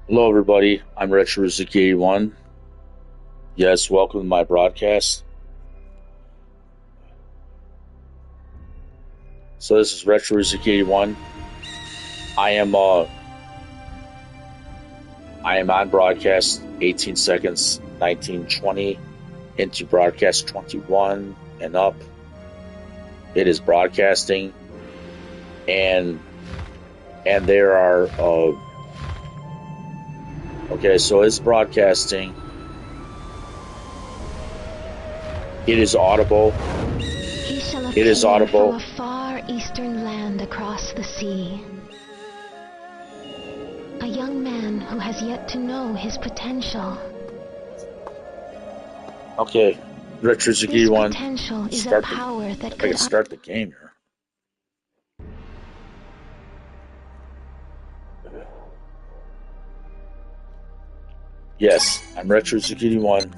Hello, everybody. I'm Ryo Hazuki 81. Yes, welcome to my broadcast. So this is Ryo Hazuki 81. I am on broadcast 18 seconds, 1920 into broadcast 21 and up. It is broadcasting, and there are okay. So it's broadcasting. It is audible. He shall It is appear audible. from a far eastern land across the sea. A young man who has yet to know his potential. Okay, Ryo Hazuki This 81. potential is a power that I can could start the game here. Yes, I'm Ryo Hazuki 81.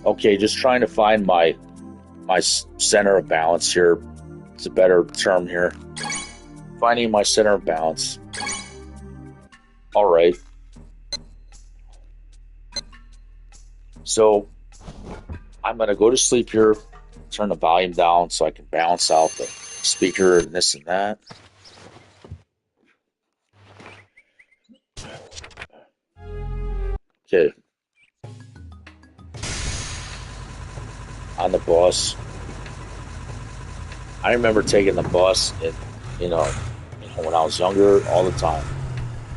Okay, just trying to find my center of balance here. It's a better term here. Finding my center of balance. All right. So I'm gonna go to sleep here. Turn the volume down so I can balance out the speaker and this and that. Okay. On the bus. I remember taking the bus and when I was younger all the time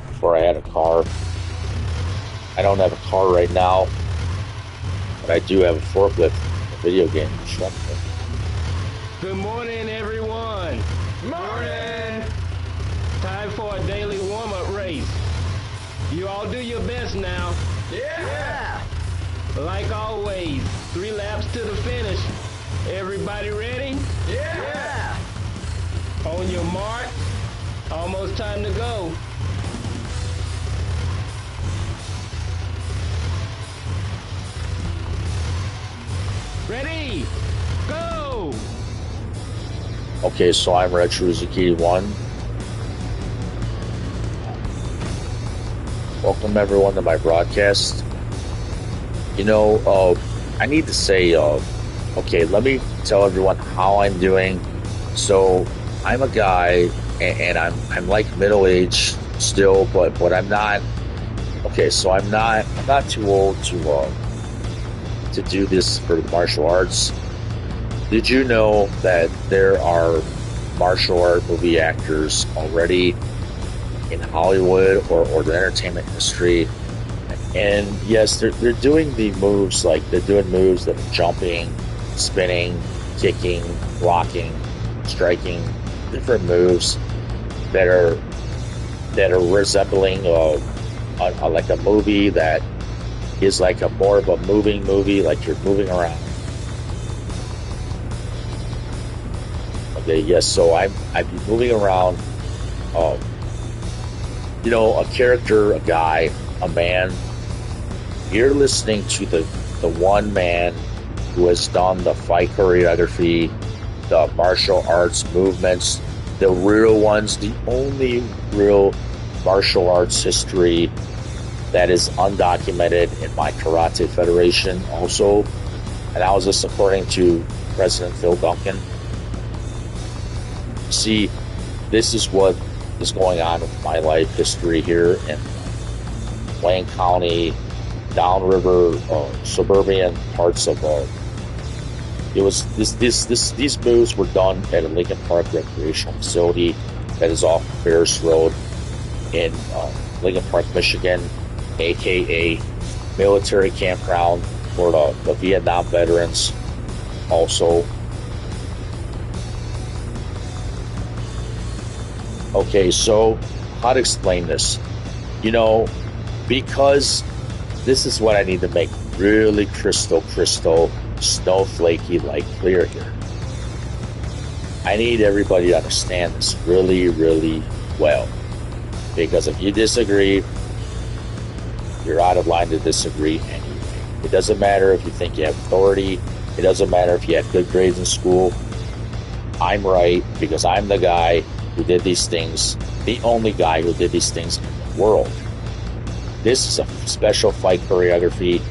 before I had a car. I don't have a car right now, but I do have a forklift, a video game. Good morning, everyone. Morning! Time for a daily warm-up race. You all do your best now. Yeah! Like always, 3 laps to the finish. Everybody ready? Yeah! On your mark. Almost time to go. Ready? Go! Okay, so I'm Ryo Hazuki 1. Welcome everyone to my broadcast. I need to say, okay, let me tell everyone how I'm doing. So I'm a guy, and I'm like middle aged still, but I'm not. Okay, so I'm not too old to do this for the martial arts. Did you know that there are martial art movie actors already in Hollywood or the entertainment industry? And yes, they're doing the moves, like they're doing moves that are jumping, spinning, kicking, blocking, striking, different moves that are resembling like a movie that is like a more of a moving movie, like you're moving around. Okay, yes, so I'd be moving around. A character, a guy, a man. You're listening to the one man who has done the fight choreography, the martial arts movements, the real ones, the only real martial arts history that is undocumented in my Karate Federation also. And I was just according to President Phil Duncan. See, this is what is going on with my life history here in Wayne County, downriver, suburban parts of. It was these moves were done at a Lincoln Park recreational facility that is off Ferris Road in Lincoln Park, Michigan, aka military campground for the Vietnam veterans. Also, okay, so how to explain this? Because this is what I need to make really crystal snowflakey like clear here. I need everybody to understand this really, really well. Because if you disagree, you're out of line to disagree anyway. It doesn't matter if you think you have authority. It doesn't matter if you had good grades in school. I'm right because I'm the guy who did these things, the only guy who did these things in the world. This is a special fight choreography,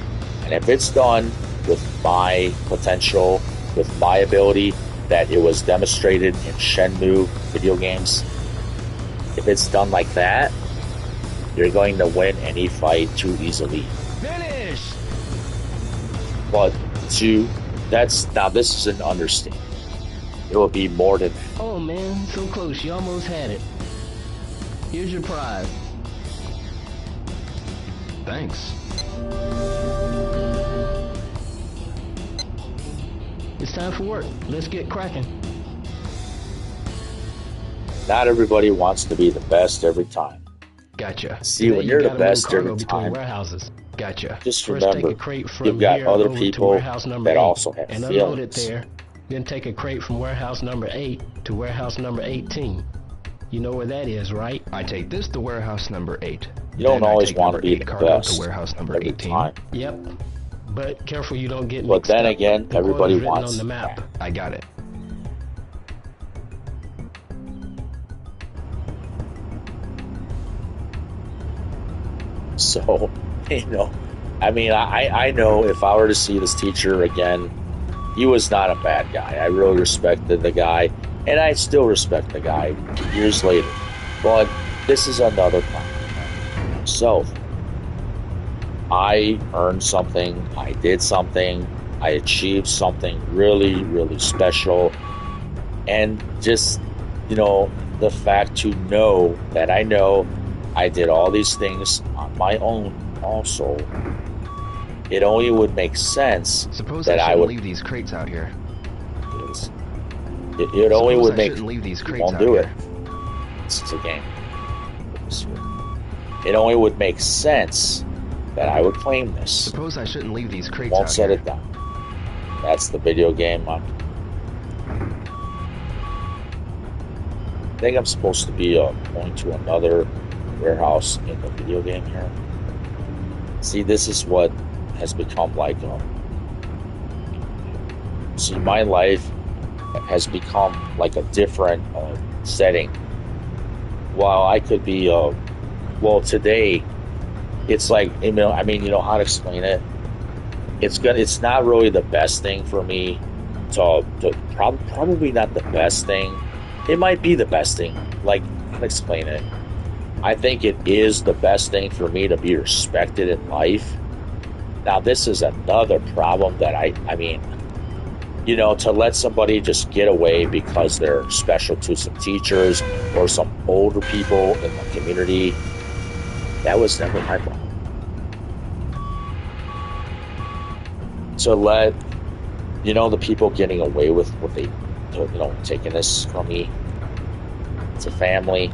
and if it's done with my potential, with my ability that it was demonstrated in Shenmue video games, if it's done like that, you're going to win any fight too easily. Finish! But now this is an understatement. It will be more than that. Oh man, so close, you almost had it. Here's your prize. Thanks. It's time for work. Let's get cracking. Not everybody wants to be the best every time. Gotcha. See, when you're the best every time, warehouses. Gotcha. just First, remember, take a crate from you've got here other over to people warehouse number that 8 also have and unload it feelings. there. Then take a crate from warehouse number 8 to warehouse number 18. You know where that is, right? I take this to warehouse number 8. You don't Then I always take want to number be 8 the cargo best to warehouse number every 18. time. Yep. But careful you don't get But mixed then up. again, The everybody quota's written wants on the map. that. I got it. So, I mean, I know if I were to see this teacher again, he was not a bad guy. I really respected the guy, and I still respect the guy years later. But this is another problem. So, I earned something, I did something, I achieved something really, really special, and just, the fact to know that I did all these things on my own also, it only would make sense Suppose that I I shouldn't would leave these crates out here. it only Suppose would I make shouldn't leave these you crates won't out do here. it. It's a game. It only would make sense that I would claim this. Suppose I shouldn't leave these crates Won't out set here. it down. That's the video game. I think I'm supposed to be going to another warehouse in the video game here. See, this is what has become like. See, my life has become like a different setting. While I could be, today, it's like, I mean, how to explain it? It's not really the best thing for me to probably not the best thing. It might be the best thing. Like, how to explain it? I think it is the best thing for me to be respected in life. Now, this is another problem that I mean, to let somebody just get away because they're special to some teachers or some older people in the community, that was never my problem. To let, the people getting away with what they, taking this from me, it's a family.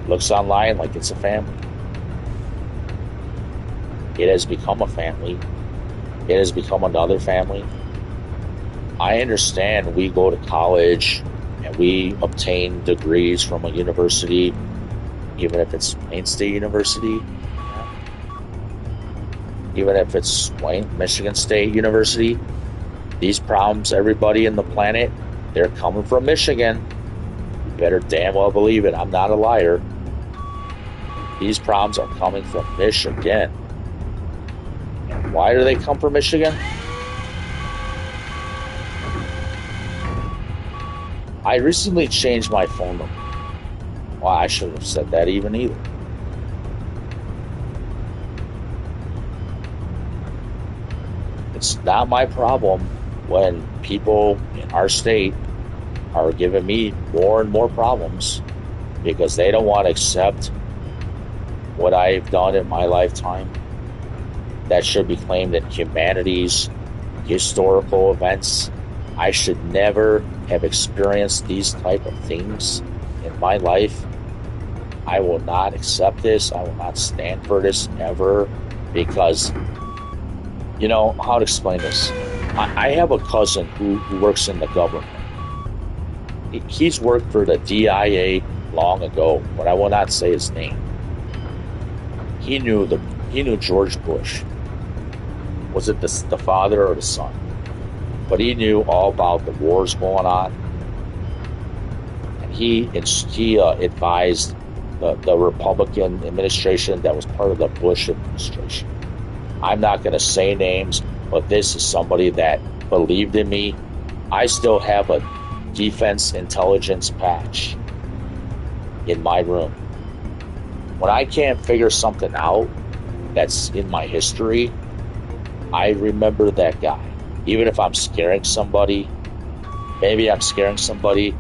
Looks online like it's a family. It has become a family. It has become another family. I understand we go to college and we obtain degrees from a university, even if it's Wayne State University, even if it's Michigan State University. These problems, everybody in the planet, they're coming from Michigan. You better damn well believe it. I'm not a liar. These problems are coming from Michigan. And why do they come from Michigan? I recently changed my phone number. Well, I shouldn't have said that even either. It's not my problem when people in our state are giving me more and more problems because they don't want to accept what I've done in my lifetime. That should be claimed in humanities, historical events. I should never have experienced these type of things in my life. I will not accept this. I will not stand for this ever because, how to explain this? I have a cousin who works in the government. He's worked for the DIA long ago, but I will not say his name. He knew George Bush. Was it the father or the son? But he knew all about the wars going on, and he advised the Republican administration that was part of the Bush administration. I'm not going to say names, but this is somebody that believed in me. I still have a defense intelligence patch in my room. When I can't figure something out that's in my history, I remember that guy. Even if I'm scaring somebody, maybe I'm scaring somebody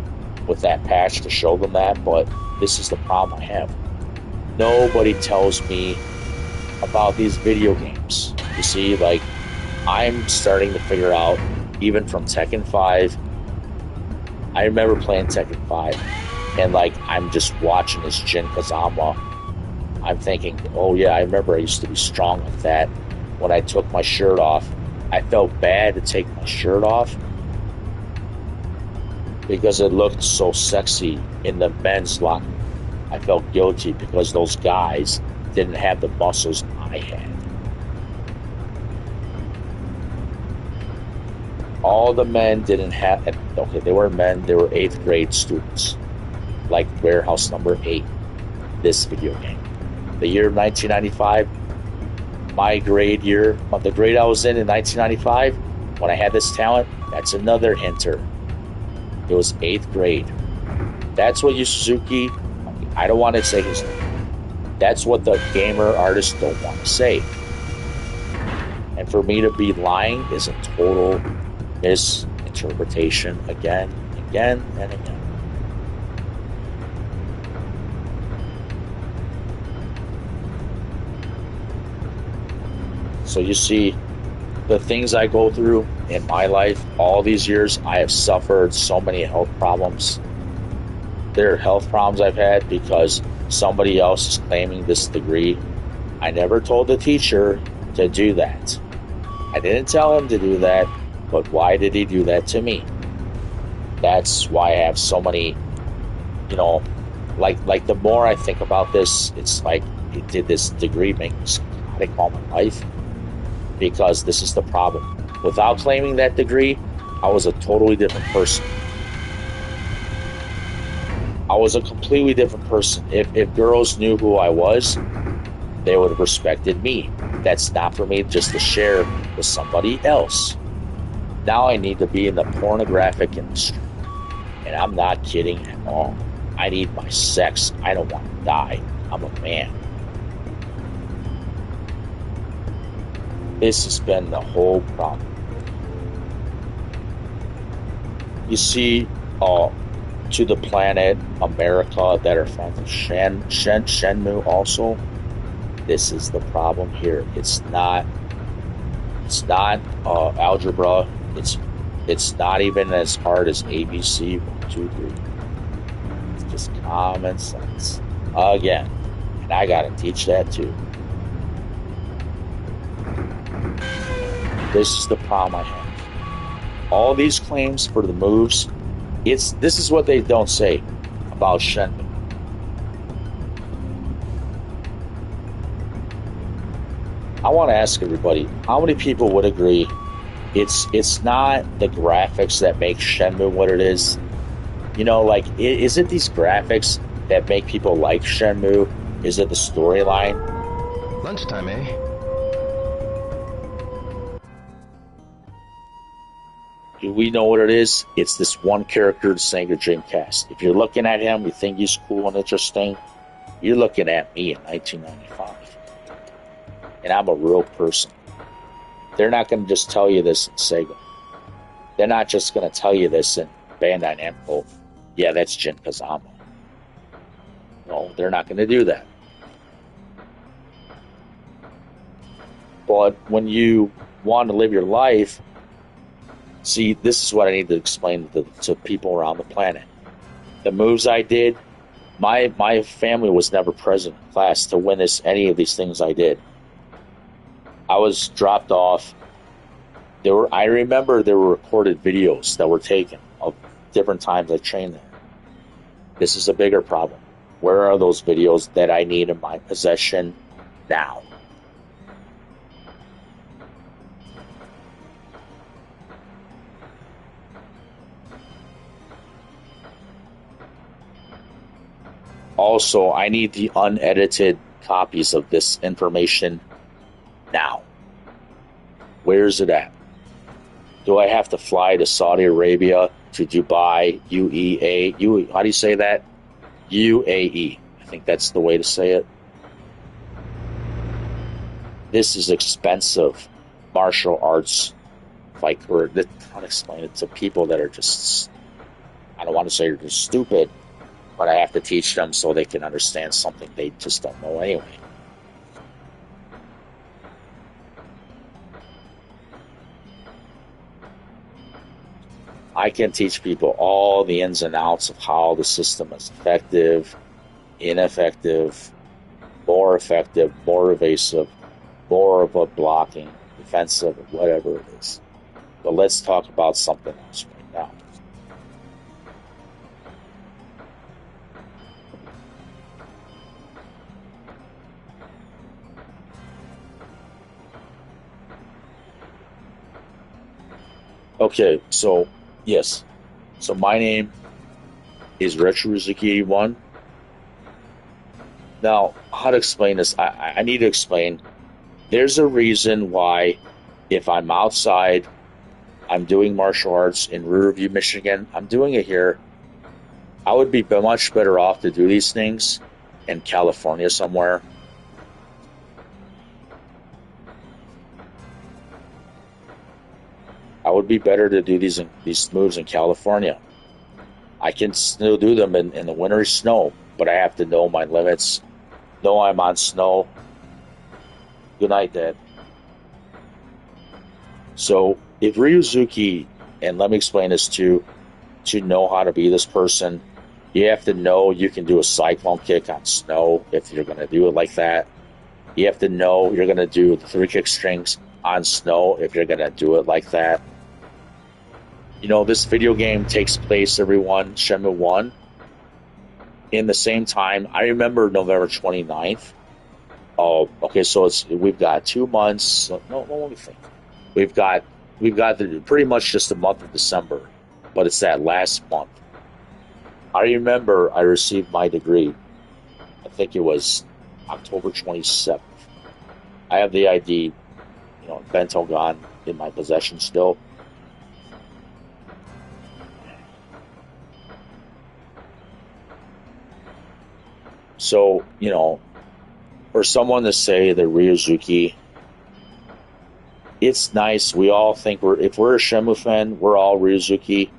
with that patch to show them that, but this is the problem I have. Nobody tells me about these video games. You see, like, I'm starting to figure out, even from Tekken 5, I remember playing Tekken 5, and, like, I'm just watching this Jin Kazama. I'm thinking, oh yeah, I remember I used to be strong like that. When I took my shirt off, I felt bad to take my shirt off because it looked so sexy in the men's locker. I felt guilty because those guys didn't have the muscles I had. All the men didn't have, okay, they were men, they were 8th grade students, like Warehouse Number 8, this video game. The year of 1995, my grade year, the grade I was in 1995, when I had this talent, that's another hinter. It was 8th grade. That's what Ryo Hazuki, I don't want to say his name. That's what the gamer artists don't want to say. And for me to be lying is a total misinterpretation again, and again. So you see, the things I go through in my life, all these years, I have suffered so many health problems. There are health problems I've had because somebody else is claiming this degree. I never told the teacher to do that. I didn't tell him to do that, but why did he do that to me? That's why I have so many, like the more I think about this, it's like he did this degree make me psychotic all my life. Because this is the problem. Without claiming that degree, I was a totally different person. I was a completely different person. If girls knew who I was, they would have respected me. That's not for me just to share with somebody else. Now I need to be in the pornographic industry. And I'm not kidding at all. I need my sex. I don't want to die. I'm a man. This has been the whole problem. You see, to the planet America that are fans of Shenmue also, this is the problem here. It's not algebra. It's not even as hard as ABC 1, 2, 3. It's just common sense. Again, and I gotta teach that too. This is the problem I have. All these claims for the moves, this is what they don't say about Shenmue. I want to ask everybody, how many people would agree it's not the graphics that make Shenmue what it is? Is it these graphics that make people like Shenmue? Is it the storyline? Lunchtime, eh? Do we know what it is? It's this one character, the Sega Dreamcast. If you're looking at him, you think he's cool and interesting, you're looking at me in 1995. And I'm a real person. They're not going to just tell you this in Sega. They're not just going to tell you this in Bandai Namco. Yeah, that's Jin Kazama. No, they're not going to do that. But when you want to live your life, see, this is what I need to explain to people around the planet. The moves I did, my family was never present in class to witness any of these things I did. I was dropped off. I remember there were recorded videos that were taken of different times I trained there. This is a bigger problem. Where are those videos that I need in my possession now? Also, I need the unedited copies of this information now. Where's it at? Do I have to fly to Saudi Arabia, to Dubai, how do you say that? UAE. I think that's the way to say it. This is expensive martial arts fight career. I'll explain it to people that are just, I don't want to say they're just stupid, but I have to teach them so they can understand something they just don't know anyway. I can teach people all the ins and outs of how the system is effective, ineffective, more evasive, more of a blocking, defensive, whatever it is. But let's talk about something else right now. Okay, so yes. So my name is Ryo Hazuki 81. Now, how to explain this? I need to explain. There's a reason why if I'm outside, I'm doing martial arts in Riverview, Michigan. I'm doing it here. I would be much better off to do these things in California somewhere. I would be better to do these moves in California. I can still do them in the winter snow, but I have to know my limits. Know I'm on snow. Good night, Dad. So if Ryo Hazuki, and let me explain this too, to know how to be this person, you have to know you can do a cyclone kick on snow if you're going to do it like that. You have to know you're going to do the 3 kick strings on snow if you're going to do it like that. You know, this video game takes place, everyone, Shenmue 1, in the same time. I remember November 29th. Oh, okay, so we've got 2 months. No, let me think. We've got pretty much just the month of December, but it's that last month. I remember I received my degree. I think it was October 27th. I have the ID, bento gun in my possession still. So, for someone to say that Ryo Hazuki, it's nice. We all think if we're a Shenmue fan, we're all Ryo Hazuki.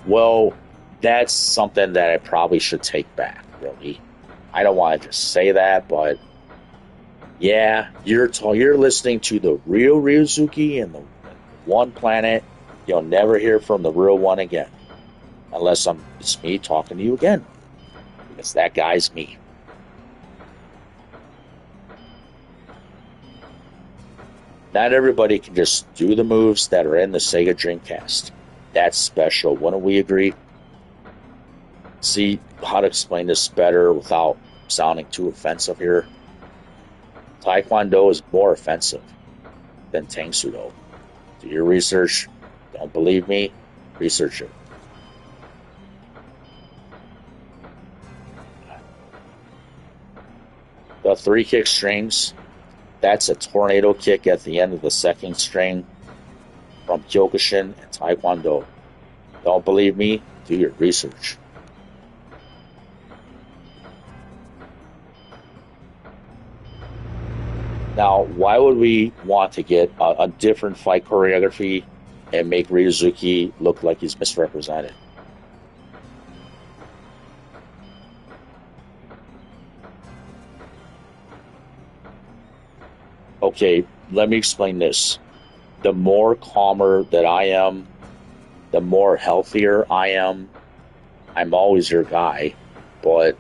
Well, that's something that I probably should take back, really. I don't want to just say that, but yeah, you're listening to the real Ryo Hazuki and the one planet. You'll never hear from the real one again, unless it's me talking to you again, because that guy's me. Not everybody can just do the moves that are in the Sega Dreamcast. That's special. Wouldn't we agree? See how to explain this better without sounding too offensive here. Taekwondo is more offensive than Tang Sudo. Do your research. Don't believe me? Research it. The 3 kick strings, that's a tornado kick at the end of the 2nd string from Kyokushin and Taekwondo. Don't believe me? Do your research. Now, why would we want to get a different fight choreography and make Ryo Hazuki look like he's misrepresented? Okay, let me explain this. The more calmer that I am, the more healthier I am. I'm always your guy, but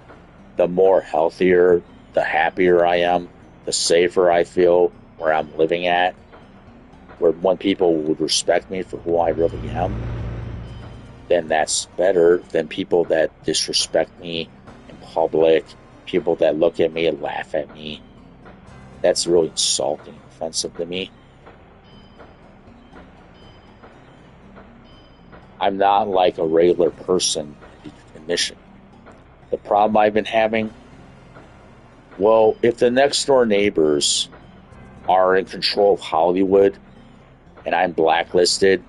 the more healthier, the happier I am, the safer I feel where I'm living at, when people would respect me for who I really am, then that's better than people that disrespect me in public, people that look at me and laugh at me. That's really insulting and offensive to me. I'm not like a regular person in Michigan. The problem I've been having? Well, if the next door neighbors are in control of Hollywood and I'm blacklisted,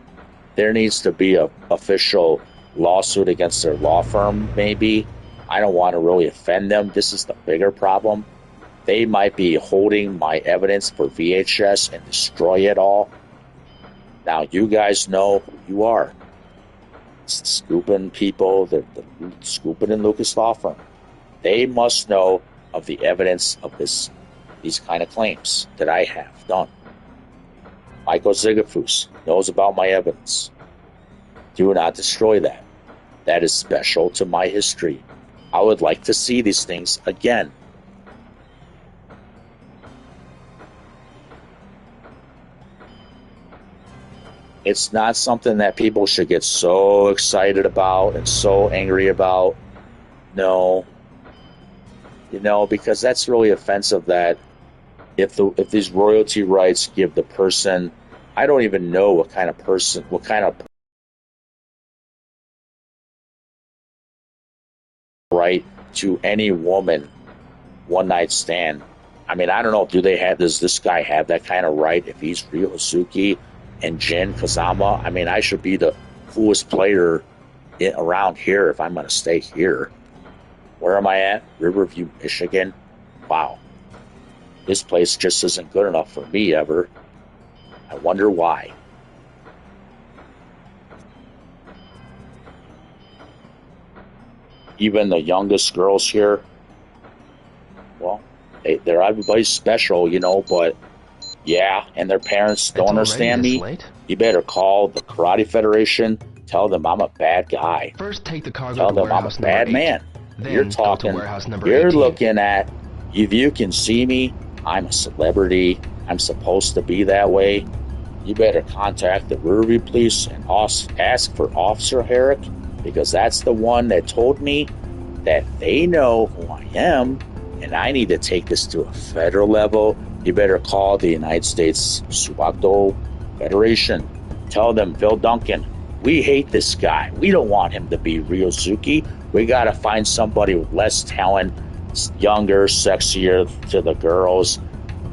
there needs to be a official lawsuit against their law firm, maybe. I don't want to really offend them. This is the bigger problem. They might be holding my evidence for VHS and destroy it all. Now, you guys know who you are. Scooping people, the Scooping and Lucas law firm. They must know of the evidence of these kind of claims that I have done. Michael Zigafus knows about my evidence. Do not destroy that. That is special to my history. I would like to see these things again. It's not something that people should get so excited about and so angry about. No. Because that's really offensive that if these royalty rights give the person, I don't even know what kind of right to any woman one night stand. I mean, I don't know. Does this guy have that kind of right if he's Ryo Hazuki and Jin Kazama? I mean, I should be the coolest player around here if I'm going to stay here. Where am I at? Riverview, Michigan. Wow. This place just isn't good enough for me ever. I wonder why. Even the youngest girls here, well, they're everybody's special, but yeah, and their parents don't understand me. Late? You better call the Karate Federation. Tell them I'm a bad guy. First, take the cargo Tell to them I'm a warehouse bad number 8. man. Then You're go talking. to warehouse number You're 18. looking at. If you can see me, I'm a celebrity. I'm supposed to be that way. You better contact the Riverview Police and ask for Officer Herrick, because that's the one that told me that they know who I am, and I need to take this to a federal level. You better call the United States Subato Federation. Tell them, Phil Duncan, we hate this guy. We don't want him to be Ryosuke. We got to find somebody with less talent, younger, sexier to the girls.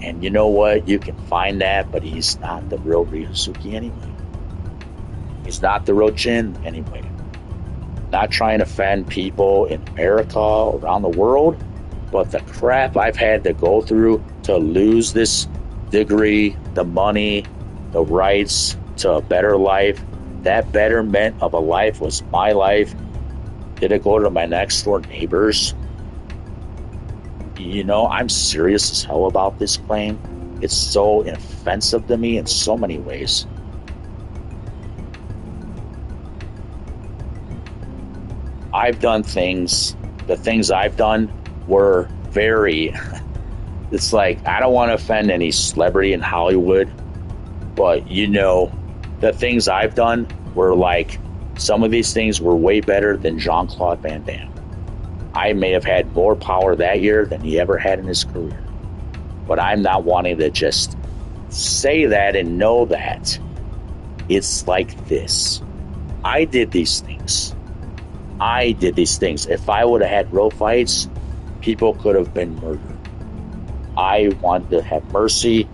And you know what? You can find that, but he's not the real Ryosuke anyway. He's not the real Jin anyway. Not trying to offend people in America, around the world, but the crap I've had to go through to lose this degree, the money, the rights to a better life. That betterment of a life was my life. Did it go to my next door neighbors? I'm serious as hell about this claim. It's so offensive to me in so many ways. I've done things. The things I've done were very... It's like, I don't want to offend any celebrity in Hollywood, but the things I've done were like, some of these things were way better than Jean-Claude Van Damme. I may have had more power that year than he ever had in his career. But I'm not wanting to just say that and know that. It's like this. I did these things. If I would have had real fights, people could have been murdered. I wanted to have mercy.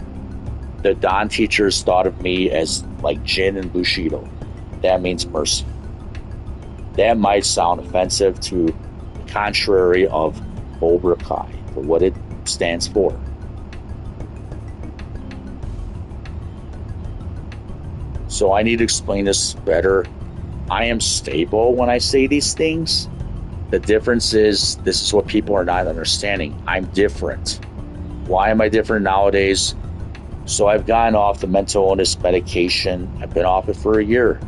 The Don teachers thought of me as like Jin and Bushido. That means mercy. That might sound offensive to the contrary of Cobra Kai, for what it stands for. So I need to explain this better. I am stable when I say these things. The difference is, this is what people are not understanding. I'm different. Why am I different nowadays? So I've gotten off the mental illness medication. I've been off it for a year.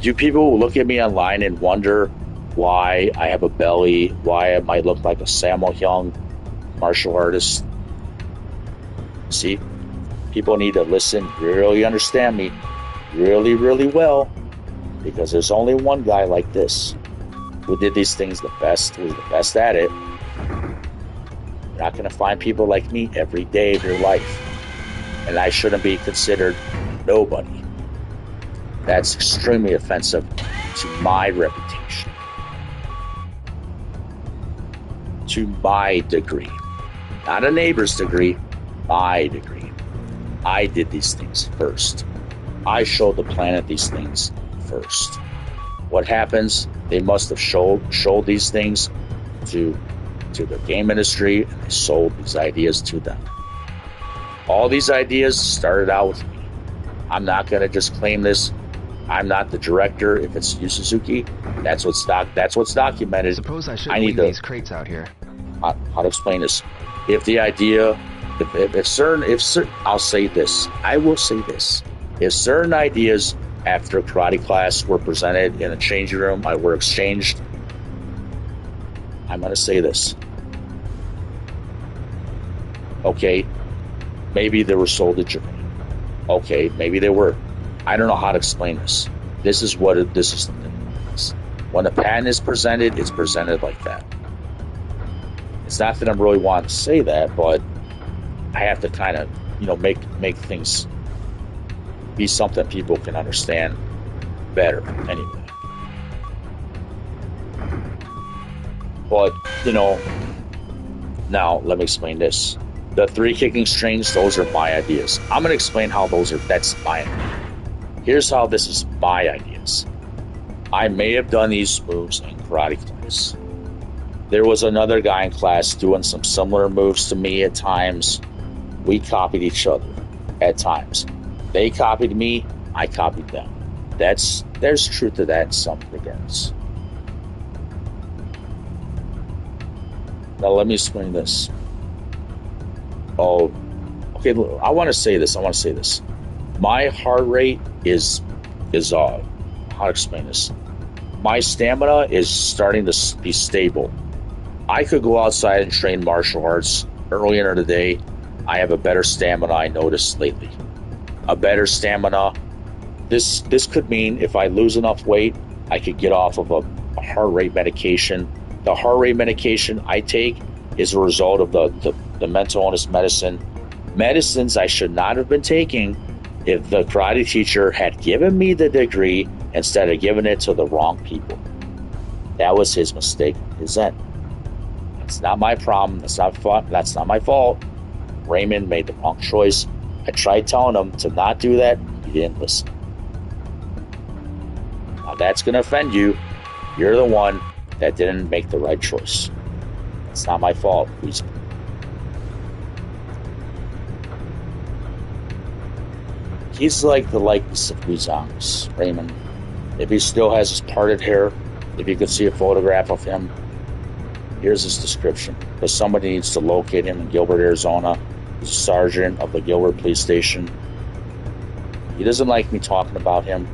Do people look at me online and wonder why I have a belly, why I might look like a Sammo Hung martial artist? See, people need to listen, really understand me, really, really well, because there's only one guy like this who did these things the best, who was the best at it. You're not going to find people like me every day of your life. And I shouldn't be considered nobody. That's extremely offensive to my reputation. to my degree. Not a neighbor's degree, my degree. I did these things first. I showed the planet these things first. What happens? They must have showed these things to the game industry, and they sold these ideas to them. All these ideas started out with me. I'm not going to just claim this. I'm not the director. If it's Ryo Hazuki, that's what's documented. Suppose I should need leave these crates out here. How to explain this? If the idea, if certain, I'll say this. I will say this. If certain ideas after karate class were presented in a changing room, were exchanged, I'm going to say this. Okay, maybe they were sold to Japan. Okay, maybe they were. I don't know how to explain this. This is what this is. When a patent is presented, it's presented like that. It's not that I'm really wanting to say that, but I have to kind of, make things be something people can understand better anyway. But, now let me explain this. The 3 kicking strings, those are my ideas. I'm going to explain how that's my idea. Here's how this is my ideas. I may have done these moves in karate class. There was another guy in class doing some similar moves to me at times. We copied each other at times. They copied me, I copied them. There's truth to that in some regards. Now let me explain this. Oh, okay, I want to say this. My heart rate is how to explain this? My stamina is starting to be stable. I could go outside and train martial arts earlier in the day. I have a better stamina, I noticed lately. A better stamina. This could mean if I lose enough weight, I could get off of a heart rate medication. The heart rate medication I take is a result of the mental illness medicines I should not have been taking if the karate teacher had given me the degree instead of giving it to the wrong people. That was his mistake, his end. It's not my problem. That's not my fault. Raymond made the wrong choice. I tried telling him to not do that. He didn't listen. Now that's going to offend you. You're the one that didn't make the right choice. It's not my fault. He's like the likeness of Weezong's, Raymond. If he still has his parted hair, if you could see a photograph of him, here's his description. Because somebody needs to locate him in Gilbert, Arizona. He's a sergeant of the Gilbert Police Station. He doesn't like me talking about him.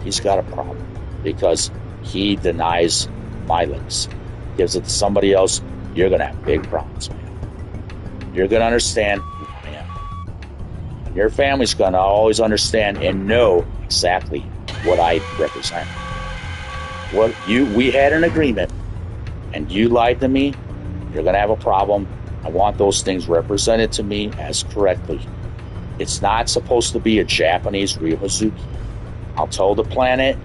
He's got a problem because he denies my legacy. Gives it to somebody else. You're going to have big problems, man. You're going to understand who I am. Your family's going to always understand and know exactly what I represent. We had an agreement, and you lied to me. You're going to have a problem. I want those things represented to me as correctly. It's not supposed to be a Japanese Ryo Hazuki. I'll tell the planet,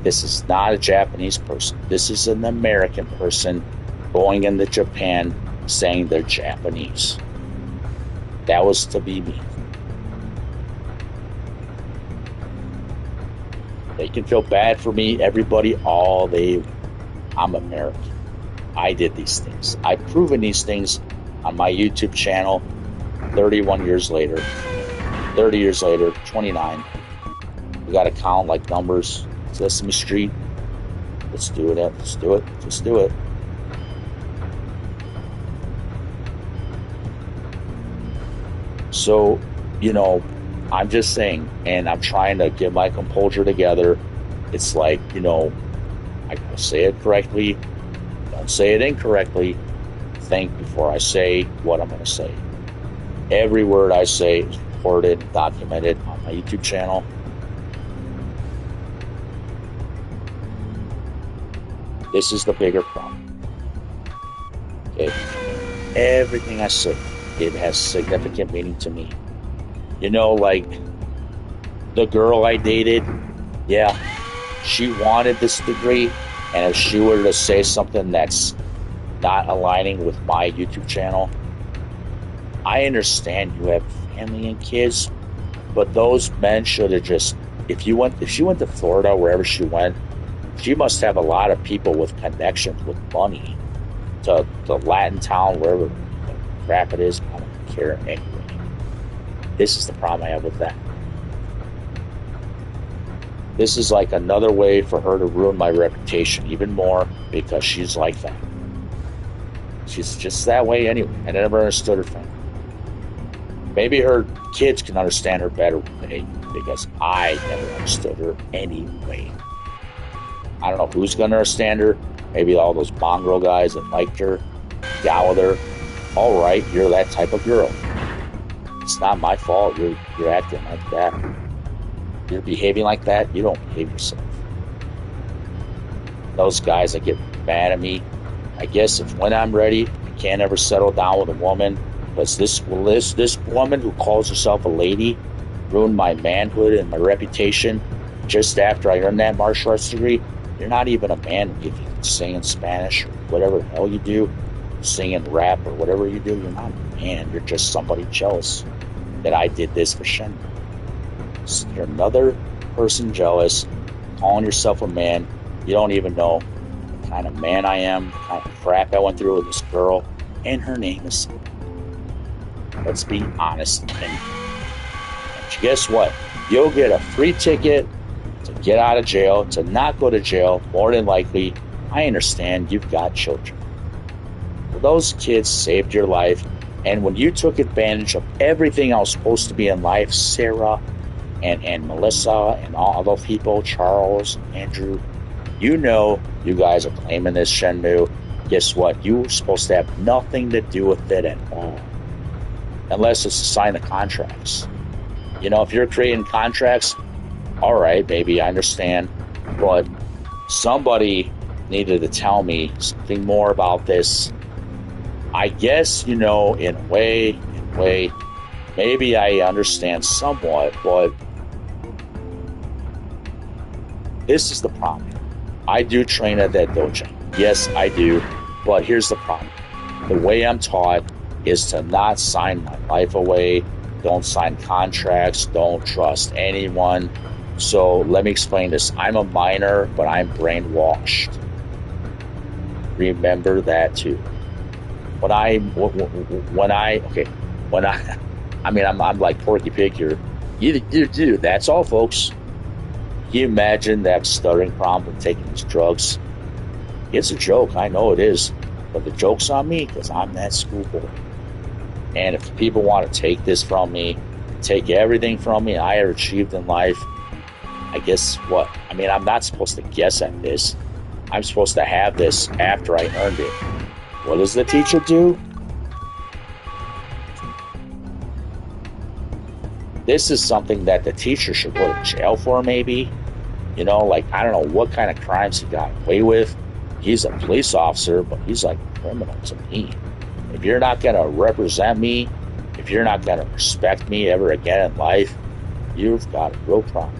this is not a Japanese person. This is an American person going into Japan saying they're Japanese. That was to be me. They can feel bad for me, everybody, I'm American. I did these things. I've proven these things on my YouTube channel 31 years later. 30 years later, 29. We got to count like numbers. Sesame Street. Let's do it. Let's do it. Let's do it. So, I'm just saying, and I'm trying to get my composure together. It's like, I gotta say it correctly. Don't say it incorrectly. Think before I say what I'm going to say. Every word I say is recorded, documented on my YouTube channel. This is the bigger problem. Okay? Everything I say, it has significant meaning to me. Like the girl I dated, yeah, she wanted this degree, and if she were to say something that's not aligning with my YouTube channel. I understand you have family and kids, but those men should have just, if she went to Florida, wherever she went, she must have a lot of people with connections with money to the Latin town, wherever the crap it is. I don't care anyway. This is the problem I have with that. This is like another way for her to ruin my reputation even more, because she's like that. She's just that way anyway. I never understood her family. Maybe her kids can understand her better one day, because I never understood her anyway. I don't know who's going to understand her. Maybe all those mongrel guys that liked her, got with her. All right, you're that type of girl. It's not my fault. You're acting like that. You're behaving like that. You don't behave yourself. Those guys that get mad at me, I guess if when I'm ready, I can't ever settle down with a woman, because this woman who calls herself a lady ruined my manhood and my reputation just after I earned that martial arts degree. You're not even a man if you can sing in Spanish or whatever the hell you do, sing and rap or whatever you do. You're not a man. You're just somebody jealous that I did this for Shenmue. So you're another person jealous, calling yourself a man. You don't even know the kind of man I am, the kind of crap I went through with this girl, and her name is. Let's be honest. And guess what? You'll get a free ticket to get out of jail, to not go to jail, more than likely. I understand you've got children. Well, those kids saved your life, and when you took advantage of everything I was supposed to be in life, Sarah and Melissa and all those people, Charles, Andrew, you know you guys are claiming this Shenmue. Guess what? You were supposed to have nothing to do with it at all. Unless it's to sign the contracts. You know, if you're creating contracts, all right, maybe I understand. But somebody needed to tell me something more about this. I guess, you know, in a way, maybe I understand somewhat, but this is the problem. I do train at that dojo. Yes, I do. But here's the problem. The way I'm taught is to not sign my life away. Don't sign contracts. Don't trust anyone. So let me explain this. I'm a minor, but I'm brainwashed. Remember that too. I'm like Porky Pig here. You, that's all, folks. Can you imagine that stuttering problem with taking these drugs? It's a joke. I know it is. But the joke's on me because I'm that schoolboy. And if people want to take this from me, take everything from me I have achieved in life, I guess what? I mean, I'm not supposed to guess at this. I'm supposed to have this after I earned it. What does the teacher do? This is something that the teacher should go to jail for, maybe. You know, like, I don't know what kind of crimes he got away with. He's a police officer, but he's like a criminal to me. If you're not going to represent me, if you're not going to respect me ever again in life, you've got a real problem.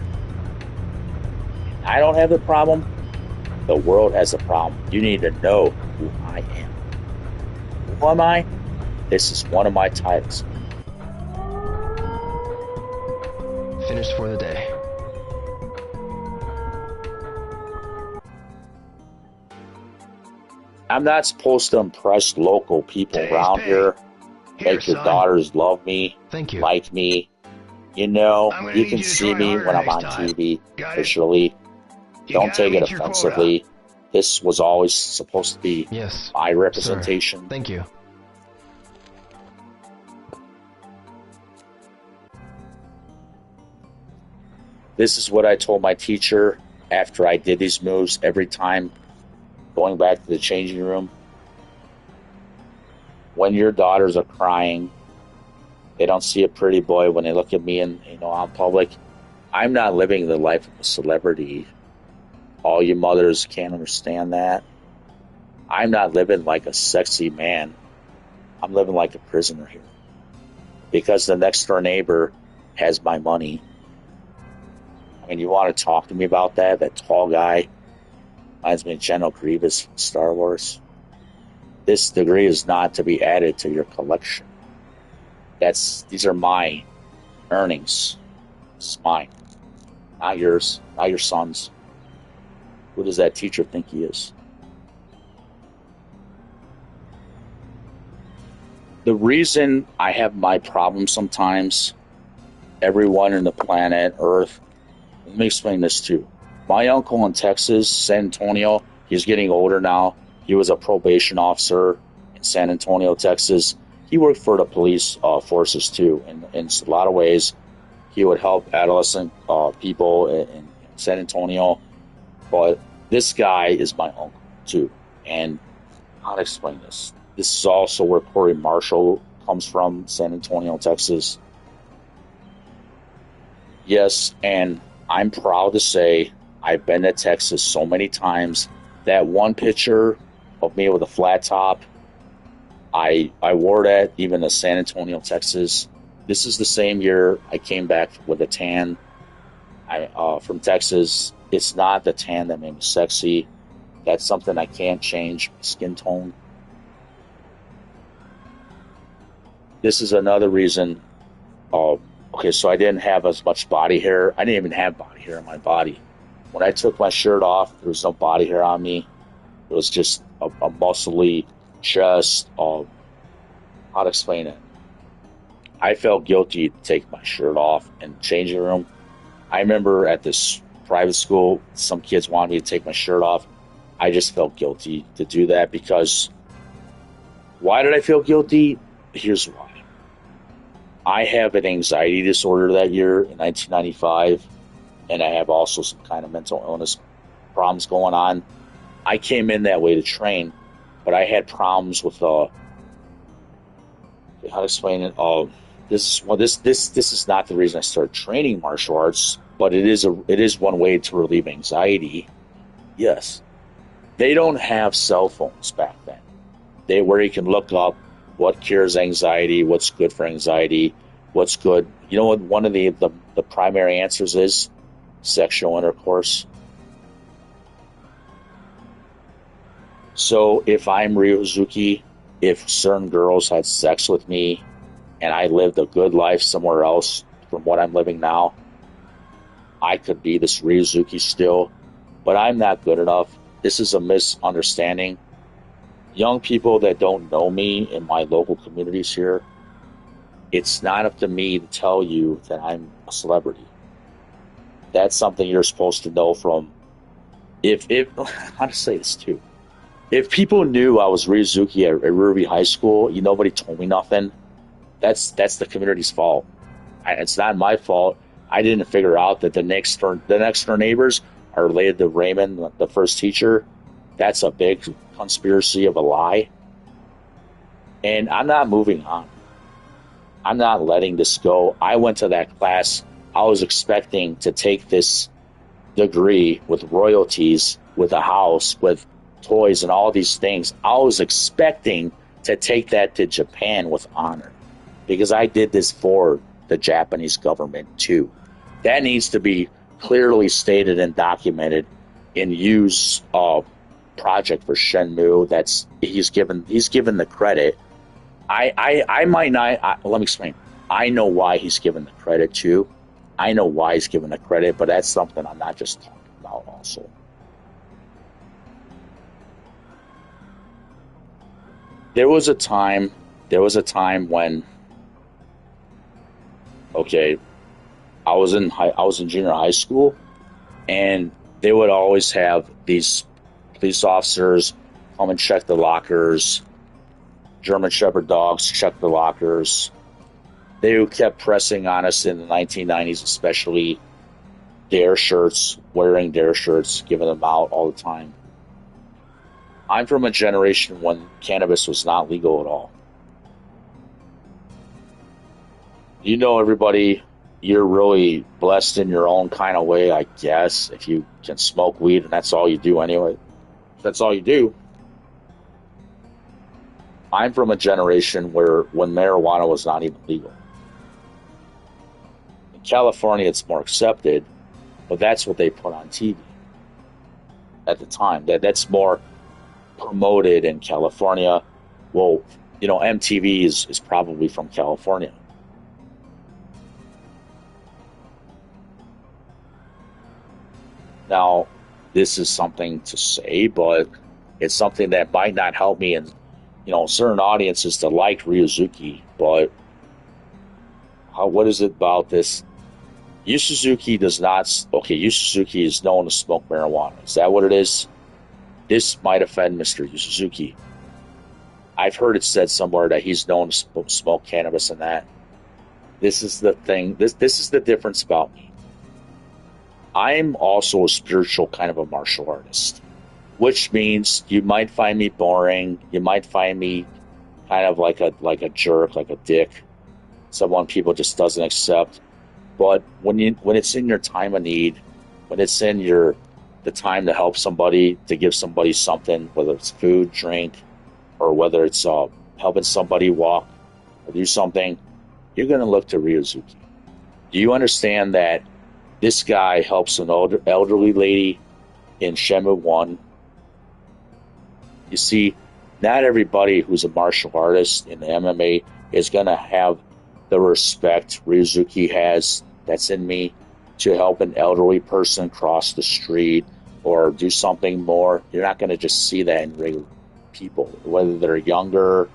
I don't have the problem. The world has a problem. You need to know who I am. Who am I? This is one of my titles. Finished for the day. I'm not supposed to impress local people around here. Make your daughters love me, Thank you. like me. You know, you can see me when I'm on TV, visually. Don't take it offensively. This was always supposed to be my representation. Sir. Thank you. This is what I told my teacher after I did these moves every time, going back to the changing room. When your daughters are crying, they don't see a pretty boy when they look at me and out public. I'm not living the life of a celebrity. All you mothers can't understand that. I'm not living like a sexy man. I'm living like a prisoner here. Because the next door neighbor has my money. I mean, you want to talk to me about that? That tall guy reminds me of General Grievous from Star Wars. This degree is not to be added to your collection. These are my earnings. It's mine, not yours, not your son's. Who does that teacher think he is? The reason I have my problems sometimes, everyone in the planet Earth, let me explain this too. My uncle in Texas, San Antonio, he's getting older now. He was a probation officer in San Antonio, Texas. He worked for the police forces too. And in a lot of ways, he would help adolescent people in San Antonio. But this guy is my uncle too. And how to explain this? This is also where Corey Marshall comes from, San Antonio, Texas. Yes, and I'm proud to say I've been to Texas so many times. That one picture of me with a flat top, I wore that even to San Antonio, Texas. This is the same year I came back with a tan from Texas. It's not the tan that made me sexy. That's something I can't change, skin tone. This is another reason. Okay, so I didn't have as much body hair. I didn't even have body hair on my body. When I took my shirt off, there was no body hair on me. It was just a muscly chest. How to explain it? I felt guilty to take my shirt off in the changing room. I remember at this private school, some kids wanted me to take my shirt off. I just felt guilty to do that because why did I feel guilty? Here's why. I have an anxiety disorder that year in 1995, and I have also some kind of mental illness problems going on. I came in that way to train, but I had problems with how to explain it. This is not the reason I started training martial arts, but it is one way to relieve anxiety. Yes, they don't have cell phones back then. Where you can look up what cures anxiety, what's good for anxiety, what's good. You know what one of the primary answers is? Sexual intercourse. So if I'm Ryo Hazuki, if certain girls had sex with me and I lived a good life somewhere else from what I'm living now, I could be this Ryo Hazuki still, but I'm not good enough. This is a misunderstanding. Young people that don't know me in my local communities here, it's not up to me to tell you that I'm a celebrity. That's something you're supposed to know from. If how to say this too? If people knew I was Ryo Hazuki at Ruby High School, nobody told me nothing. That's the community's fault. It's not my fault. I didn't figure out that the next door neighbors are related to Raymond, the first teacher. That's a big conspiracy of a lie. And I'm not moving on. I'm not letting this go. I went to that class. I was expecting to take this degree with royalties, with a house, with toys and all these things. I was expecting to take that to Japan with honor because I did this for the Japanese government too. That needs to be clearly stated and documented in Yu's project for Shenmue. He's given the credit. I might not. Let me explain. I know why he's given the credit too. I know why he's given the credit, but that's something I'm not just talking about also. There was a time when, okay, I was in junior high school, and they would always have these police officers come and check the lockers. German Shepherd dogs check the lockers. They kept pressing on us in the 1990s, especially dare shirts, wearing dare shirts, giving them out all the time. I'm from a generation when cannabis was not legal at all. Everybody, you're really blessed in your own kind of way, I guess, if you can smoke weed, and that's all you do anyway. That's all you do. I'm from a generation when marijuana was not even legal. In California, it's more accepted, but that's what they put on TV at the time. That's more promoted in California. Well, MTV is probably from California. Now, this is something to say, but it's something that might not help me in, certain audiences to like Ryo Hazuki. But what is it about this? Yu Suzuki does not. Okay, Yu Suzuki is known to smoke marijuana. Is that what it is? This might offend Mr. Yu Suzuki. I've heard it said somewhere that he's known to smoke cannabis and that. This is the thing. This is the difference about me. I'm also a spiritual kind of a martial artist, which means you might find me boring. You might find me kind of like a jerk, like a dick, someone people just doesn't accept. But when it's in your time of need, when it's in the time to help somebody, to give somebody something, whether it's food, drink, or whether it's helping somebody walk or do something, you're going to look to Ryo Hazuki. Do you understand that this guy helps an elderly lady in Shenmue I? You see, not everybody who's a martial artist in the MMA is going to have the respect Ryo Hazuki has that's in me to help an elderly person cross the street or do something more. You're not going to just see that in regular people, whether they're younger,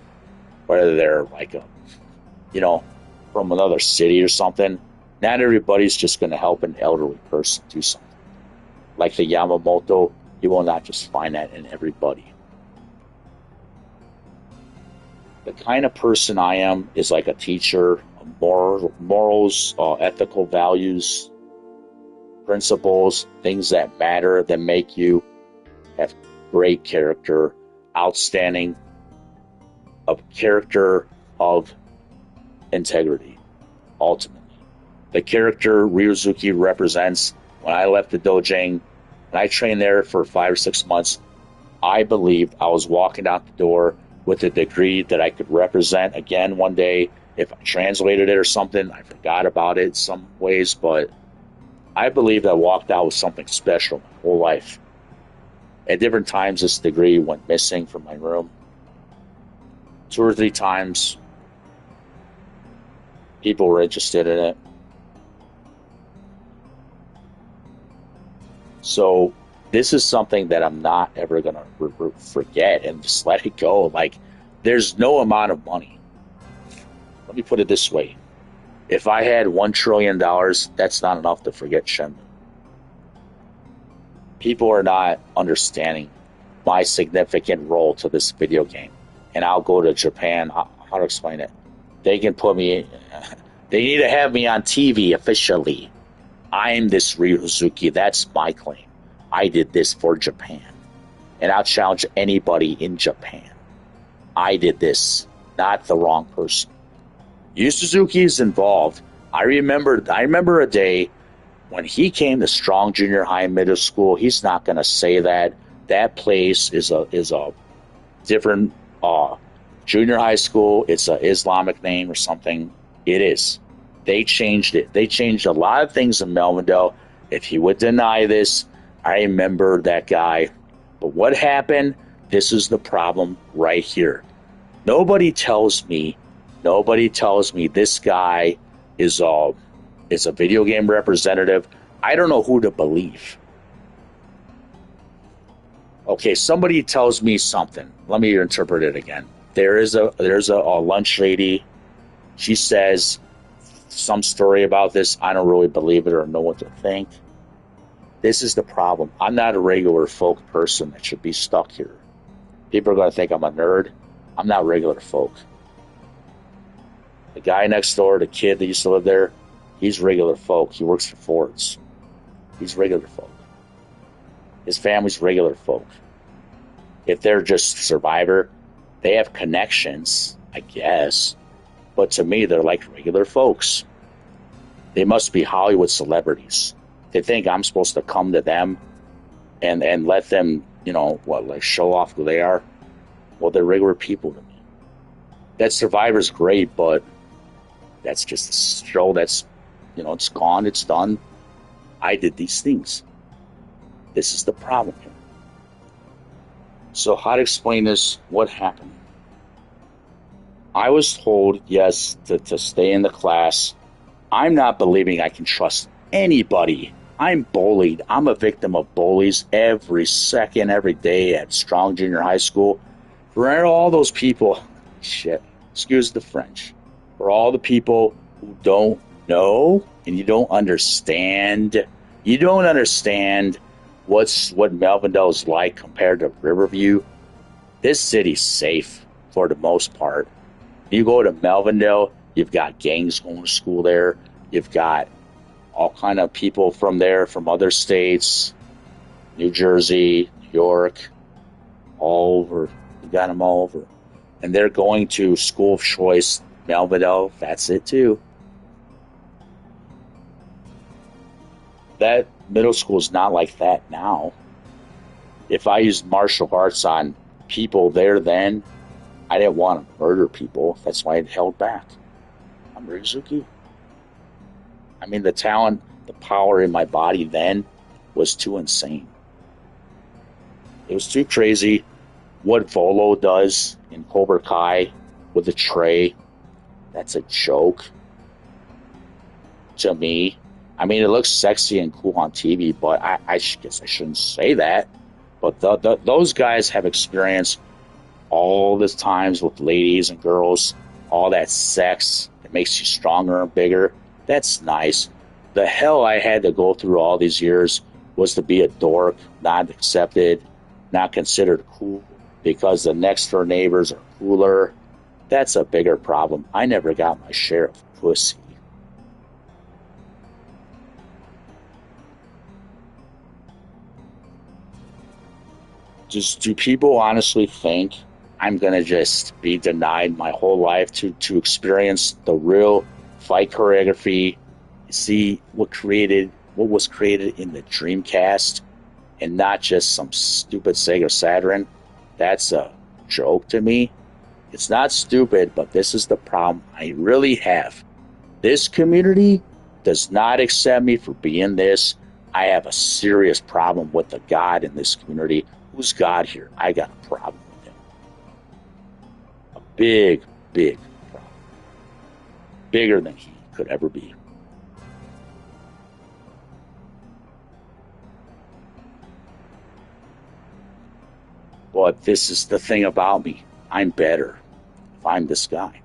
whether they're like from another city or something. Not everybody's just going to help an elderly person do something. Like the Yamamoto, you will not just find that in everybody. The kind of person I am is like a teacher, morals, ethical values, principles, things that matter, that make you have great character, outstanding, a character of integrity, ultimately. The character Ryo Hazuki represents, when I left the dojang, when I trained there for 5 or 6 months, I believed I was walking out the door with a degree that I could represent again one day. If I translated it or something, I forgot about it in some ways, but I believed I walked out with something special my whole life. At different times, this degree went missing from my room. 2 or 3 times, people were interested in it. So this is something that I'm not ever going to forget and just let it go. Like, there's no amount of money. Let me put it this way. If I had $1 trillion, that's not enough to forget Shenmue. People are not understanding my significant role to this video game. And I'll go to Japan. How to explain it? They can put me... They need to have me on TV officially. I'm this Ryo Hazuki. That's my claim. I did this for Japan. And I'll challenge anybody in Japan. I did this, not the wrong person. Yu Suzuki is involved. I remember a day when he came to Strong Junior High Middle School. He's not going to say that. That place is a different junior high school. It's an Islamic name or something. It is. They changed it. They changed a lot of things in Melvindale. If he would deny this, I remember that guy. But what happened? This is the problem right here. Nobody tells me this guy is a video game representative. I don't know who to believe. Okay, somebody tells me something. Let me interpret it again. There's a lunch lady. She says some story about this. I don't really believe it or know what to think. This is the problem. I'm not a regular folk person that should be stuck here. People are going to think I'm a nerd. I'm not regular folk. The guy next door, the kid that used to live there, he's regular folk. He works for Ford's. He's regular folk. His family's regular folk. If they're just Survivor, they have connections, I guess. But to me, they're like regular folks. They must be Hollywood celebrities. They think I'm supposed to come to them and let them, show off who they are. Well, they're regular people to me. That Survivor's great, but that's just a show that's, it's gone, it's done. I did these things. This is the problem here. So how to explain this? What happened? I was told, yes, to stay in the class. I'm not believing I can trust anybody. I'm bullied. I'm a victim of bullies every second, every day at Strong Junior High School. For all those people, shit, excuse the French, for all the people who don't know and you don't understand what Melvindale is like compared to Riverview. This city's safe for the most part. You go to Melvindale, you've got gangs going to school there. You've got all kind of people from there, from other states, New Jersey, New York, all over. You got them all over. And they're going to school of choice, Melvindale. That's it too. That middle school is not like that now. If I used martial arts on people there then, I didn't want to murder people. That's why I held back. I'm Ryo Hazuki. I mean, the talent, the power in my body then was too insane. It was too crazy. What Volo does in Cobra Kai with the tray, that's a joke to me. I mean, it looks sexy and cool on TV, but I guess I shouldn't say that. But those guys have experienced all the times with ladies and girls, all that sex. It makes you stronger and bigger. That's nice. The hell I had to go through all these years was to be a dork, not accepted, not considered cool because the next door neighbors are cooler. That's a bigger problem. I never got my share of pussy. Just do people honestly think I'm going to just be denied my whole life to experience the real fight choreography, see what was created in the Dreamcast, and not just some stupid Sega Saturn? That's a joke to me. It's not stupid, but this is the problem I really have. This community does not accept me for being this. I have a serious problem with the God in this community. Who's God here? I got a problem with him. A big, big problem. Bigger than he could ever be. But this is the thing about me. I'm better if I'm this guy.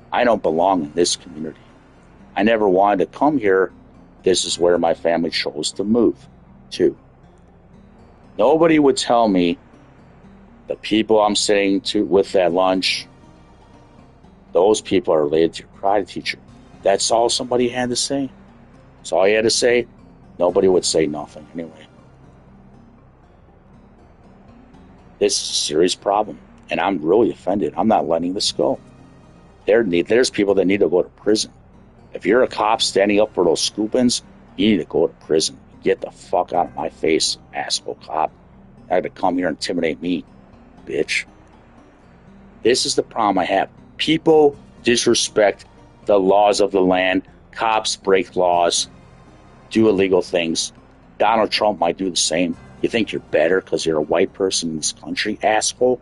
I don't belong in this community. I never wanted to come here. This is where my family chose to move to. Nobody would tell me the people I'm sitting with at lunch, those people are related to your karate teacher. That's all somebody had to say. That's all he had to say. Nobody would say nothing anyway. This is a serious problem, and I'm really offended. I'm not letting this go. There's people that need to go to prison. If you're a cop standing up for those scoopins, you need to go to prison. Get the fuck out of my face, asshole cop. I had to come here and intimidate me, bitch. This is the problem I have. People disrespect the laws of the land. Cops break laws, do illegal things. Donald Trump might do the same. You think you're better because you're a white person in this country, asshole?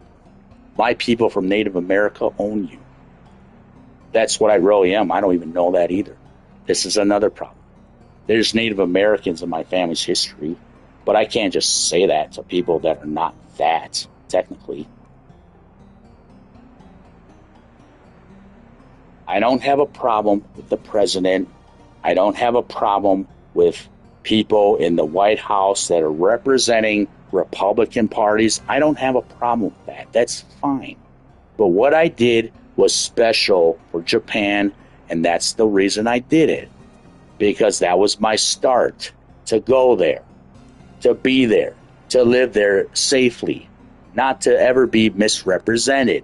My people from Native America own you. That's what I really am. I don't even know that either. This is another problem. There's Native Americans in my family's history, but I can't just say that to people that are not that, technically. I don't have a problem with the president. I don't have a problem with people in the White House that are representing Republican parties. I don't have a problem with that. That's fine. But what I did was special for Japan, and that's the reason I did it. Because that was my start, to go there, to be there, to live there safely, not to ever be misrepresented.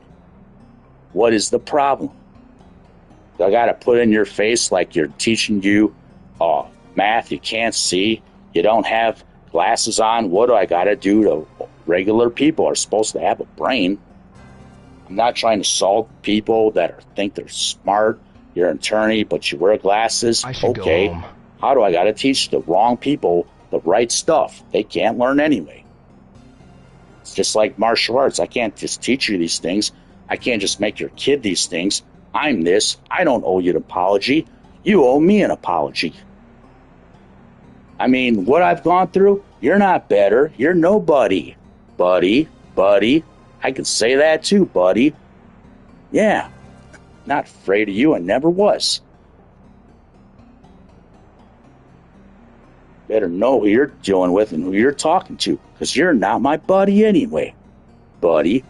What is the problem? I got to put in your face like you're teaching you math you can't see, you don't have glasses on. What do I got to do to regular people are supposed to have a brain? I'm not trying to solve people that think they're smart. You're an attorney, but you wear glasses. I should okay. go home. How do I got to teach the wrong people the right stuff? They can't learn anyway. It's just like martial arts. I can't just teach you these things. I can't just make your kid these things. I'm this. I don't owe you an apology. You owe me an apology. I mean, what I've gone through, you're not better. You're nobody. Buddy. I can say that too, buddy. Yeah. Not afraid of you and never was. Better know who you're dealing with and who you're talking to, because you're not my buddy anyway, buddy.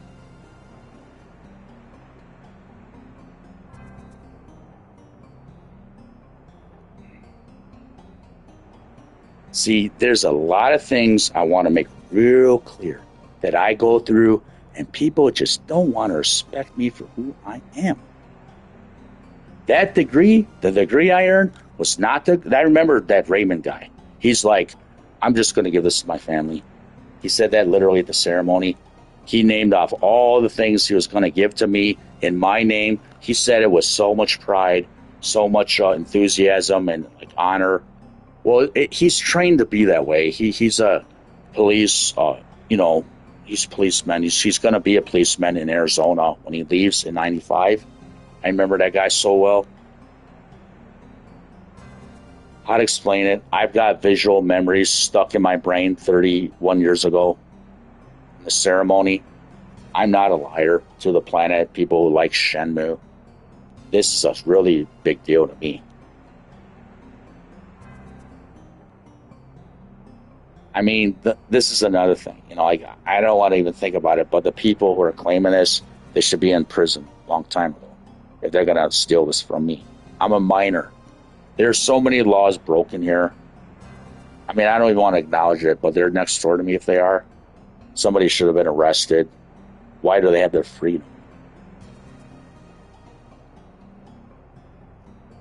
See, there's a lot of things I want to make real clear that I go through, and people just don't want to respect me for who I am. That degree, the degree I earned, was not the... I remember that Raymond guy. He's like, I'm just going to give this to my family. He said that literally at the ceremony. He named off all the things he was going to give to me in my name. He said it with so much pride, so much enthusiasm and like honor. Well, he's trained to be that way. He's a police, he's a policeman. He's going to be a policeman in Arizona when he leaves in 95. I remember that guy so well. How to explain it? I've got visual memories stuck in my brain 31 years ago. The ceremony. I'm not a liar to the planet. People who like Shenmue. This is a really big deal to me. I mean, this is another thing. I don't want to even think about it, but the people who are claiming this, they should be in prison a long time ago if they're going to steal this from me. I'm a minor. There's so many laws broken here. I mean, I don't even want to acknowledge it, but they're next door to me if they are. Somebody should have been arrested. Why do they have their freedom?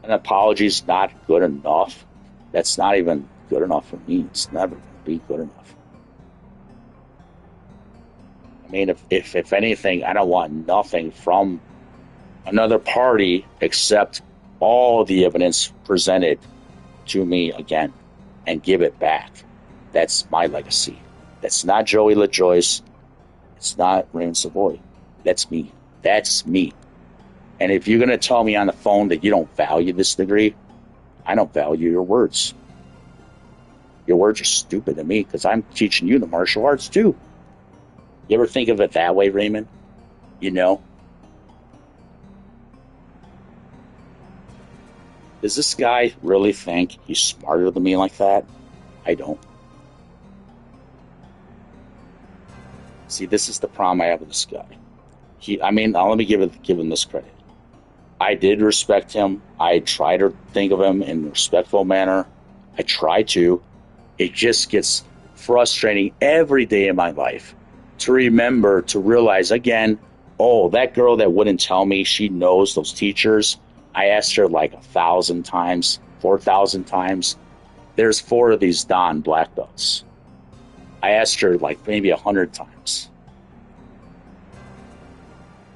An apology's not good enough. That's not even good enough for me. It's never going to be good enough. I mean, if anything, I don't want nothing from another party except all the evidence presented to me again and give it back. That's my legacy. That's not Joey LaJoyce. It's not Raymond Savoy. That's me. That's me. And if you're going to tell me on the phone that you don't value this degree, I don't value your words. Your words are stupid to me because I'm teaching you the martial arts too. You ever think of it that way, Raymond? Does this guy really think he's smarter than me like that? I don't. See, this is the problem I have with this guy. Let me give him this credit. I did respect him. I try to think of him in a respectful manner. I try to. It just gets frustrating every day of my life to remember, to realize again, oh, that girl that wouldn't tell me she knows those teachers, I asked her like 1,000 times, 4,000 times. There's 4 of these Don black belts. I asked her like maybe 100 times.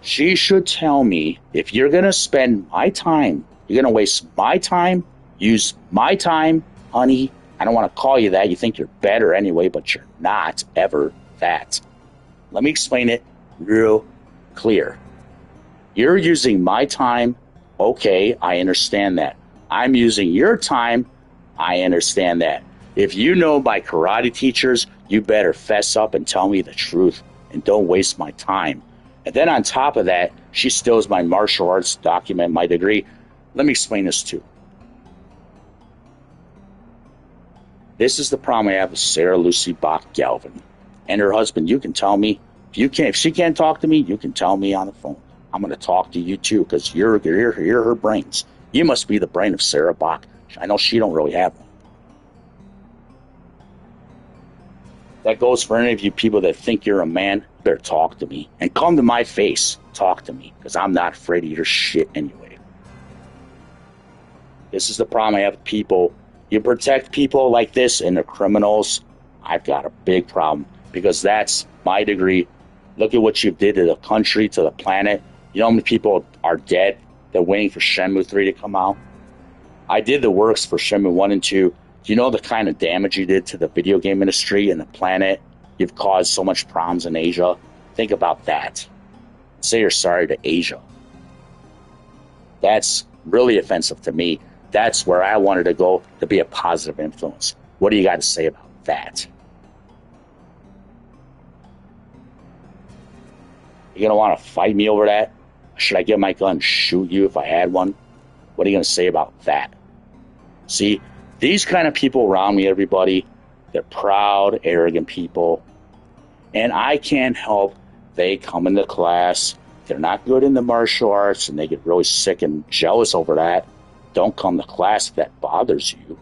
She should tell me, if you're going to spend my time, you're going to waste my time, use my time, honey, I don't want to call you that. You think you're better anyway, but you're not ever that. Let me explain it real clear. You're using my time. Okay, I understand that. I'm using your time. I understand that. If you know my karate teachers, you better fess up and tell me the truth and don't waste my time. And then on top of that, she steals my martial arts document, my degree. Let me explain this too. This is the problem I have with Sarah Lucy Bach Galvin and her husband. You can tell me if she can't talk to me, you can tell me on the phone. I'm going to talk to you too because you're her brains. You must be the brain of Sarah Bach. I know she don't really have one. That goes for any of you people that think you're a man. You better talk to me and come to my face. Talk to me because I'm not afraid of your shit anyway. This is the problem I have with people. You protect people like this and the criminals. I've got a big problem because that's my degree. Look at what you did to the country, to the planet. You know how many people are dead? They're waiting for Shenmue 3 to come out. I did the works for Shenmue 1 and 2. Do you know the kind of damage you did to the video game industry and the planet? you've caused so much problems in Asia. Think about that. Say you're sorry to Asia. That's really offensive to me. That's where I wanted to go, to be a positive influence. What do you got to say about that? You gonna want to fight me over that? Should I get my gun and shoot you if I had one? What are you gonna say about that? See, these kind of people around me, everybody, they're proud, arrogant people. And I can't help, they come into class, they're not good in the martial arts, and they get really sick and jealous over that. Don't come to class if that bothers you.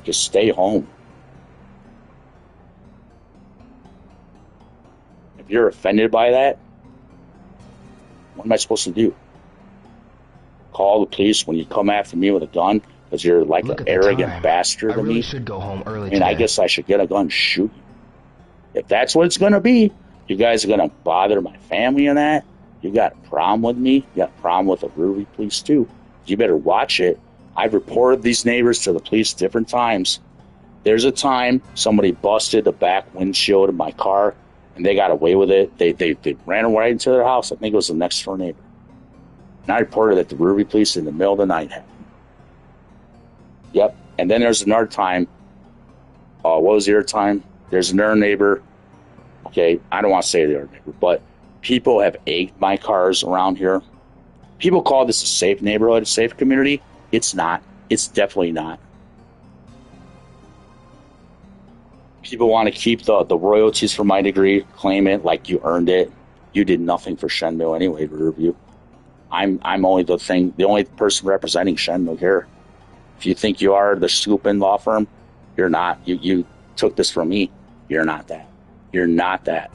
Just stay home. If you're offended by that, what am I supposed to do? Call the police when you come after me with a gun because you're like Look an at the arrogant time. bastard I to really me? should go home early And I today. guess I should get a gun and shoot you. If that's what it's going to be, you guys are going to bother my family and that, you got a problem with me, you got a problem with the Ruby police too. You better watch it. I've reported these neighbors to the police different times. There's a time somebody busted the back windshield of my car, and they got away with it. They ran right into their house. I think it was the next door neighbor. And I reported it to the Ruby police in the middle of the night. Yep. And then there's another time. What was the other time? There's another neighbor. Okay, I don't want to say the other neighbor, but people have egged my cars around here. People call this a safe neighborhood, a safe community. It's not. It's definitely not. People want to keep the royalties for my degree, claim it like you earned it. You did nothing for Shenmue anyway to review. I'm only the only person representing Shenmue here. If you think you are the Scoopin law firm, you're not. You took this from me. You're not that. You're not that.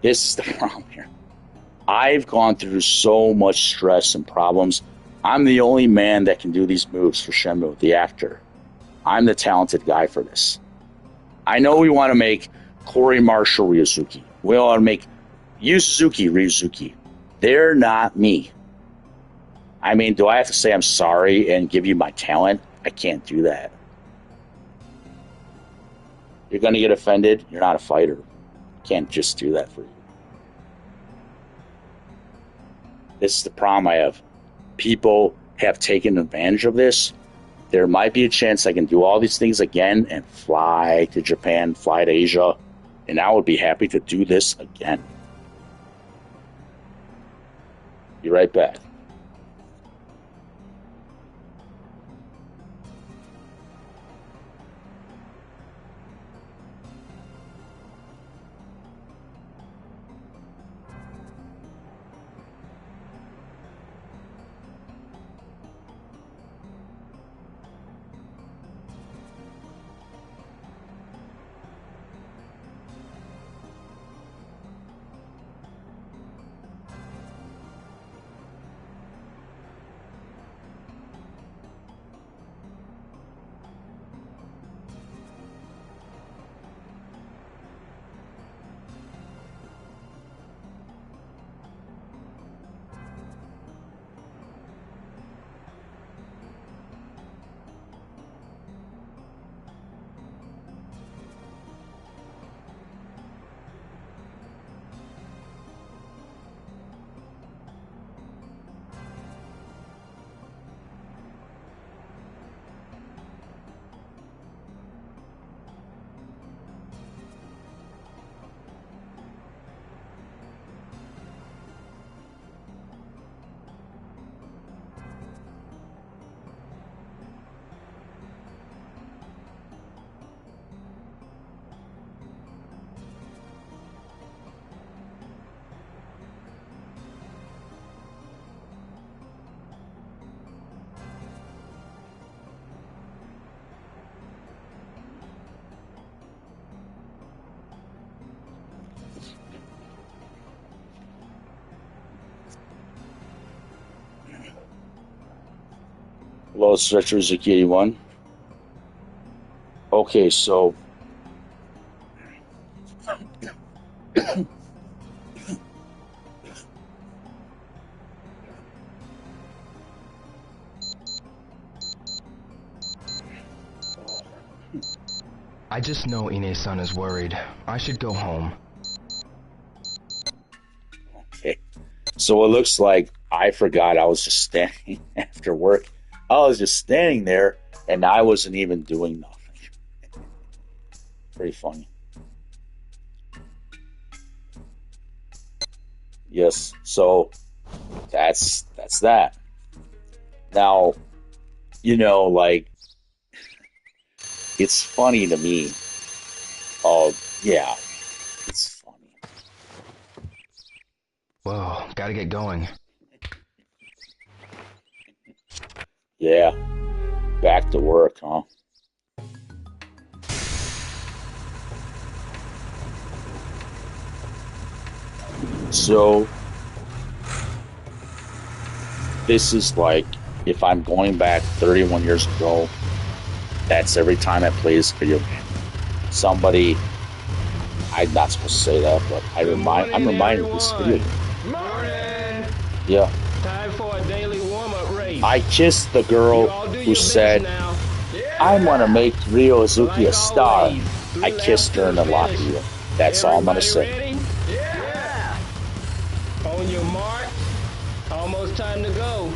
This is the problem here. I've gone through so much stress and problems. I'm the only man that can do these moves for Shenmue, the actor. I'm the talented guy for this. I know we want to make Corey Marshall Ryozuki. We want to make Yu Suzuki Ryozuki. They're not me. I mean, do I have to say I'm sorry and give you my talent? I can't do that. You're going to get offended. You're not a fighter. Can't just do that for you. This is the problem I have. People have taken advantage of this. There might be a chance I can do all these things again and fly to Japan, fly to Asia, and I would be happy to do this again. Be right back. Hello, Stretcher Zuki 81. Okay, so I just know Ine-san is worried. I should go home. Okay. So it looks like I forgot I was just standing after work. I was just standing there and I wasn't even doing nothing. Pretty funny. Yes. So that's that. Now, like it's funny to me. Oh, yeah, it's funny. Whoa, gotta get going. Yeah, back to work, huh? So, this is like, if I'm going back 31 years ago, that's every time I play this video game. Somebody, I'm not supposed to say that, but I'm reminded of this video game. Morning. Yeah. Time for a daily warm-up race. I kissed the girl who said, I want to make Ryo Hazuki a star. I kissed her in the locker room. That's all I'm going to say. Ready? Yeah. On your mark. Almost time to go.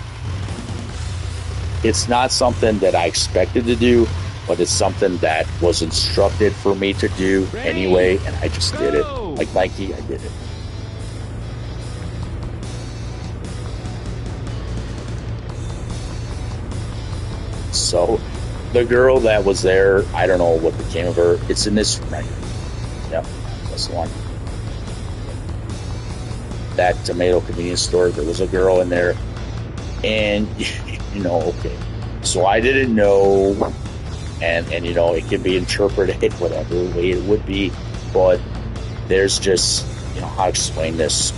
It's not something that I expected to do, but it's something that was instructed for me to do anyway, and I just did it. Like Nike, I did it. So, the girl that was there, I don't know what became of her. It's in this room right here. Yep, that's the one. That tomato convenience store, there was a girl in there, and okay. So I didn't know, and it can be interpreted whatever way it would be, but there's just how to explain this.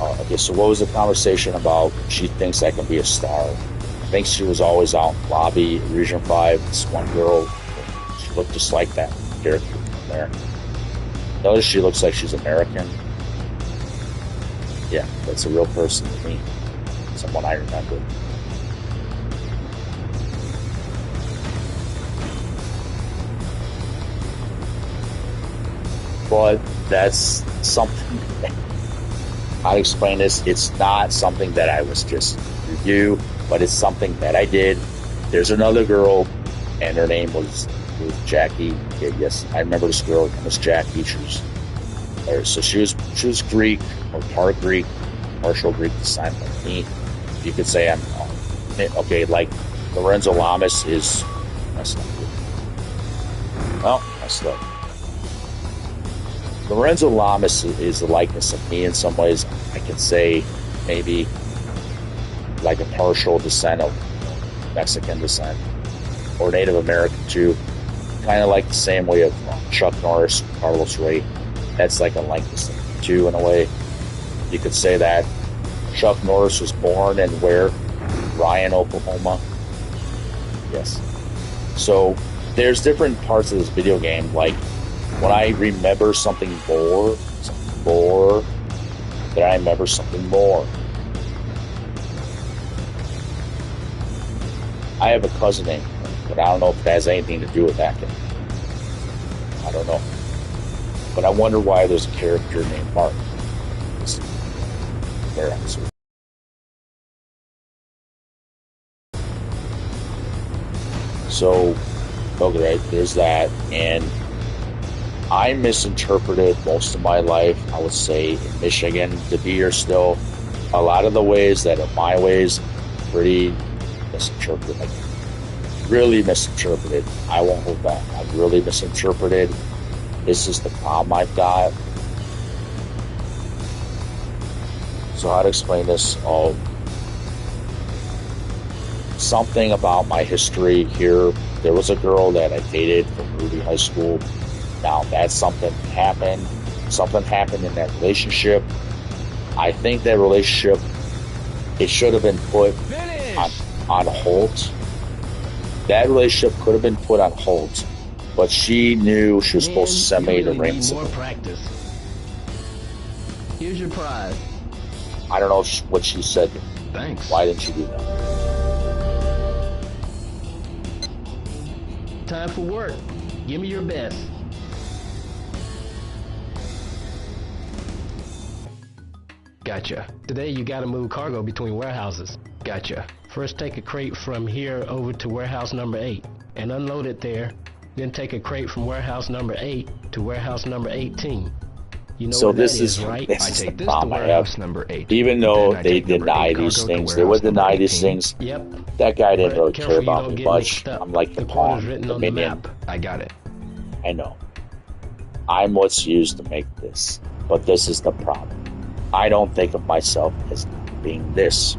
Okay, so what was the conversation about? She thinks I can be a star. I think she was always out in lobby, Region 5. This one girl, she looked just like that character there. Notice she looks like she's American. Yeah, that's a real person to me. Someone I remember. But that's something. How to explain this? It's not something that I was just review, but it's something that I did. There's another girl, and her name was Jackie. Yeah, yes, I remember this girl. It was Jackie. So she was Greek, or part Greek, partial Greek descent like me. You could say I'm okay. Like Lorenzo Lamas is messed up. Well, messed up. Lorenzo Lamas is the likeness of me in some ways. I can say maybe like a partial descent of Mexican descent or Native American too. Kind of like the same way of Chuck Norris, Carlos Ray. That's like a likeness of me too in a way. You could say that. Chuck Norris was born in where? Ryan, Oklahoma. Yes. So there's different parts of this video game, like when I remember something more, then I remember something more. I have a cousin named him, but I don't know if it has anything to do with that. I don't know. But I wonder why there's a character named Mark. So, okay, there's that, and I misinterpreted most of my life, I would say, in Michigan to be here still. A lot of the ways that are my ways, pretty misinterpreted. Like, really misinterpreted. I won't hold back. I've really misinterpreted. This is the problem I've got. So how to explain this? Something about my history here. There was a girl that I dated from Ruby High School. Now, that's something happened. Something happened in that relationship. I think that relationship, it should have been put on hold. That relationship could have been put on hold. But she knew she was supposed to send me to Rainbow. More practice. Here's your prize. I don't know what she said. Thanks. Why didn't she do that? time for work. Give me your best. Gotcha. Today you gotta move cargo between warehouses. Gotcha. First take a crate from here over to warehouse number 8 and unload it there. Then take a crate from warehouse number 8 to warehouse number 18. You know So where this that is right? this I is the take this to problem I have. warehouse number 8. Even though Then I they take number deny 8 these cargo to things, they would warehouse number deny these 18. things. Yep. That guy didn't But really careful care you about don't me get much. mixed up. I'm like the quota's pawn, written the on the minion. map. I got it. I know. I'm what's used to make this. But this is the problem. I don't think of myself as being this.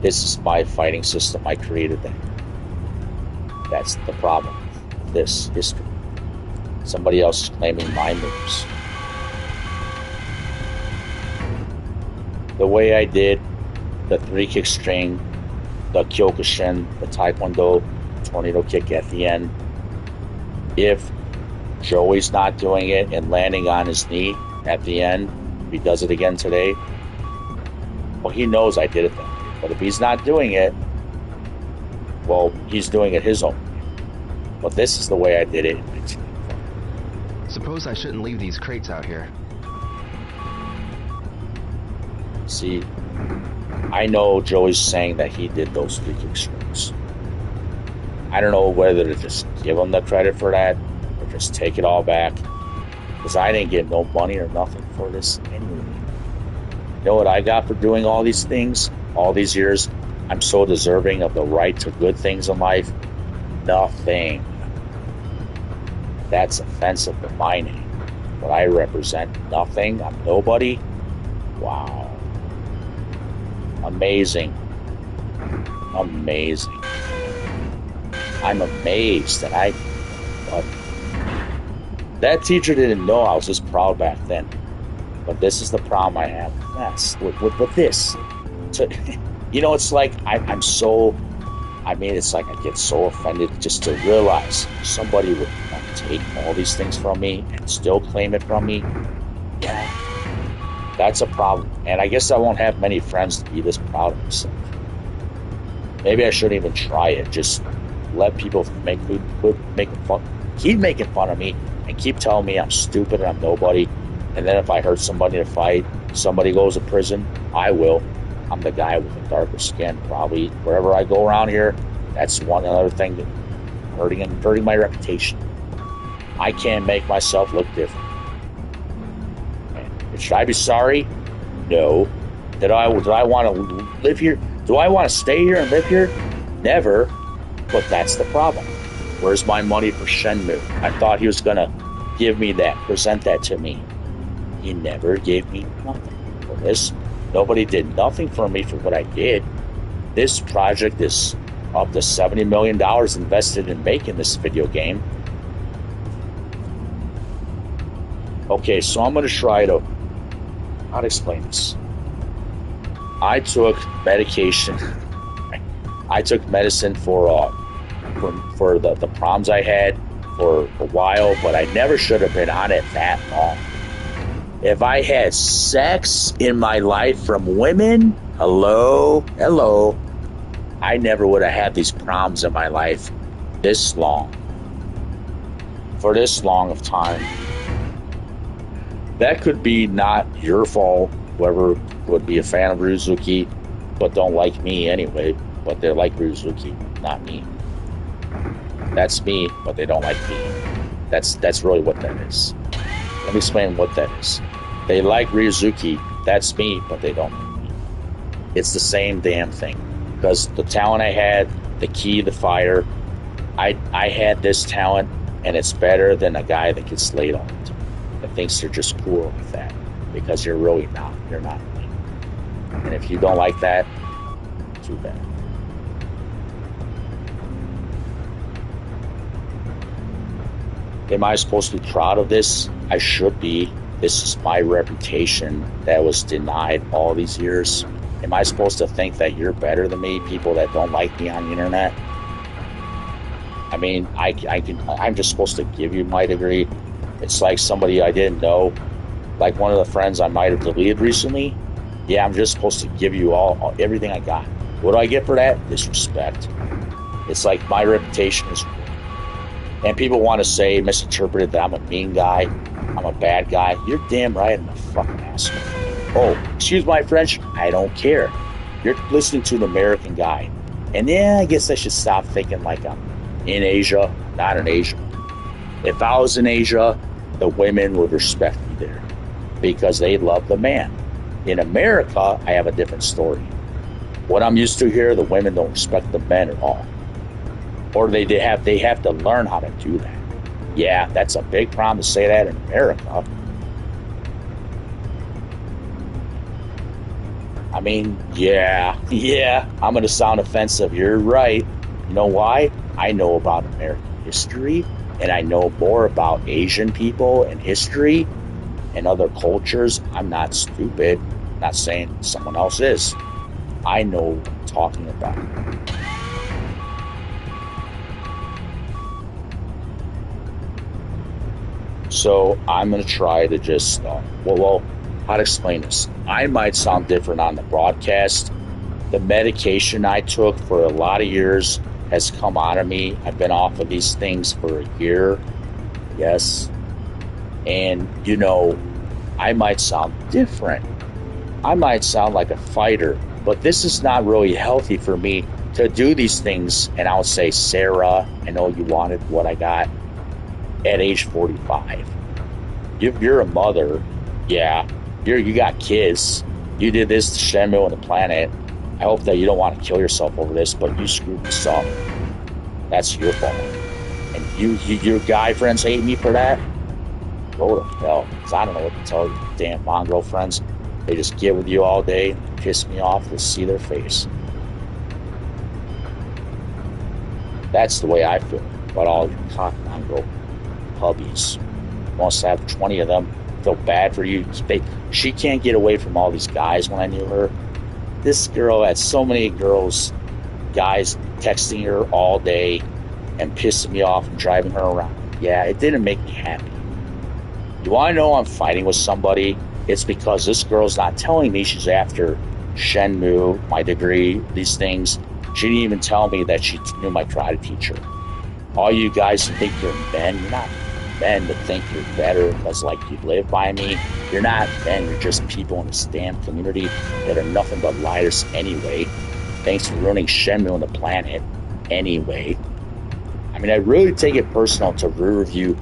This is my fighting system. I created that. That's the problem with this history. Somebody else is claiming my moves. The way I did the 3-kick string, the Kyokushin, the Taekwondo, tornado kick at the end. If Joey's not doing it and landing on his knee at the end, he does it again today, well, he knows I did it that way. But if he's not doing it, well, he's doing it his own way. But this is the way I did it. Suppose I shouldn't leave these crates out here. See, I know Joey's saying that he did those 3-kick strings. I don't know whether to just give him the credit for that or just take it all back. Because I didn't get no money or nothing for this anyway. You know what I got for doing all these things? All these years? I'm so deserving of the right to good things in life. Nothing. That's offensive to my name. But I represent nothing. I'm nobody. Wow. Amazing. Amazing. I'm amazed that that teacher didn't know I was just proud back then. But this is the problem I have. Yes, with this. So, you know, it's like I'm so. I mean, it's like I get so offended just to realize somebody would take all these things from me and still claim it from me. Yeah, that's a problem. And I guess I won't have many friends to be this proud of myself. Maybe I shouldn't even try it. Just let people make fun. Keep making fun of me and keep telling me I'm stupid and I'm nobody. And then if I hurt somebody in a fight, somebody goes to prison, I will. I'm the guy with the darker skin, probably. Wherever I go around here, that's one other thing that hurting my reputation. I can't make myself look different. And should I be sorry? No. Did I want to live here? Do I want to stay here and live here? Never. But that's the problem. Where's my money for Shenmue? I thought he was going to give me that, present that to me. He never gave me nothing for this. Nobody did nothing for me for what I did. This project is up to $70 million invested in making this video game. Okay, so I'm going to try to... How to explain this? I took medication. I took medicine for the problems I had for a while, but I never should have been on it that long. If I had sex in my life from women, hello, I never would have had these problems in my life this long. For this long of time. That could be not your fault, whoever would be a fan of Ryo, but don't like me anyway, but they like Ryo, not me. That's me, but they don't like me. That's really what that is. Let me explain what that is. They like Ryo, that's me, but they don't like me. It's the same damn thing. Because the talent I had, the key, the fire, I had this talent, and it's better than a guy that gets laid all the time. That thinks they're just cool with that. Because you're really not. You're not me. And if you don't like that, too bad. Am I supposed to be proud of this? I should be. This is my reputation that was denied all these years. Am I supposed to think that you're better than me, people that don't like me on the internet? I mean, I'm just supposed to give you my degree. It's like somebody I didn't know, like one of the friends I might have deleted recently. Yeah, I'm just supposed to give you everything I got. What do I get for that? Disrespect. It's like my reputation is, and people want to say, misinterpreted, that I'm a mean guy, I'm a bad guy. You're damn right I'm a fucking asshole. Oh, excuse my French, I don't care. You're listening to an American guy. And yeah, I guess I should stop thinking like I'm in Asia, not in Asia. If I was in Asia, the women would respect me there because they love the man. In America, I have a different story. What I'm used to here, the women don't respect the men at all. Or they have to learn how to do that. Yeah, that's a big problem to say that in America. I mean, yeah, I'm going to sound offensive. You're right. You know why? I know about American history, and I know more about Asian people and history and other cultures. I'm not stupid. I'm not saying someone else is. I know what I'm talking about. So I'm going to try to just, well, how to explain this? I might sound different on the broadcast. The medication I took for a lot of years has come out of me. I've been off of these things for a year. Yes. And, you know, I might sound different. I might sound like a fighter, but this is not really healthy for me to do these things. And I'll say, Sarah, I know you wanted what I got at age 45. You're a mother. Yeah. You got kids. You did this to Shenmue on the planet. I hope that you don't want to kill yourself over this, but you screwed this up. That's your fault. And your guy friends hate me for that? Go to hell. Because I don't know what to tell you. Damn mongrel friends. They just get with you all day and piss me off to see their face. That's the way I feel about all your cock mongrel puppies. Wants to have 20 of them. Feel bad for you. She can't get away from all these guys when I knew her. This girl had so many guys texting her all day and pissing me off and driving her around. Yeah, it didn't make me happy. You want to know I'm fighting with somebody? It's because this girl's not telling me she's after Shenmue, my degree, these things. She didn't even tell me that she knew my karate teacher. All you guys think you're men, you're not men to think you're better because like you live by me. You're not men, you're just people in this damn community that are nothing but liars anyway. Thanks for ruining Shenmue on the planet anyway. I mean, I really take it personal to Riverview.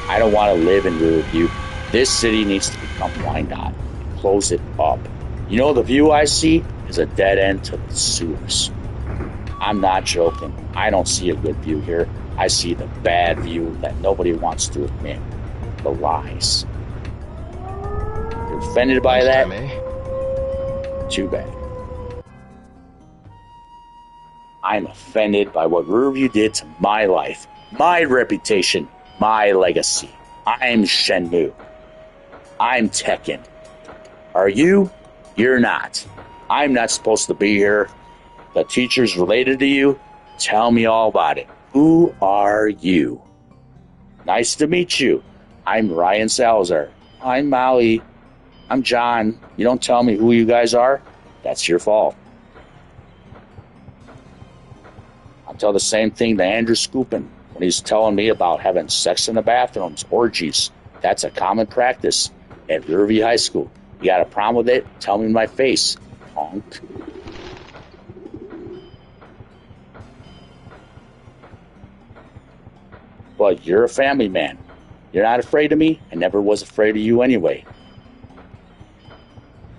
I don't want to live in Riverview. This city needs to become Wyandotte. Close it up. You know, the view I see is a dead end to the sewers. I'm not joking. I don't see a good view here. I see the bad view that nobody wants to admit. The lies. You're offended by that? Too bad. I'm offended by what Riverview did to my life, my reputation, my legacy. I'm Shenmue. I'm Tekken. Are you? You're not. I'm not supposed to be here. The teacher's related to you. Tell me all about it. Who are you? Nice to meet you. I'm Ryan Salazar. I'm Molly. I'm John. You don't tell me who you guys are? That's your fault. I'll tell the same thing to Andrew Scoopin when he's telling me about having sex in the bathrooms, orgies. That's a common practice at Riverview High School. You got a problem with it? Tell me in my face, punk. But you're a family man. You're not afraid of me. I never was afraid of you anyway.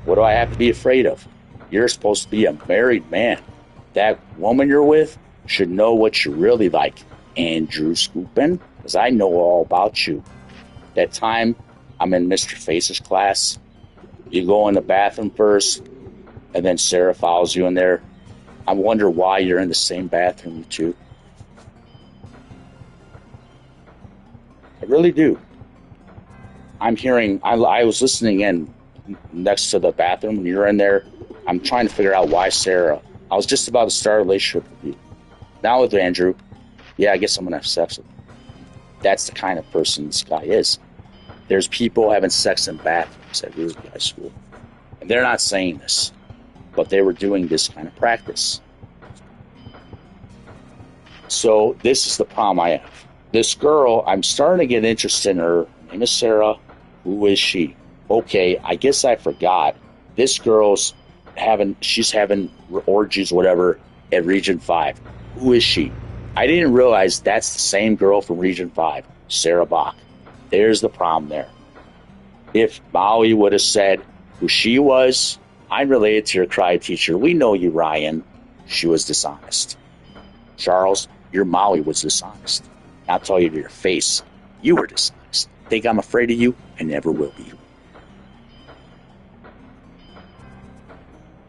What do I have to be afraid of? You're supposed to be a married man. That woman you're with should know what you're really like, Andrew Scoopin, because I know all about you. That time I'm in Mr. Face's class, you go in the bathroom first, and then Sarah follows you in there. I wonder why you're in the same bathroom, too. I really do. I'm hearing, I was listening in next to the bathroom when you're in there. I'm trying to figure out why Sarah. I was just about to start a relationship with you. Now with Andrew, yeah, I guess I'm going to have sex with him. That's the kind of person this guy is. There's people having sex in bathrooms at Riverview High School. And they're not saying this, but they were doing this kind of practice. So this is the problem I have. This girl, I'm starting to get interested in her. Her name is Sarah. Who is she? Okay, I guess I forgot. This girl's she's having orgies, whatever, at Region 5. Who is she? I didn't realize that's the same girl from Region 5, Sarah Bach. There's the problem there. If Molly would have said who she was, I'm related to your cry teacher. We know you, Ryan. She was dishonest. Charles, your Molly was dishonest. I'll tell you to your face, you were dishonest. Think I'm afraid of you? I never will be.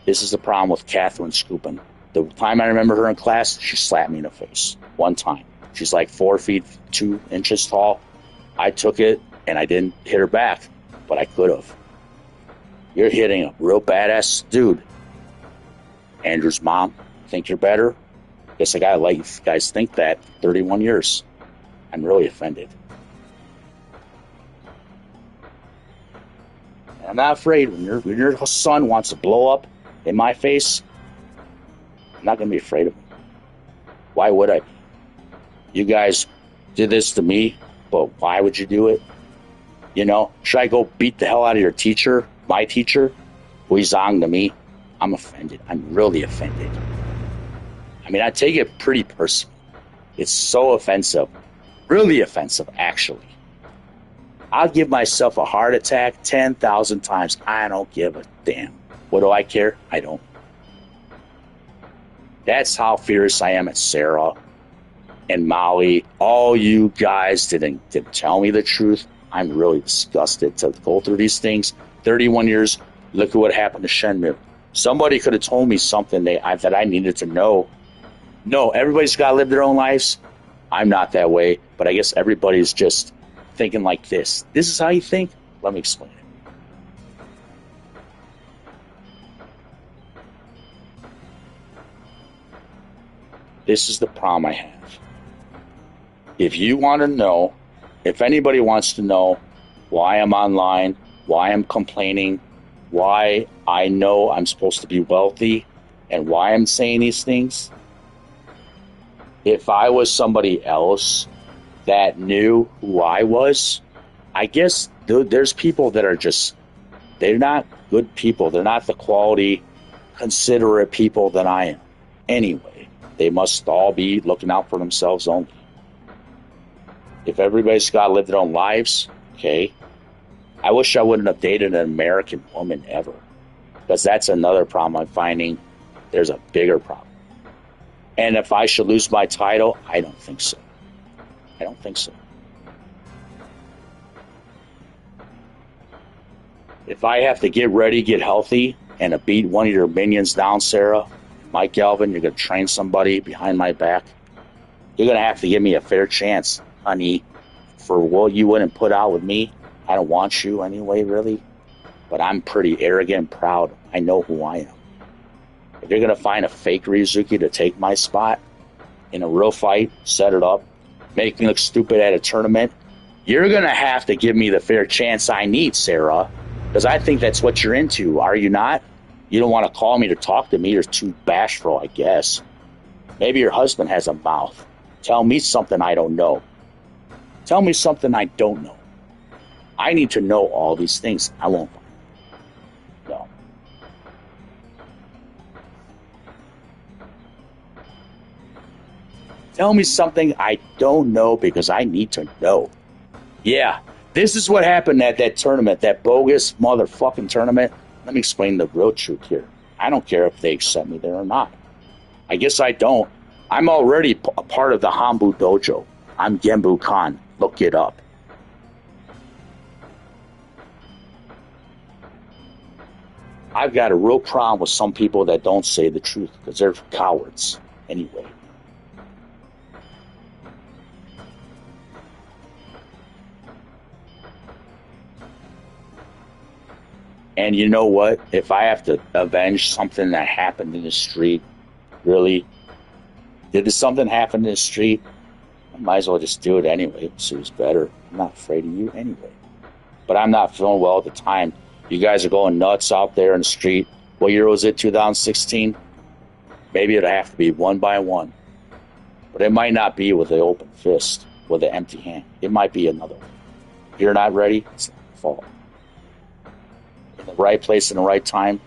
This is the problem with Catherine Scoopin. The time I remember her in class, she slapped me in the face. One time. She's like 4 feet 2 inches tall. I took it, and I didn't hit her back, but I could have. You're hitting a real badass dude. Andrew's mom, think you're better? Guess I gotta let you guys think that. 31 years. I'm really offended. And I'm not afraid when your son wants to blow up in my face. I'm not gonna be afraid of him. Why would I? You guys did this to me, but why would you do it? You know, should I go beat the hell out of your teacher, my teacher, who he's on to me? I'm offended. I'm really offended. I mean, I take it pretty personal. It's so offensive. Really offensive, actually. I'll give myself a heart attack 10,000 times. I don't give a damn. What do I care? I don't. That's how furious I am at Sarah and Molly. All you guys didn't tell me the truth. I'm really disgusted to go through these things. 31 years, look at what happened to Shenmue. Somebody could have told me something that I needed to know. No, everybody's got to live their own lives. I'm not that way, but I guess everybody's just thinking like this. This is how you think? Let me explain it. This is the problem I have. If you want to know, if anybody wants to know why I'm online, why I'm complaining, why I know I'm supposed to be wealthy, and why I'm saying these things, if I was somebody else that knew who I was, I guess there's people that are just, they're not good people. They're not the quality, considerate people that I am. Anyway, they must all be looking out for themselves only. If everybody's got to live their own lives, okay, I wish I wouldn't have dated an American woman ever, because that's another problem I'm finding. There's a bigger problem. And if I should lose my title, I don't think so. I don't think so. If I have to get ready, get healthy, and to beat one of your minions down, Sarah, Mike Galvin, you're going to train somebody behind my back, you're going to have to give me a fair chance, honey, for what you wouldn't put out with me. I don't want you anyway, really. But I'm pretty arrogant and proud. I know who I am. If you're going to find a fake Ryozuki to take my spot in a real fight, set it up, make me look stupid at a tournament, you're going to have to give me the fair chance I need, Sarah, because I think that's what you're into, are you not? You don't want to call me to talk to me. You're too bashful, I guess. Maybe your husband has a mouth. Tell me something I don't know. Tell me something I don't know. I need to know all these things. I won't. No. Tell me something I don't know, because I need to know. Yeah, this is what happened at that tournament, that bogus motherfucking tournament. Let me explain the real truth here. I don't care if they accept me there or not. I guess I don't. I'm already a part of the Hanbu Dojo. I'm Genbu Khan. Look it up. I've got a real problem with some people that don't say the truth, because they're cowards anyway. And you know what? If I have to avenge something that happened in the street, really, did something happen in the street? I might as well just do it anyway, so it's better. I'm not afraid of you anyway. But I'm not feeling well at the time. You guys are going nuts out there in the street. What year was it, 2016? Maybe it'll have to be one by one. But it might not be with an open fist, with an empty hand. It might be another way. If you're not ready, it's not your fault. In the right place in the right time,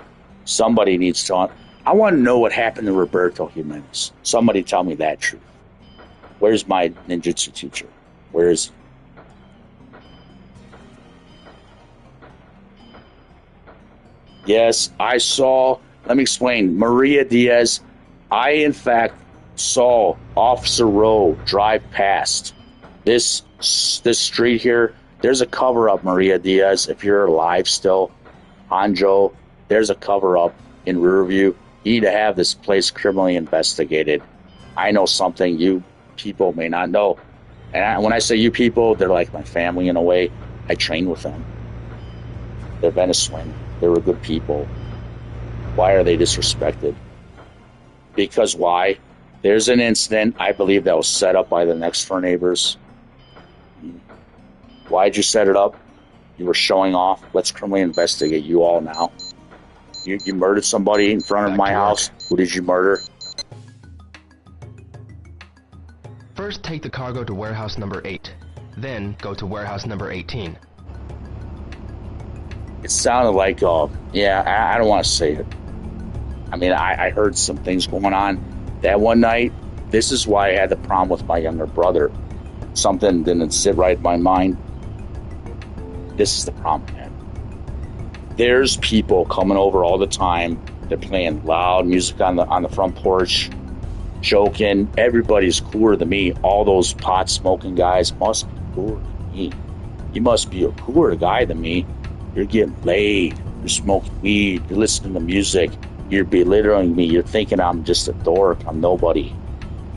somebody needs to. I want to know what happened to Roberto Jimenez. Somebody tell me that truth. Where's my ninjutsu teacher? Where is he? Yes, I saw. Let me explain. Maria Diaz. I, in fact, saw Officer Rowe drive past this street here. There's a cover up, Maria Diaz. If you're alive still, Hanjo, there's a cover up in Riverview. You need to have this place criminally investigated. I know something you people may not know. And when I say you people, they're like my family in a way. I trained with them. They're Venezuelan. They were good people. Why are they disrespected? Because why? There's an incident, I believe, that was set up by the next door neighbors. Why'd you set it up? You were showing off. Let's criminally investigate you all now. You murdered somebody in front of my house. Who did you murder? First, take the cargo to warehouse number 8. Then, go to warehouse number 18. It sounded like, yeah, I don't want to say it. I mean, I heard some things going on that one night. This is why I had the problem with my younger brother. Something didn't sit right in my mind. This is the problem, man. There's people coming over all the time. They're playing loud music on the front porch, joking. Everybody's cooler than me. All those pot smoking guys must be cooler than me. You must be a cooler guy than me. You're getting laid. You're smoking weed. You're listening to music. You're belittling me. You're thinking I'm just a dork. I'm nobody.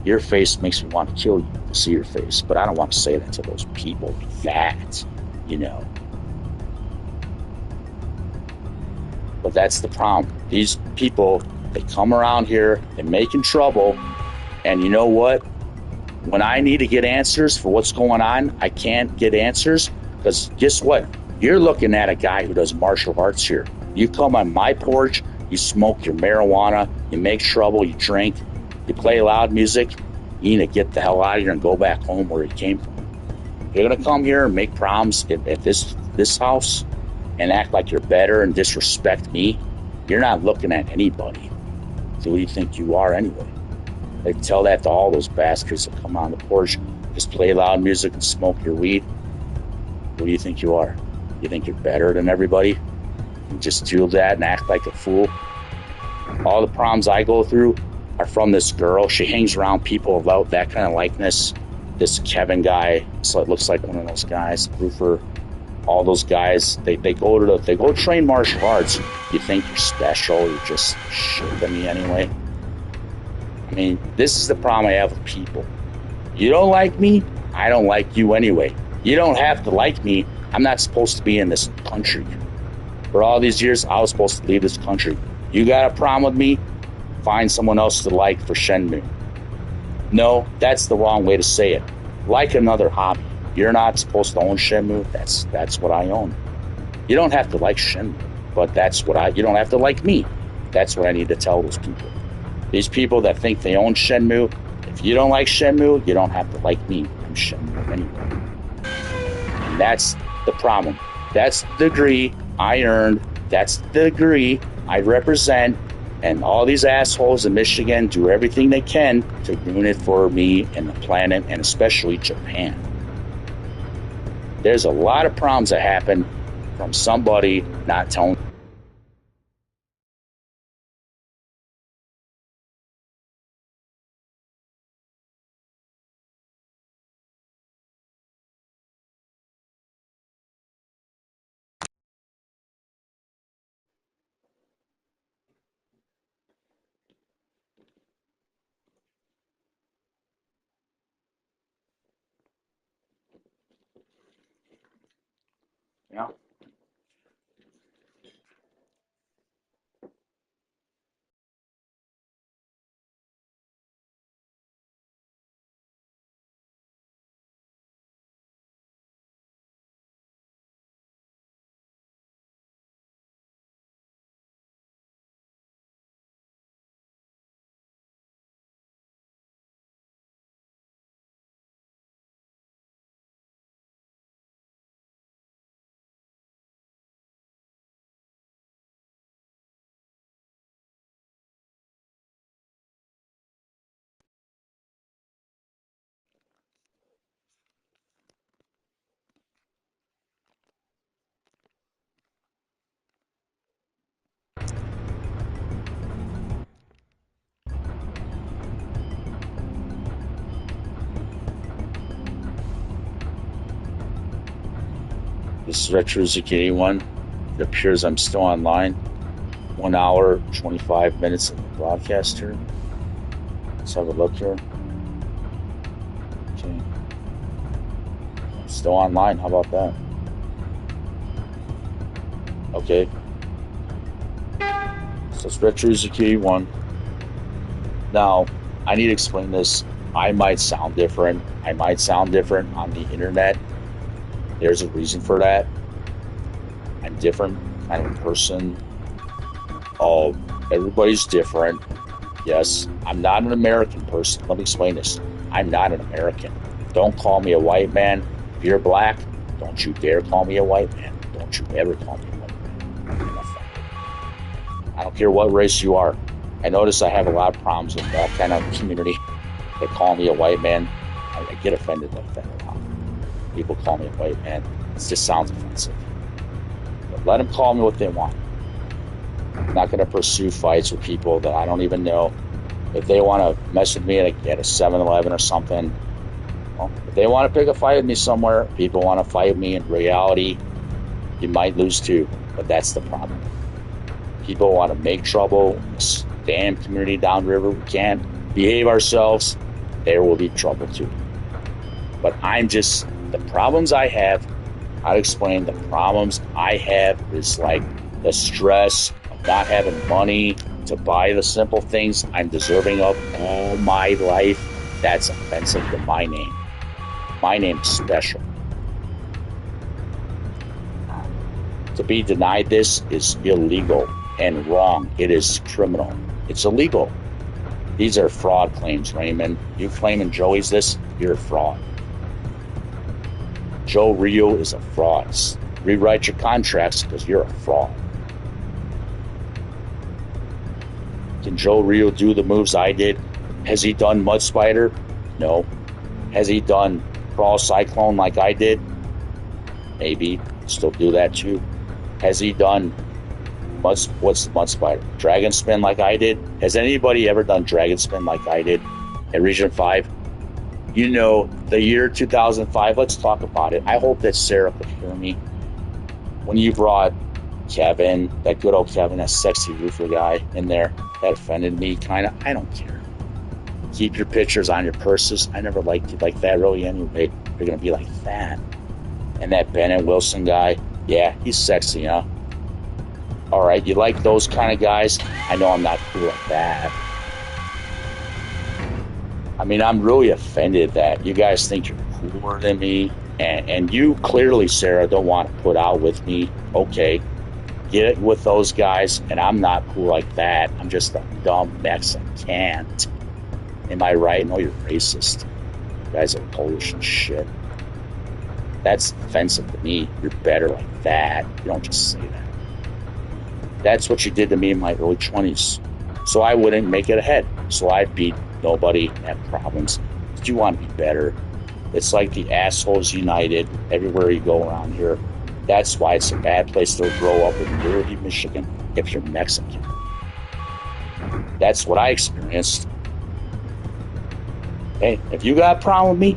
Your face makes me want to kill you to see your face. But I don't want to say that to those people. That, you know. But that's the problem. These people, they come around here, they're making trouble. And you know what? When I need to get answers for what's going on, I can't get answers. Because guess what? You're looking at a guy who does martial arts here. You come on my porch, you smoke your marijuana, you make trouble, you drink, you play loud music. You need to get the hell out of here and go back home where you came from. If you're going to come here and make problems at this house and act like you're better and disrespect me, you're not looking at anybody. So who do you think you are anyway? They tell that to all those bastards that come on the porch, just play loud music and smoke your weed. Who do you think you are? You think you're better than everybody? You just do that and act like a fool? All the problems I go through are from this girl. She hangs around people about that kind of likeness. This Kevin guy, so it looks like one of those guys, roofer. All those guys, they go train martial arts. You think you're special? You're just shit to me anyway. I mean, this is the problem I have with people. You don't like me, I don't like you anyway. You don't have to like me. I'm not supposed to be in this country. For all these years, I was supposed to leave this country. You got a problem with me? Find someone else to like for Shenmue. No, that's the wrong way to say it. Like another hobby. You're not supposed to own Shenmue. That's what I own. You don't have to like Shenmue, but you don't have to like me. That's what I need to tell those people. These people that think they own Shenmue, if you don't like Shenmue, you don't have to like me. I'm Shenmue anyway. And that's the problem. That's the degree I earned. That's the degree I represent. And all these assholes in Michigan do everything they can to ruin it for me and the planet, and especially Japan. There's a lot of problems that happen from somebody not telling This is Retro Hazuki 81. It appears I'm still online. 1 hour, 25 minutes of the broadcast here. Let's have a look here. Okay. I'm still online. How about that? Okay. So it's Retro Hazuki 81. Now, I need to explain this. I might sound different. I might sound different on the internet. There's a reason for that. I'm different kind of person. Everybody's different. Yes, I'm not an American person. Let me explain this. I'm not an American. Don't call me a white man. If you're black, don't you dare call me a white man. Don't you ever call me a white man. I'm offended. I don't care what race you are. I notice I have a lot of problems with that kind of community. They call me a white man. I get offended like that a lot. People call me a white man. It just sounds offensive. But let them call me what they want. I'm not going to pursue fights with people that I don't even know. If they want to mess with me at a 7-Eleven or something, well, if they want to pick a fight with me somewhere, people want to fight with me in reality, you might lose too. But that's the problem. People want to make trouble in this damn community downriver. We can't behave ourselves. There will be trouble too. But the problems I have, I'll explain the problems I have is like the stress of not having money to buy the simple things I'm deserving of all my life. That's offensive to my name. My name's special. To be denied this is illegal and wrong. It is criminal. It's illegal. These are fraud claims, Raymond. You claiming Joey's this, you're a fraud. Joe Ryo is a fraud. Rewrite your contracts because you're a fraud. Can Joe Ryo do the moves I did? Has he done Mud Spider? No. Has he done Crawl Cyclone like I did? Maybe. Still do that too. Has he done what's the Mud Spider? Dragon Spin like I did? Has anybody ever done Dragon Spin like I did at Region 5? You know, the year 2005, let's talk about it. I hope that Sarah could hear me. When you brought Kevin, that good old Kevin, that sexy roofer guy in there, that offended me, kind of. I don't care. Keep your pictures on your purses. I never liked you like that, really, anyway. You're going to be like that. And that Bennett Wilson guy, yeah, he's sexy, huh? All right, you like those kind of guys? I know I'm not cool like that. I mean, I'm really offended that you guys think you're cooler than me. And you clearly, Sarah, don't want to put out with me. Okay, get it with those guys, and I'm not cool like that. I'm just a dumb Mexican. Am I right? No, you're racist. You guys are Polish and shit. That's offensive to me. You're better like that. You don't just say that. That's what you did to me in my early 20s. So I wouldn't make it ahead. So I'd beat nobody, have problems. But you want to be better. It's like the assholes united everywhere you go around here. That's why it's a bad place to grow up in Liberty, Michigan, if you're Mexican. That's what I experienced. Hey, if you got a problem with me,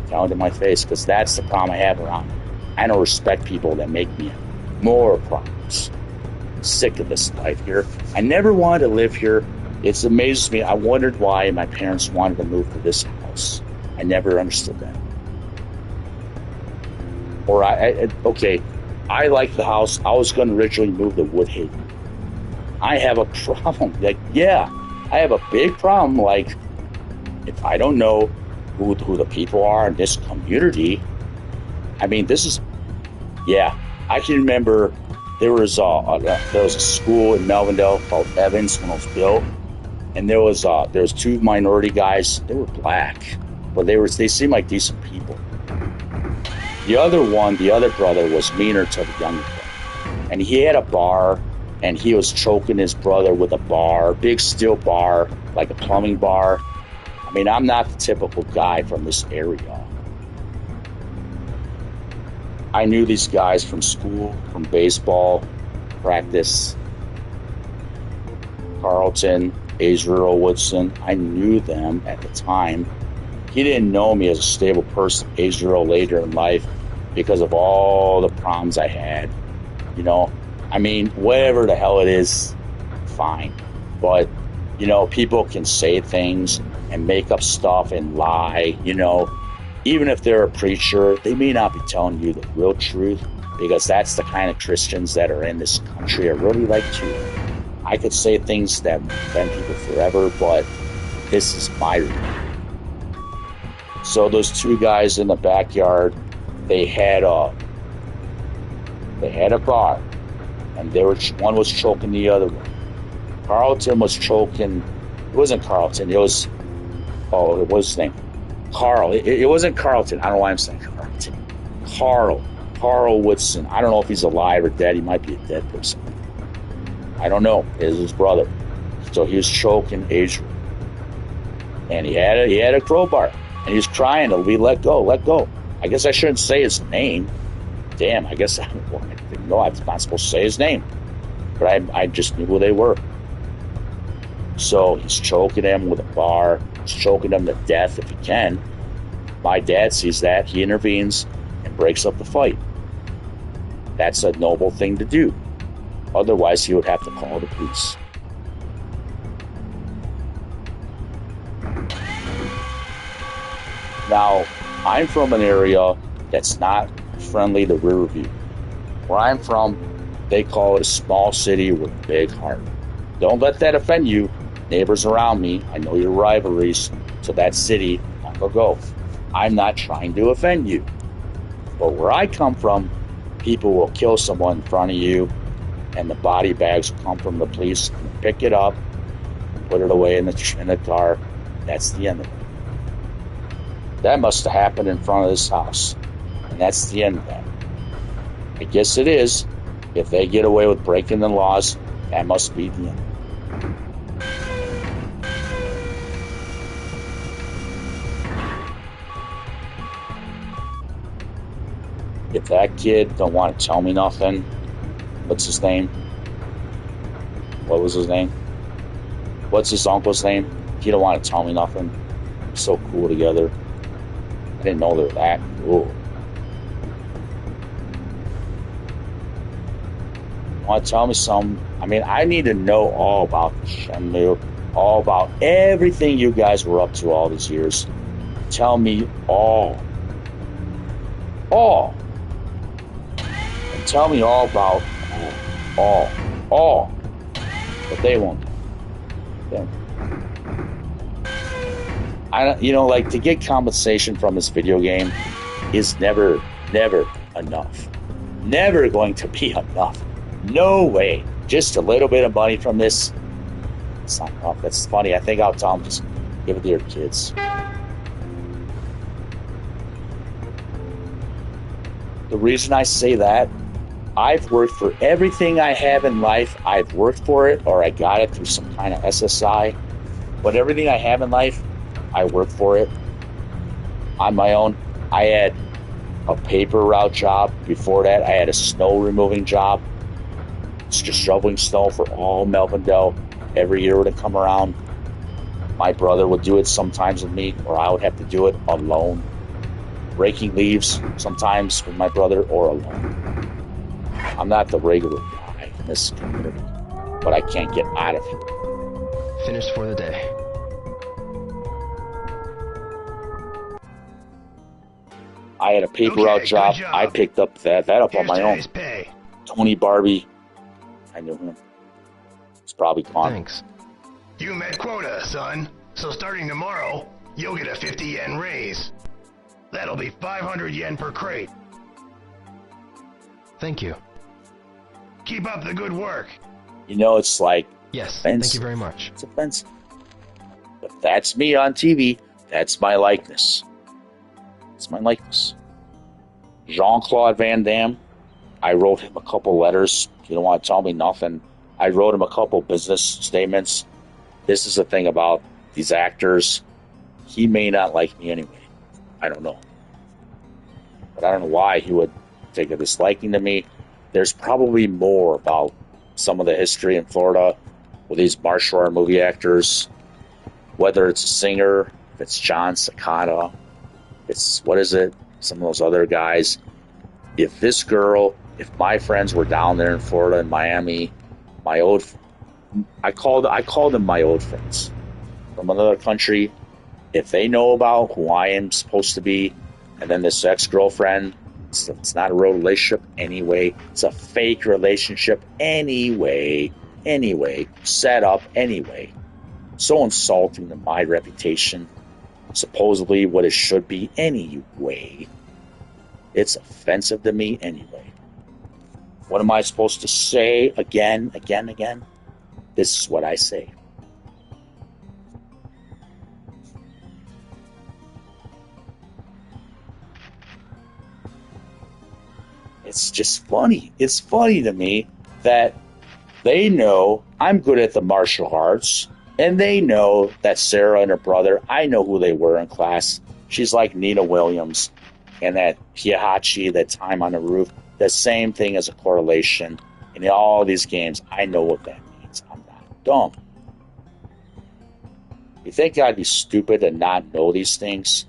tell it to my face, because that's the problem I have around here. I don't respect people that make me more problems. I'm sick of this life here. I never wanted to live here. It amazes me. I wondered why my parents wanted to move to this house. I never understood that. Or okay, I like the house. I was going to originally move to Woodhaven. I have a problem. Like, yeah, I have a big problem. Like, if I don't know who the people are in this community, I mean, this is, yeah, I can remember there was a school in Melvindale called Evans when it was built, and there was two minority guys. They were black, but they seemed like decent people. The other brother was meaner to the younger brother, and he had a bar, and he was choking his brother with a bar, big steel bar, like a plumbing bar. I mean, I'm not the typical guy from this area. I knew these guys from school, from baseball, practice. Carlton, Israel Woodson, I knew them at the time. He didn't know me as a stable person, Israel, later in life, because of all the problems I had. You know, I mean, whatever the hell it is, fine. But, you know, people can say things and make up stuff and lie, you know. Even if they're a preacher, they may not be telling you the real truth, because that's the kind of Christians that are in this country are really like too. I could say things that offend people forever, but this is my review. So those two guys in the backyard, they had a bar, and one was choking the other one. Carlton was choking. It wasn't Carlton. It was what was his name? Carl. It wasn't Carlton. I don't know why I'm saying Carlton. Carl Woodson. I don't know if he's alive or dead. He might be a dead person. I don't know. It was his brother. So he was choking Adrian, and he had a crowbar, and he was crying to be let go. I guess I shouldn't say his name. Damn, I guess I didn't know I'm not supposed to say his name, but I just knew who they were. So he's choking him with a bar. He's choking him to death if he can. My dad sees that. He intervenes and breaks up the fight. That's a noble thing to do. Otherwise, he would have to call the police. Now, I'm from an area that's not friendly to Riverview. Where I'm from, they call it a small city with a big heart. Don't let that offend you. Neighbors around me, I know your rivalries to that city long ago. I'm not trying to offend you. But where I come from, people will kill someone in front of you, and the body bags will come from the police and pick it up, put it away in the car. That's the end of it. That must have happened in front of this house, and that's the end of that. I guess it is. If they get away with breaking the laws, that must be the end. If that kid don't want to tell me nothing, what's his name? What was his name? What's his uncle's name? He don't want to tell me nothing. We're so cool together. I didn't know they were that cool. Want to tell me something? I mean, I need to know all about Shenmue, all about everything you guys were up to all these years. Tell me all. All. And tell me all about all. But they won't. Like, to get compensation from this video game is never enough. Never going to be enough. No way. Just a little bit of money from this. It's not enough. That's funny. I think I'll tell them, just give it to your kids. The reason I say that, I've worked for everything I have in life. I've worked for it, or I got it through some kind of SSI. But everything I have in life, I worked for it on my own. I had a paper route job. Before that, I had a snow removing job. It's just shoveling snow for all Melvindale. Every year would it come around. My brother would do it sometimes with me, or I would have to do it alone. Raking leaves sometimes with my brother, or alone. I'm not the regular guy in this community, but I can't get out of here. Finished for the day. I had a paper route job. I picked up that up on my own. Pay. Tony Barbie, I knew him. He's probably gone. Thanks. You met quota, son. So starting tomorrow, you'll get a 50 yen raise. That'll be 500 yen per crate. Thank you. Keep up the good work. You know, it's like, Yes, offensive. thank you very much. It's offensive. But that's me on TV. That's my likeness. It's my likeness. Jean-Claude Van Damme, I wrote him a couple letters. You don't want to tell me nothing. I wrote him a couple business statements. This is the thing about these actors. He may not like me anyway. I don't know. But I don't know why he would take a disliking to me. There's probably more about some of the history in Florida with these martial art movie actors. Whether it's a singer, if it's John Cicada, it's, what is it? Some of those other guys. if this girl, if my friends were down there in Florida and Miami, I called them my old friends from another country. If they know about who I am supposed to be, and then this ex-girlfriend, it's not a real relationship anyway. It's a fake relationship anyway, set up anyway. So insulting to my reputation, supposedly what it should be anyway. It's offensive to me anyway. What am I supposed to say again? This is what I say. It's just funny. It's funny to me that they know I'm good at the martial arts, and they know that Sarah and her brother, I know who they were in class. She's like Nina Williams, and that Hihachi, that time on the roof, the same thing as a correlation. In all these games, I know what that means. I'm not dumb. You think I'd be stupid to not know these things?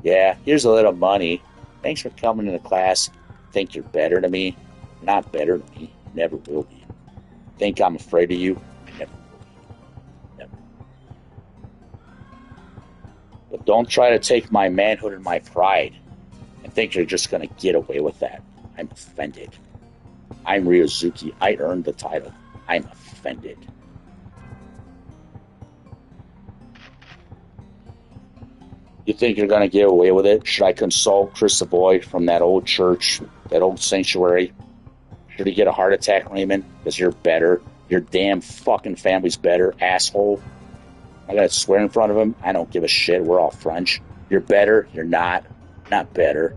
Yeah, here's a little money. Thanks for coming to the class. Think you're better than me? Not better than me. Never will be. Think I'm afraid of you? I never will be. Never. But don't try to take my manhood and my pride and think you're just going to get away with that. I'm offended. I'm Ryo Hazuki. I earned the title. I'm offended. You think you're going to get away with it? Should I consult Chris the Boy from that old church, that old sanctuary? Should he get a heart attack, Raymond? Because you're better. Your damn fucking family's better, asshole. I gotta swear in front of him? I don't give a shit. We're all French. You're better. You're not. Not better.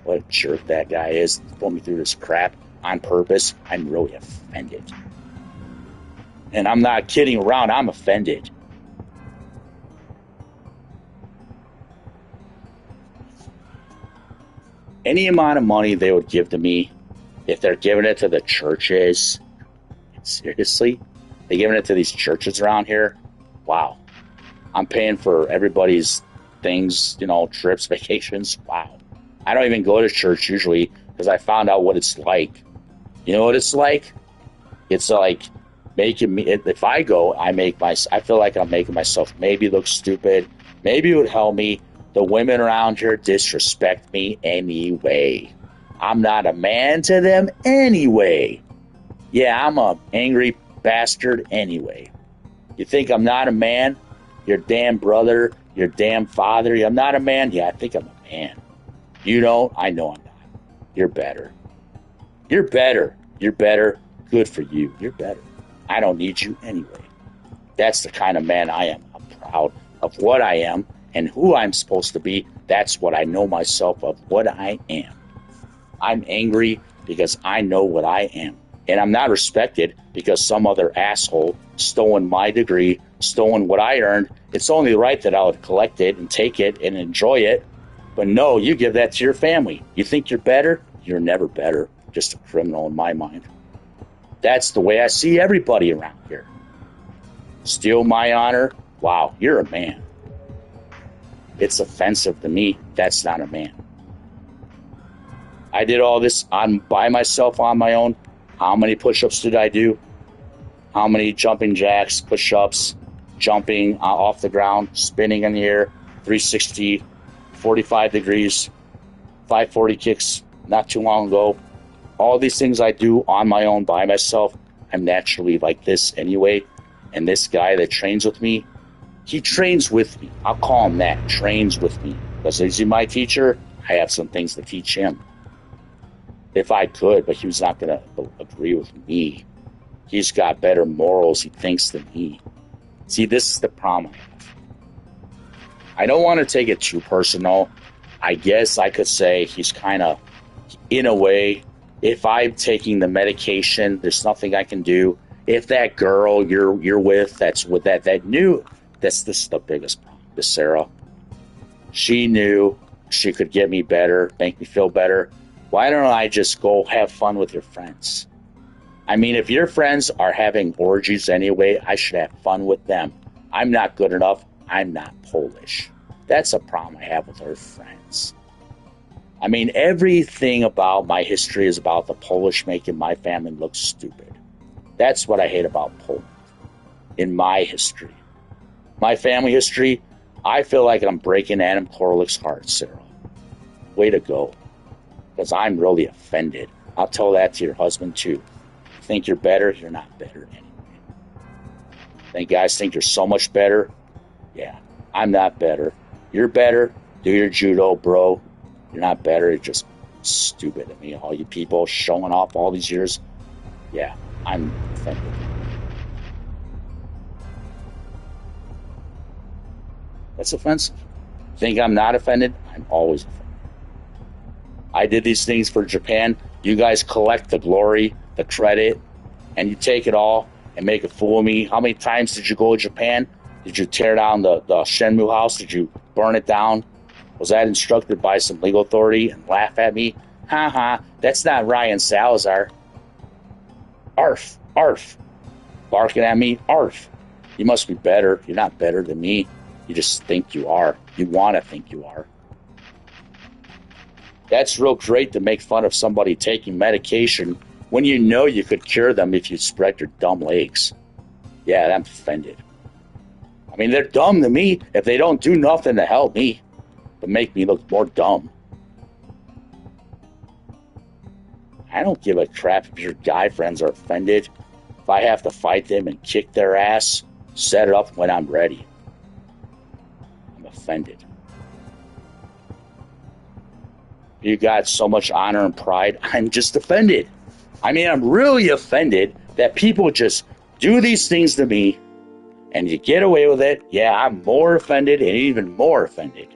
What a jerk that guy is. Put me through this crap on purpose. I'm really offended. And I'm not kidding around. I'm offended. Any amount of money they would give to me, if they're giving it to the churches, seriously? They're giving it to these churches around here? Wow. I'm paying for everybody's things, trips, vacations. Wow. I don't even go to church usually because I found out what it's like. You know what it's like? It's like making me, if I go, I feel like I'm making myself maybe look stupid. Maybe it would help me. The women around here disrespect me anyway. I'm not a man to them anyway. Yeah, I'm a angry bastard anyway. You think I'm not a man? Your damn brother, your damn father. I'm not a man? Yeah, I think I'm a man. You don't? I know I'm not. You're better. You're better. You're better. Good for you. You're better. I don't need you anyway. That's the kind of man I am. I'm proud of what I am and who I'm supposed to be. That's what I know myself of, what I am. I'm angry because I know what I am. And I'm not respected because some other asshole stolen my degree, stolen what I earned. It's only right that I would collect it and take it and enjoy it. But no, you give that to your family. You think you're better? You're never better. Just a criminal in my mind. That's the way I see everybody around here. Steal my honor? Wow, you're a man. It's offensive to me. That's not a man. I did all this by myself on my own. How many push-ups did I do? How many jumping jacks, push-ups, jumping off the ground, spinning in the air, 360, 45 degrees, 540 kicks not too long ago. All these things I do on my own by myself. I'm naturally like this anyway. And this guy that trains with me, he trains with me. I'll call him that, trains with me. Because is he my teacher? I have some things to teach him. If I could, but he was not going to agree with me. He's got better morals, he thinks, than me. See, this is the problem I have. I don't want to take it too personal. I guess I could say he's kind of, in a way, if I'm taking the medication, there's nothing I can do. If that girl you're with, that's with that knew, this is the biggest problem. This Sarah, she knew she could get me better, make me feel better. Why don't I just go have fun with your friends? I mean, if your friends are having orgies anyway, I should have fun with them. I'm not good enough. I'm not Polish. That's a problem I have with her friends. I mean, everything about my history is about the Polish making my family look stupid. That's what I hate about Poland. In my history. My family history, I feel like I'm breaking Adam Korlick's heart, Cyril. Way to go. Because I'm really offended. I'll tell that to your husband, too. Think you're better? You're not better anyway. Think guys think you're so much better? Yeah, I'm not better. You're better. Do your judo, bro. You're not better. You're just stupid. I mean, all you people showing off all these years. Yeah, I'm offended. That's offensive. Think I'm not offended? I'm always offended. I did these things for Japan. You guys collect the glory, the credit, and you take it all and make a fool of me. How many times did you go to Japan? Did you tear down the Shenmue house? Did you burn it down? Was that instructed by some legal authority and laugh at me? Ha ha, that's not Ryan Salazar. Arf, arf. Barking at me, arf. You must be better. You're not better than me. You just think you are. You want to think you are. That's real great to make fun of somebody taking medication when you know you could cure them if you spread your dumb legs. Yeah, I'm offended. I mean, they're dumb to me if they don't do nothing to help me, but make me look more dumb. I don't give a crap if your guy friends are offended. If I have to fight them and kick their ass, set it up when I'm ready. I'm offended. You got so much honor and pride, I'm just offended. I mean, I'm really offended that people just do these things to me and you get away with it. Yeah, I'm more offended and even more offended.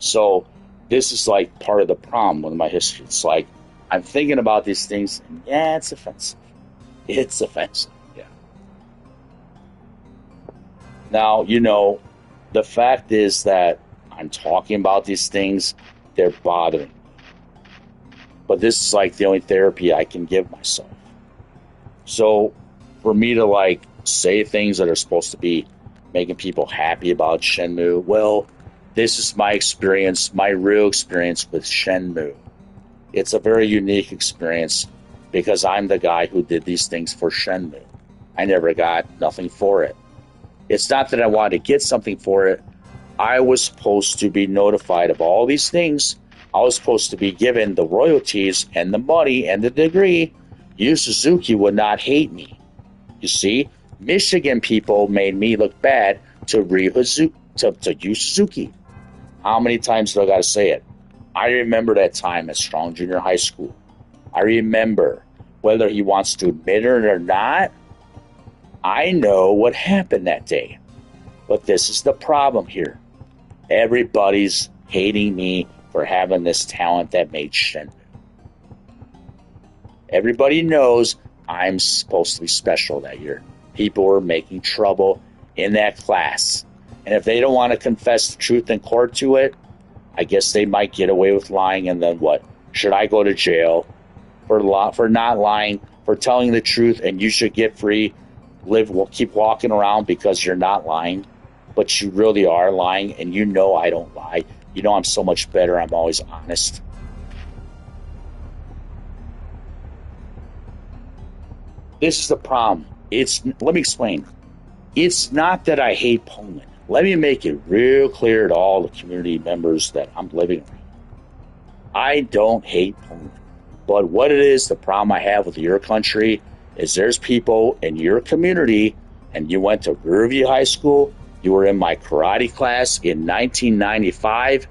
So this is like part of the problem with my history. It's like I'm thinking about these things and yeah, it's offensive. It's offensive. Yeah. Now, you know, the fact is that I'm talking about these things, they're bothering me. But this is like the only therapy I can give myself. So for me to like say things that are supposed to be making people happy about Shenmue, well, this is my experience, my real experience with Shenmue. It's a very unique experience because I'm the guy who did these things for Shenmue. I never got nothing for it. It's not that I wanted to get something for it. I was supposed to be notified of all these things. I was supposed to be given the royalties and the money and the degree. Yu Suzuki would not hate me. You see, Michigan people made me look bad to Ryo Hazuki, to Yu Suzuki. How many times do I got to say it? I remember that time at Strong Junior High School. I remember, whether he wants to admit it or not, I know what happened that day. But this is the problem here. Everybody's hating me for having this talent that made Shenmue. Everybody knows I'm supposed to be special that year. People were making trouble in that class. And if they don't want to confess the truth in court to it, I guess they might get away with lying, and then what? Should I go to jail for not lying, for telling the truth, and you should get free, keep walking around because you're not lying, but you really are lying, and you know I don't lie. You know I'm so much better. I'm always honest. This is the problem. Let me explain. It's not that I hate Poland. Let me make it real clear to all the community members that I'm living around. I don't hate Poland. But what it is, the problem I have with your country is there's people in your community, and you went to Riverview High School, you were in my karate class in 1995.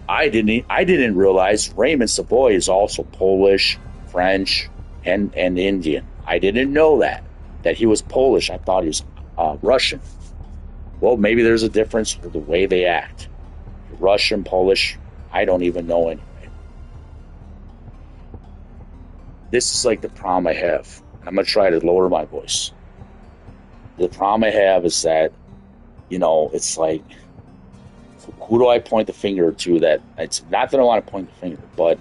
I didn't realize Raymond Savoy is also Polish, French, and Indian. I didn't know that he was Polish. I thought he was Russian. Well, maybe there's a difference with the way they act. Russian, Polish, I don't even know anyway. This is like the problem I have. I'm going to try to lower my voice. The problem I have is that, you know, it's like, who do I point the finger to? That it's not that I want to point the finger, but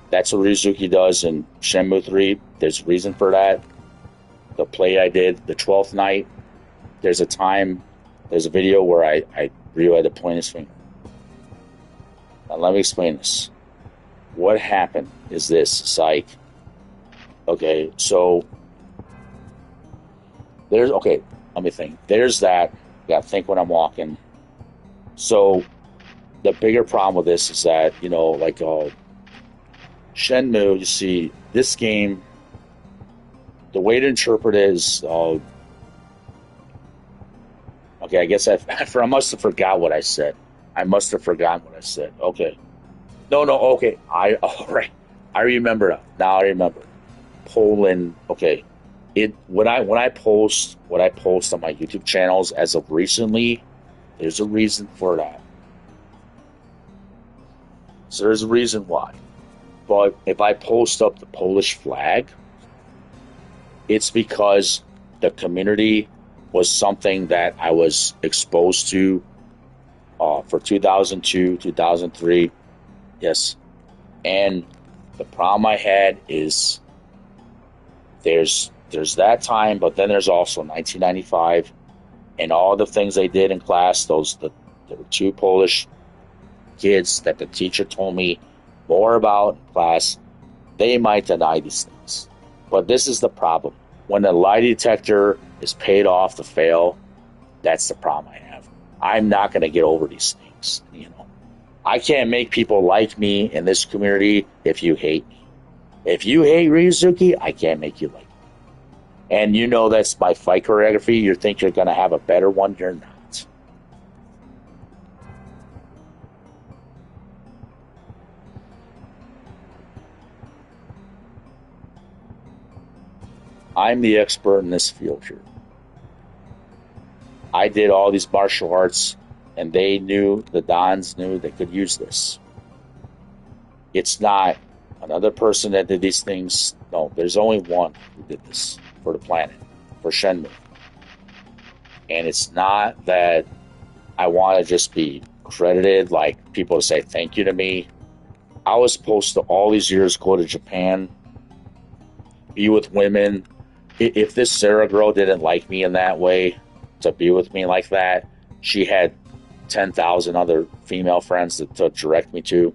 that's what Ryozuki does in Shenmue 3. There's a reason for that. the play I did, the 12th night, there's a video where I Ryo had to point his finger. Now let me explain this. What happened is this. It's like, okay, so let me think. There's that. Got to think when I'm walking. So the bigger problem with this is that, like Shenmue, you see, this game, the way to interpret it is, okay, I guess I must have forgot what I said. I must have forgotten what I said. Okay. No, okay. All right. I remember now. I remember. Poland, okay. When I post what I post on my YouTube channels as of recently, there's a reason for that. So there's a reason why. But if I post up the Polish flag, it's because the community was something that I was exposed to for 2002, 2003. Yes. And the problem I had is there's that time, but then there's also 1995 and all the things they did in class. There were two Polish kids that the teacher told me more about in class. They might deny these things. But this is the problem. When the lie detector is paid off to fail, that's the problem I have. I'm not going to get over these things. I can't make people like me in this community if you hate me. If you hate Ryo Hazuki, I can't make you like me. And that's my fight choreography. You think you're going to have a better one? You're not. I'm the expert in this field here. I did all these martial arts, and the Dons knew they could use this. It's not another person that did these things. No, there's only one who did this for the planet, for Shenmue. And it's not that I want to just be credited, like people say thank you to me. I was supposed to all these years go to Japan, be with women. If this Sarah girl didn't like me in that way, to be with me like that, she had 10,000 other female friends to direct me to.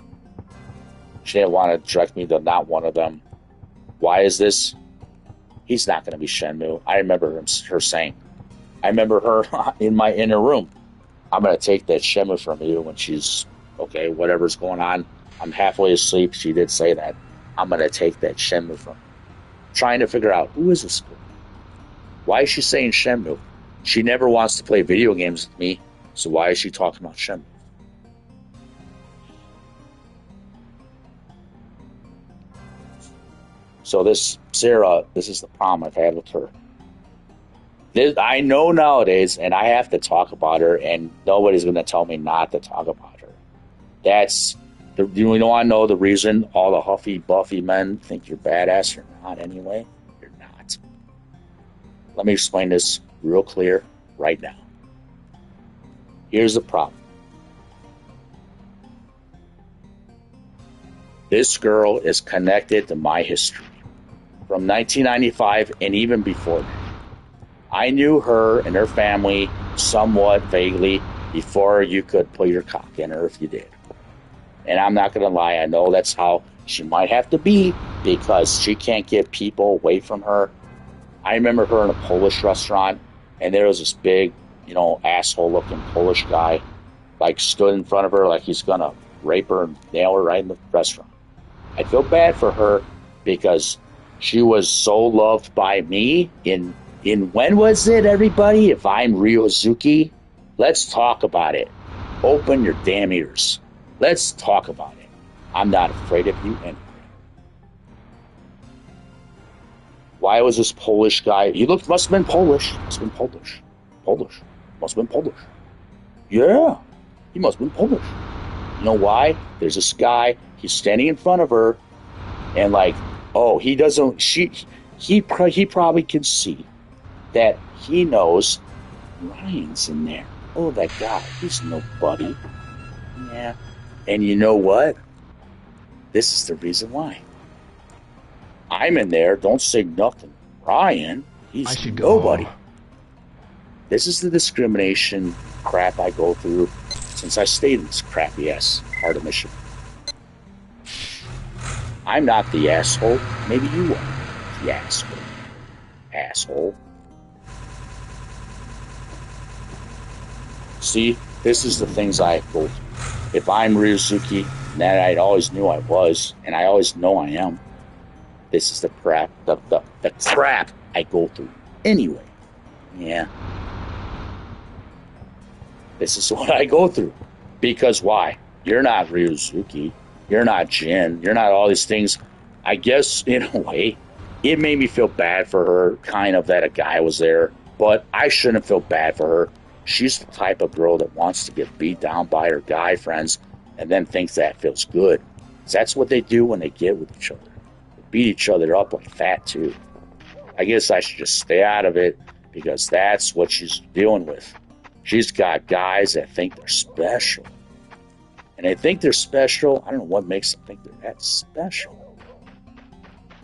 She didn't want to direct me to not one of them. Why is this? He's not going to be Shenmue. I remember her saying, I remember her in my inner room, I'm going to take that Shenmue from you when she's, okay, whatever's going on. I'm halfway asleep. She did say that. I'm going to take that Shenmue from her. Trying to figure out, who is this girl? Why is she saying Shenmue? She never wants to play video games with me, so why is she talking about Shenmue? So this Sarah, this is the problem I've had with her. I know nowadays, and I have to talk about her, and nobody's going to tell me not to talk about her. You want to know the reason all the huffy, buffy men think you're badass? You're not anyway. You're not. Let me explain this real clear right now. Here's the problem. This girl is connected to my history from 1995 and even before that. I knew her and her family somewhat vaguely before you could put your cock in her if you did. And I'm not going to lie, I know that's how she might have to be because she can't get people away from her. I remember her in a Polish restaurant, and there was this big, asshole-looking Polish guy, stood in front of her like he's going to rape her and nail her right in the restaurant. I feel bad for her because she was so loved by me in when was it, everybody? If I'm Ryo Hazuki, let's talk about it. Open your damn ears. Let's talk about it. I'm not afraid of you anyway. Why was this Polish guy? He must have been Polish. Must have been Polish. Must have been Polish. Yeah, he must have been Polish. You know why? There's this guy. He's standing in front of her, and he doesn't. He probably can see that he knows Ryan's in there. Oh, that guy. He's nobody. Yeah. And you know what? This is the reason why. I'm in there. Don't say nothing. Ryan, I should go nobody. home. This is the discrimination crap I go through since I stayed in this crappy-ass part of Michigan. I'm not the asshole. Maybe you are the asshole. Asshole. See, this is the things I go through. If I'm Ryo Hazuki, that I always knew I was, and I always know I am, this is the crap, the crap I go through. Anyway, yeah. This is what I go through. Because why? You're not Ryo Hazuki. You're not Jin. You're not all these things. I guess, in a way, it made me feel bad for her, kind of, that a guy was there. But I shouldn't feel bad for her. She's the type of girl that wants to get beat down by her guy friends and then thinks that feels good. 'Cause that's what they do when they get with each other. They beat each other up like that, too. I guess I should just stay out of it because that's what she's dealing with. She's got guys that think they're special. And they think they're special. I don't know what makes them think they're that special.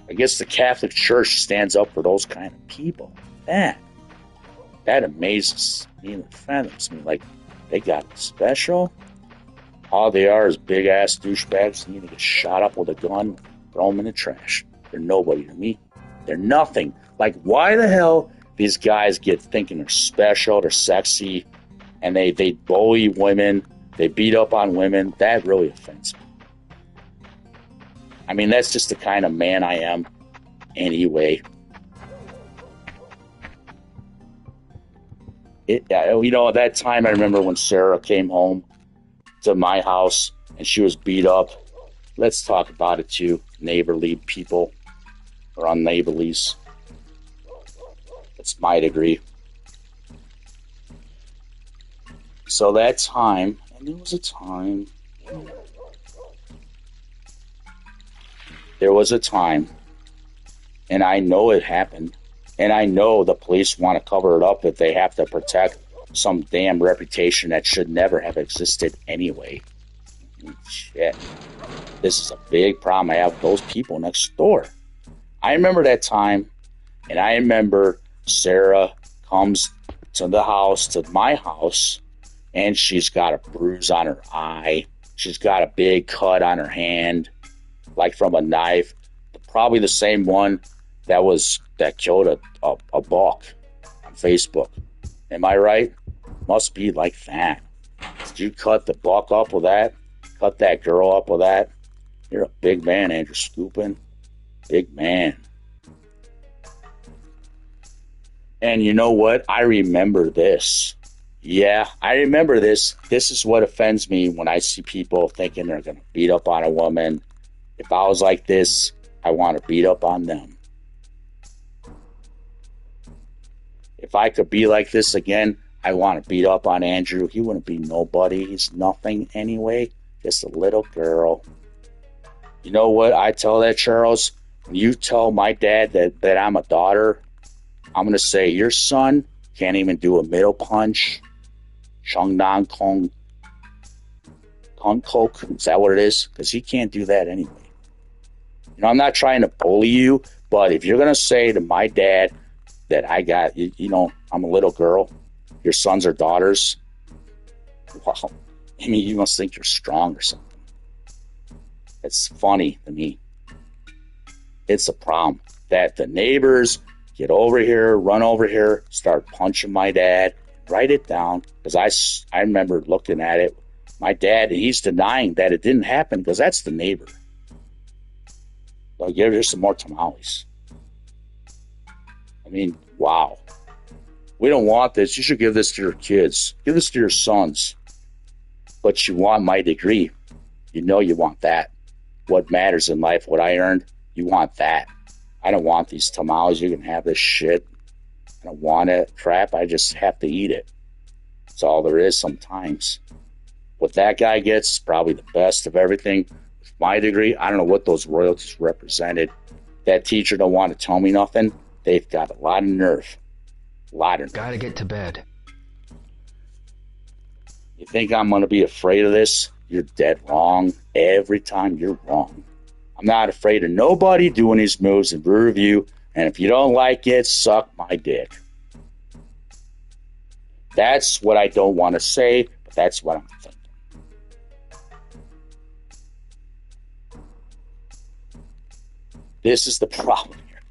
I guess the Catholic Church stands up for those kind of people. That amazes me and offends me. Like, they got it special. All they are is big-ass douchebags who need to get shot up with a gun, throw them in the trash. They're nobody to me. They're nothing. Like, why the hell these guys get thinking they're special, they're sexy, and they bully women, they beat up on women? That really offends me. I mean, that's just the kind of man I am anyway. At that time, I remember when Sarah came home to my house and she was beat up. Let's talk about it too. Neighborly people or unneighborlies. That's my degree. So that time, and there was a time, and I know it happened, and I know the police want to cover it up if they have to protect some damn reputation that should never have existed anyway. Shit. This is a big problem I have with those people next door. I remember that time, and I remember Sarah comes to the house, to my house, and she's got a bruise on her eye. She's got a big cut on her hand, like from a knife. Probably the same one that killed a buck on Facebook. Am I right? Must be like that. Did you cut the buck up with that? Cut that girl up with that? You're a big man, Andrew Scoopin. Big man. And you know what? I remember this. Yeah, I remember this. This is what offends me when I see people thinking they're going to beat up on a woman. If I was like this, I want to beat up on them. If I could be like this again, I want to beat up on Andrew. He wouldn't be nobody. He's nothing anyway. Just a little girl. You know what I tell that, Charles? When you tell my dad that I'm a daughter, I'm going to say, your son can't even do a middle punch. Chung Nang Kong Coke. Is that what it is? Because he can't do that anyway. I'm not trying to bully you, but if you're going to say to my dad that I got, I'm a little girl, your sons or daughters, well, I mean, you must think you're strong or something. It's funny to me. It's a problem that the neighbors get over here, run over here, start punching my dad, write it down, because I remember looking at it. My dad, he's denying that it didn't happen because that's the neighbor. I'll give you some more tamales. I mean, wow. We don't want this. You should give this to your kids. Give this to your sons. But you want my degree. You know you want that. What matters in life, what I earned, you want that. I don't want these tamales. You can have this shit. I don't want it. Crap, I just have to eat it. That's all there is sometimes. What that guy gets is probably the best of everything. With my degree, I don't know what those royalties represented. That teacher don't want to tell me nothing. They've got a lot of nerve. A lot of nerve. Gotta get to bed. You think I'm going to be afraid of this? You're dead wrong. Every time you're wrong. I'm not afraid of nobody doing these moves in rear view. And if you don't like it, suck my dick. That's what I don't want to say, but that's what I'm thinking. This is the problem here.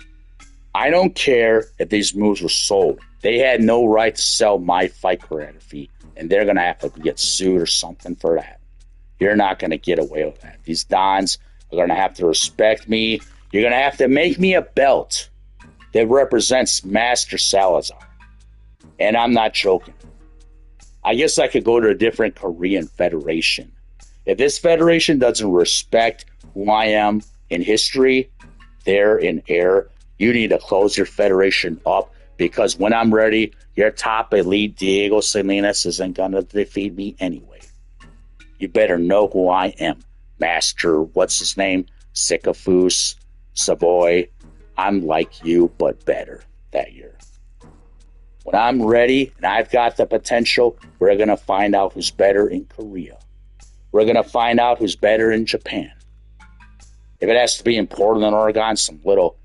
I don't care if these moves were sold. They had no right to sell my fight choreography, and they're going to have to get sued or something for that. You're not going to get away with that. These dons are going to have to respect me. You're going to have to make me a belt that represents Master Salazar. And I'm not joking. I guess I could go to a different Korean federation. If this federation doesn't respect who I am in history, they're in error. You need to close your federation up, because when I'm ready, your top elite Diego Salinas isn't going to defeat me anyway. You better know who I am. Master, what's his name? Sycophus, Savoy. I'm like you, but better that year. When I'm ready and I've got the potential, we're going to find out who's better in Korea. We're going to find out who's better in Japan. If it has to be in Portland, Oregon, some little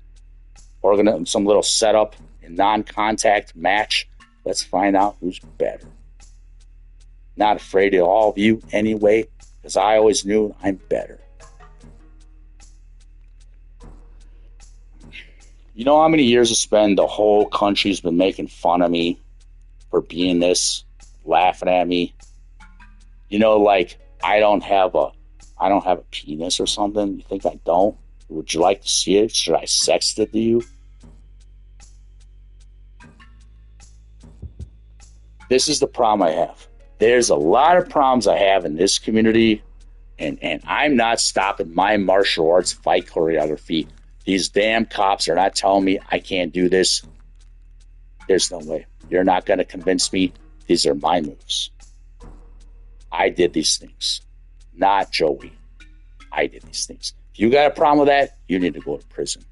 setup and non-contact match, let's find out who's better. Not afraid of all of you anyway, because I always knew I'm better. You know how many years I spend, the whole country's been making fun of me for being this, laughing at me. You know, like I don't have a penis or something. You think I don't? Would you like to see it? Should I sext it to you? This is the problem I have. There's a lot of problems I have in this community, and I'm not stopping my martial arts fight choreography. These damn cops are not telling me I can't do this. There's no way. You're not going to convince me. These are my moves. I did these things, not Joey. I did these things. If you got a problem with that, you need to go to prison.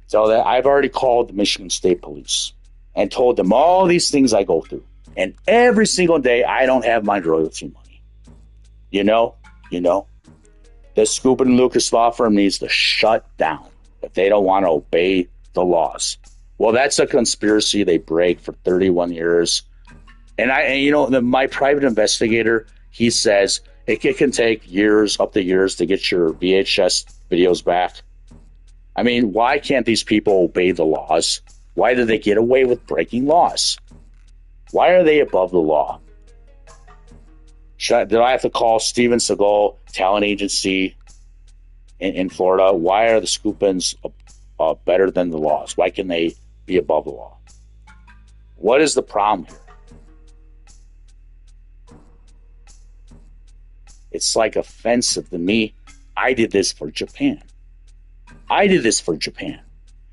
So that I've already called the Michigan State Police and told them all these things I go through. And every single day, I don't have my royalty money. You know, the Scoop and Lucas law firm needs to shut down if they don't want to obey the laws. Well, that's a conspiracy they break for 31 years. And my private investigator, he says it can take years, up to years, to get your VHS videos back. I mean, why can't these people obey the laws? Why do they get away with breaking laws? Why are they above the law? Did I have to call Steven Seagal talent agency in Florida? Why are the Scoopins better than the laws? Why can they be above the law? What is the problem here? It's like offensive to me. I did this for Japan.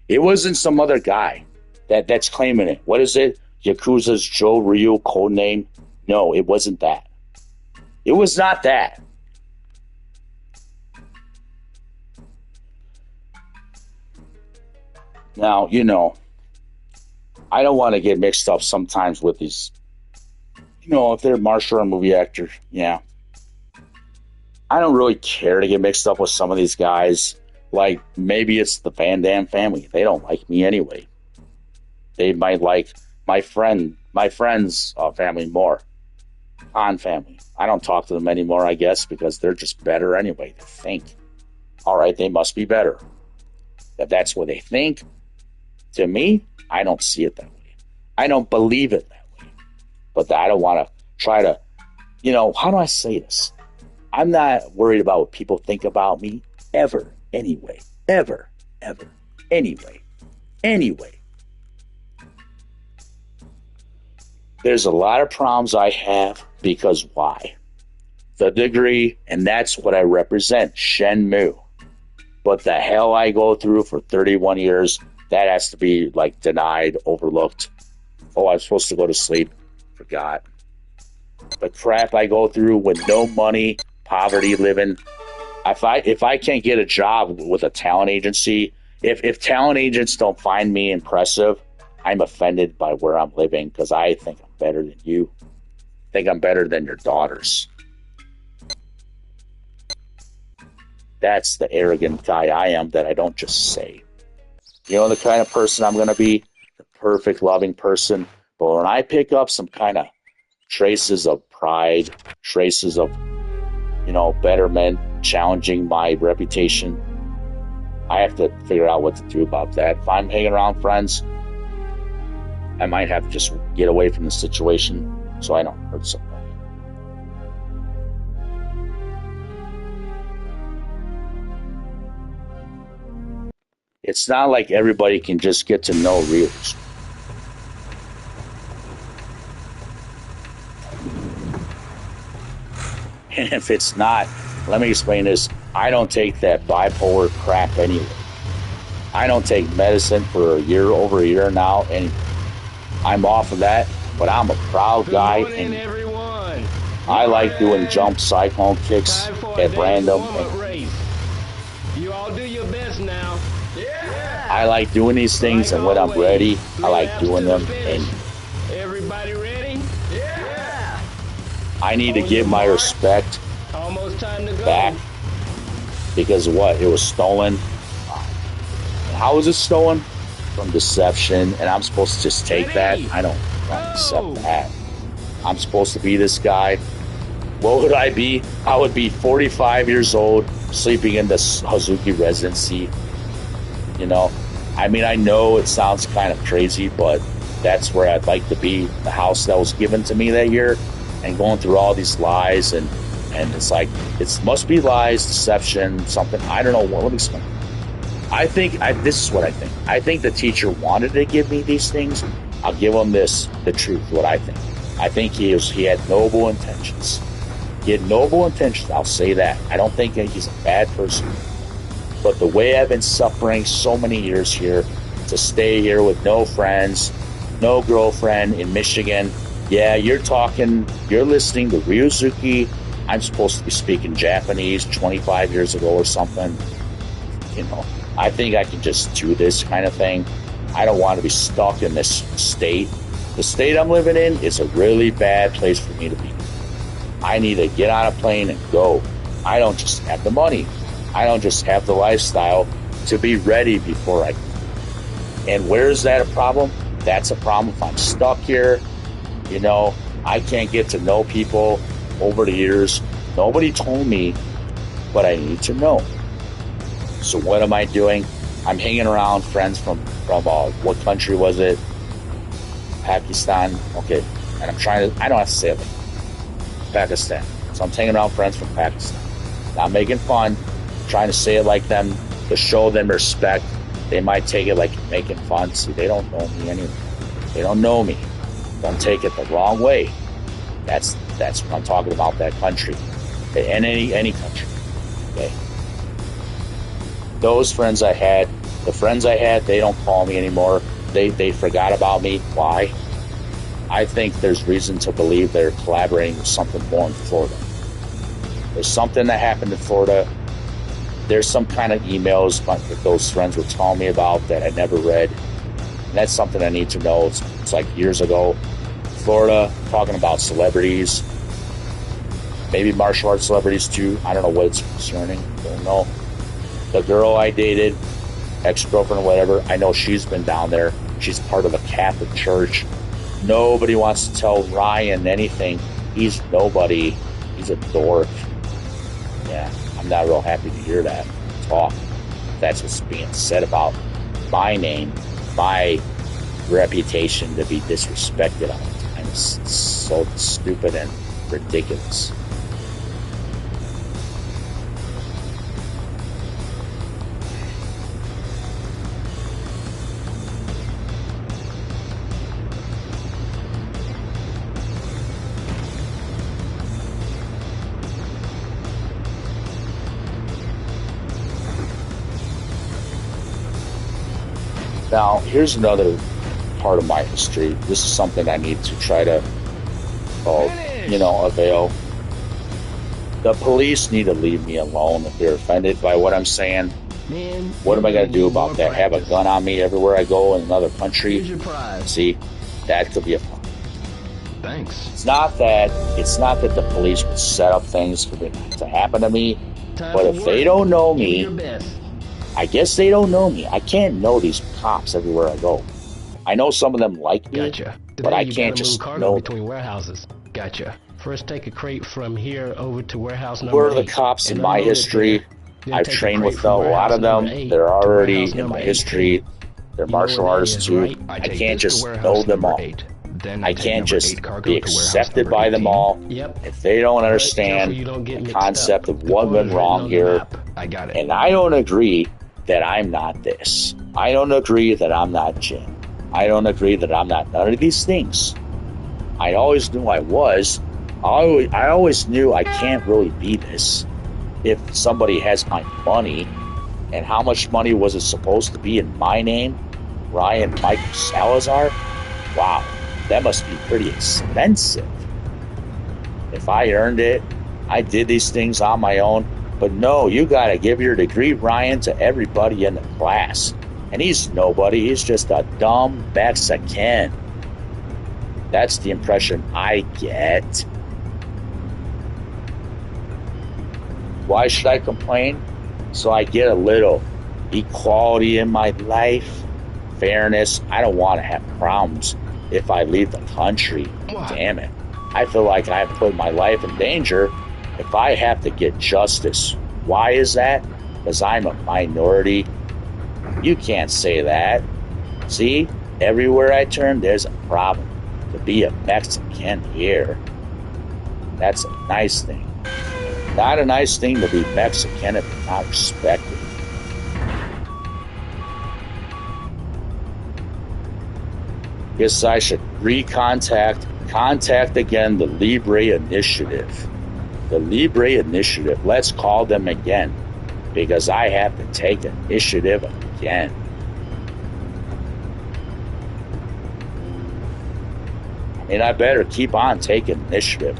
It wasn't some other guy that's claiming it. What is it? Yakuza's Joe Ryu code name? No, it wasn't that. It was not that. Now, I don't want to get mixed up sometimes with these, if they're martial art movie actors, yeah. I don't really care to get mixed up with some of these guys. Like, maybe it's the Van Damme family. They don't like me anyway. They might like my friend's family more. Han family. I don't talk to them anymore, I guess, because they're just better anyway. They think. All right, they must be better. If that's what they think, to me, I don't see it that way. I don't believe it that way. But I don't want to try to, how do I say this? I'm not worried about what people think about me ever, anyway. Ever, anyway. There's a lot of problems I have because why? The degree, and that's what I represent, Shenmue. But the hell I go through for 31 years, that has to be denied, overlooked. Oh, I was supposed to go to sleep. Forgot. The crap I go through with no money, poverty living. If I can't get a job with a talent agency, if talent agents don't find me impressive, I'm offended by where I'm living because I think I'm better than you. I think I'm better than your daughters. That's the arrogant guy I am that I don't just say. You know the kind of person I'm going to be? The perfect, loving person. But when I pick up some kind of traces of pride, traces of, betterment, challenging my reputation, I have to figure out what to do about that. If I'm hanging around friends, I might have to just get away from the situation so I don't hurt somebody. It's not like everybody can just get to know Ryo. And if it's not, let me explain this. I don't take that bipolar crap anyway. I don't take medicine for over a year now, and I'm off of that, but I'm a proud guy, and I like doing jump cyclone kicks at random. You all do your best now. Yeah. I like doing these things, and when I'm ready, I like doing them. And everybody ready? Yeah. I need to give my respect back because what? It was stolen. How was it stolen? From deception, and I'm supposed to just take that? I don't accept that. I'm supposed to be this guy. What would I be? I would be 45 years old, sleeping in the Hazuki residency. I mean, I know it sounds kind of crazy, but that's where I'd like to be. The house that was given to me that year, and going through all these lies, and it's like, it must be lies, deception, something. I don't know. Let me explain. This is what I think. I think the teacher wanted to give me these things. I'll give him the truth, what I think. I think he had noble intentions. He had noble intentions, I'll say that. I don't think that he's a bad person. But the way I've been suffering so many years here, to stay here with no friends, no girlfriend in Michigan. Yeah, you're listening to Ryo Hazuki. I'm supposed to be speaking Japanese 25 years ago or something. I think I can just do this kind of thing. I don't want to be stuck in this state. The state I'm living in is a really bad place for me to be. I need to get on a plane and go. I don't just have the money. I don't just have the lifestyle to be ready before I go. And where is that a problem? That's a problem if I'm stuck here. I can't get to know people over the years. Nobody told me, but I need to know. So what am I doing? I'm hanging around friends from what country was it? Pakistan. Okay. And I don't have to say it. Pakistan. So I'm hanging around friends from Pakistan. Not making fun, trying to say it like them, to show them respect. They might take it like making fun. See, they don't know me anyway. They don't know me. Don't take it the wrong way. That's what I'm talking about, that country. And any country. Okay. Those friends I had, they don't call me anymore. They forgot about me. Why? I think there's reason to believe they're collaborating with something more in Florida. There's something that happened in Florida. There's some kind of emails that those friends were telling me about that I never read. And that's something I need to know. It's like years ago. Florida, talking about celebrities. Maybe martial arts celebrities too. I don't know what it's concerning. Don't know. The girl I dated, ex-girlfriend or whatever, I know she's been down there. She's part of a Catholic church. Nobody wants to tell Ryan anything. He's nobody. He's a dork. Yeah, I'm not real happy to hear that talk. That's what's being said about my name, my reputation to be disrespected all the time. It's so stupid and ridiculous. Now, here's another part of my history. This is something I need to try to, avail. The police need to leave me alone if they're offended by what I'm saying. What am I going to do about that? Have a gun on me everywhere I go in another country? See, that could be a problem. Thanks. It's not that the police would set up things for it to happen to me, Time but for if work. they don't know Give me, your best. I guess they don't know me. I can't know these cops everywhere I go. I know some of them like me, Gotcha. but Today I you can't gotta move just cargo know between warehouses. Gotcha. First take a crate from here over to warehouse number where are the 8. cops in and my unload it history. there. Then I've take a trained crate with from a lot warehouse of number them. 8 They're to already warehouse in number my 18. history. They're You know martial where that artists is, too. right? I I take can't this just to know warehouse them number all. 8. Then I take can't number just 8 cargo be to warehouse accepted number by them 18. all. Yep. If they don't But careful understand you don't get the mixed concept up. of The what went order's written wrong on the here, map. I got it. and I don't agree that I'm not this. I don't agree that I'm not Jim. I don't agree that I'm not none of these things. I always knew I was. I always knew I can't really be this. If somebody has my money, and how much money was it supposed to be in my name? Ryan Michael Salazar? Wow, that must be pretty expensive. If I earned it, I did these things on my own. But no, you gotta give your degree, Ryan, to everybody in the class. And he's nobody, he's just a dumb Mexican. That's the impression I get. Why should I complain? So I get a little equality in my life, fairness. I don't want to have problems if I leave the country. Damn it. I feel like I have put my life in danger if I have to get justice. Why is that? Because I'm a minority. You can't say that. See, everywhere I turn, there's a problem. To be a Mexican here, that's a nice thing. Not a nice thing to be Mexican if you're not respected. Guess I should contact again the Libre Initiative. The Libre Initiative. Let's call them again, because I have to take initiative again. And I better keep on taking initiative.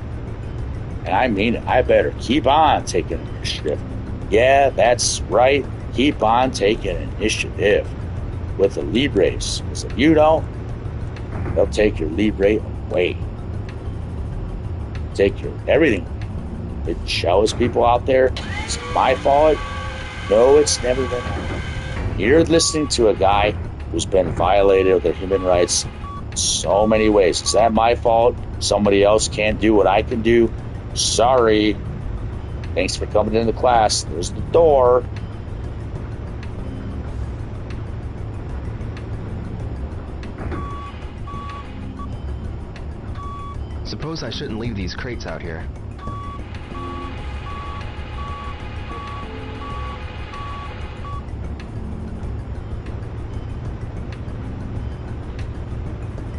And I mean it. I better keep on taking initiative. Yeah, that's right. Keep on taking initiative with the Libres. Because if you don't, they'll take your Libre away. Take your everything. The jealous people out there, it's my fault. No, it's never been. You're listening to a guy who's been violated of their human rights so many ways. Is that my fault? Somebody else can't do what I can do? Sorry. Thanks for coming into class. There's the door. Suppose I shouldn't leave these crates out here.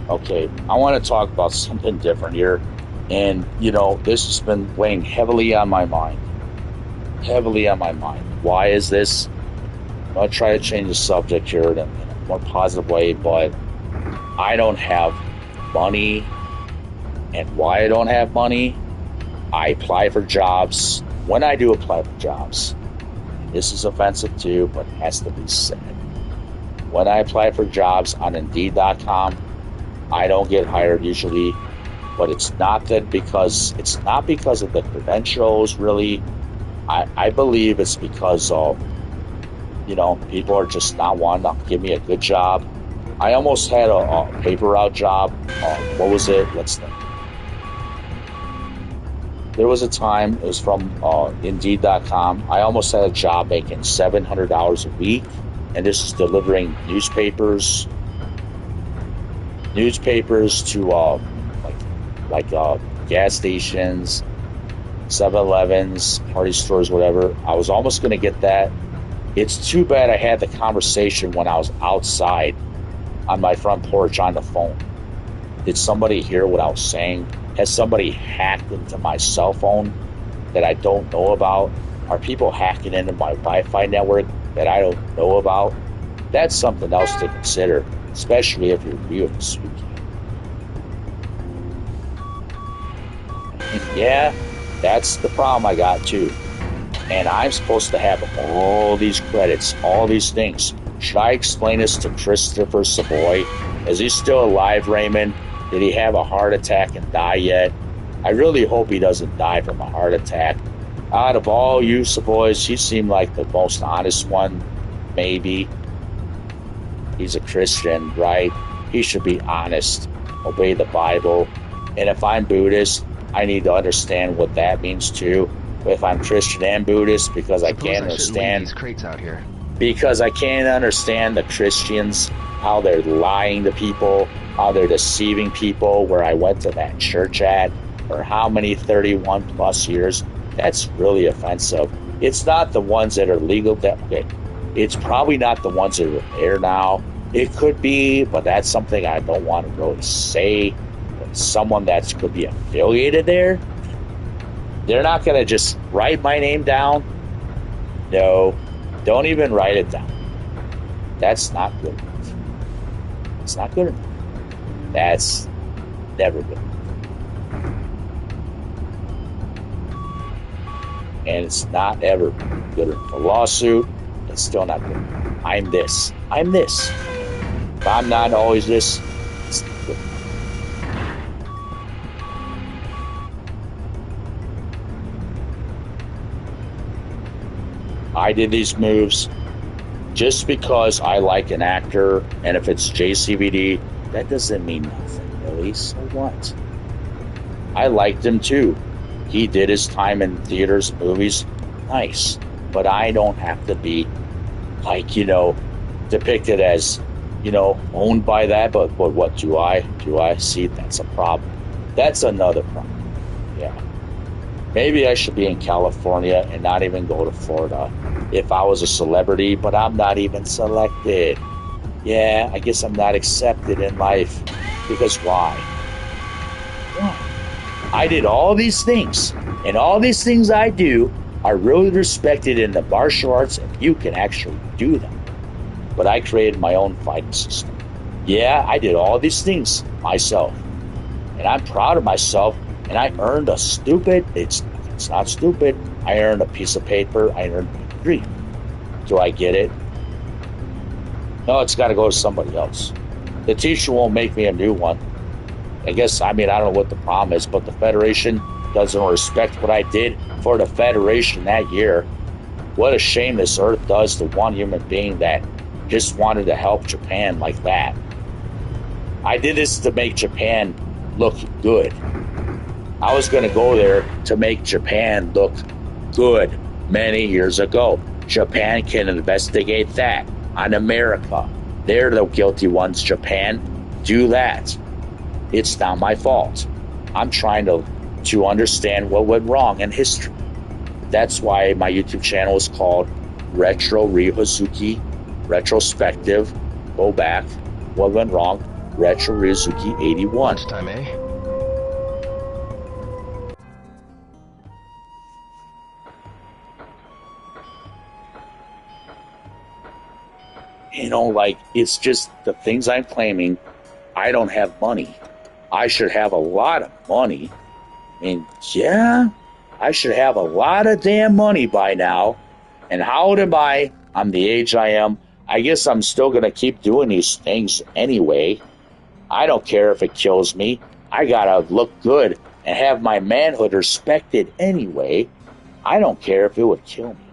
Okay, I want to talk about something different here. And, you know, this has been weighing heavily on my mind. Heavily on my mind. Why is this? I'm going to try to change the subject here in a more positive way, but I don't have money. And why I don't have money, I apply for jobs. When I do apply for jobs, this is offensive too, but it has to be said. When I apply for jobs on Indeed.com, I don't get hired usually, but it's not because of the credentials really. I believe it's because of, you know, people are just not wanting to give me a good job. I almost had a paper route job. What was it? Let's think. There was a time, it was from Indeed.com. I almost had a job making $700 a week, and this is delivering newspapers to gas stations, 7-Elevens, party stores, whatever. I was almost going to get that. It's too bad I had the conversation when I was outside on my front porch on the phone. Did somebody hear what I was saying? Has somebody hacked into my cell phone that I don't know about? Are people hacking into my Wi-Fi network that I don't know about? That's something else to consider, especially if you're really speaking. And yeah, that's the problem I got too. And I'm supposed to have all these credits, all these things. Should I explain this to Christopher Savoy? Is he still alive, Raymond? Did he have a heart attack and die yet? I really hope he doesn't die from a heart attack. Out of all Yusa boys, he seemed like the most honest one, maybe. He's a Christian, right? He should be honest, obey the Bible. And if I'm Buddhist, I need to understand what that means too. If I'm Christian and Buddhist, because I can't understand these crates out here. Because I can't understand the Christians, how they're lying to people, how they're deceiving people, where I went to that church at, or how many 31 plus years. That's really offensive. It's not the ones that are legal. Okay, it's probably not the ones that are there now. It could be, but that's something I don't want to really say. Someone that could be affiliated there, they're not going to just write my name down. No, don't even write it down. That's not good enough. It's not good enough. That's never good enough. And it's not ever good enough. A lawsuit, it's still not good enough. I'm this. I'm this. If I'm not always this, it's not good enough. I did these moves just because I like an actor, and if it's JCVD, that doesn't mean nothing, really. So what? I liked him too. He did his time in theaters, movies, nice. But I don't have to be, like, depicted as, owned by that. But what do I see? That's a problem. That's another problem. Yeah. Maybe I should be in California and not even go to Florida if I was a celebrity, but I'm not even selected. Yeah, I guess I'm not accepted in life. Because why? Why? I did all these things, and all these things I do are really respected in the martial arts if you can actually do them. But I created my own fighting system. Yeah, I did all these things myself, and I'm proud of myself, and I earned it's not stupid, I earned a piece of paper, I earned a degree. Do I get it? No, it's got to go to somebody else. The teacher won't make me a new one. I don't know what the problem is, but the Federation doesn't respect what I did for the Federation that year. What a shame this Earth does to one human being that just wanted to help Japan like that. I did this to make Japan look good. I was going to go there to make Japan look good many years ago. Japan can investigate that on America. They're the guilty ones, Japan. Do that. It's not my fault. I'm trying to understand what went wrong in history. That's why my YouTube channel is called Retro Ryo Hazuki Retrospective. Go back. What went wrong? Retro Ryo Hazuki 81. Lunchtime, eh? It's just the things I'm claiming. I don't have money. I should have a lot of money. I should have a lot of damn money by now. And how old am I? I'm the age I am. I guess I'm still going to keep doing these things anyway. I don't care if it kills me. I got to look good and have my manhood respected anyway. I don't care if it would kill me.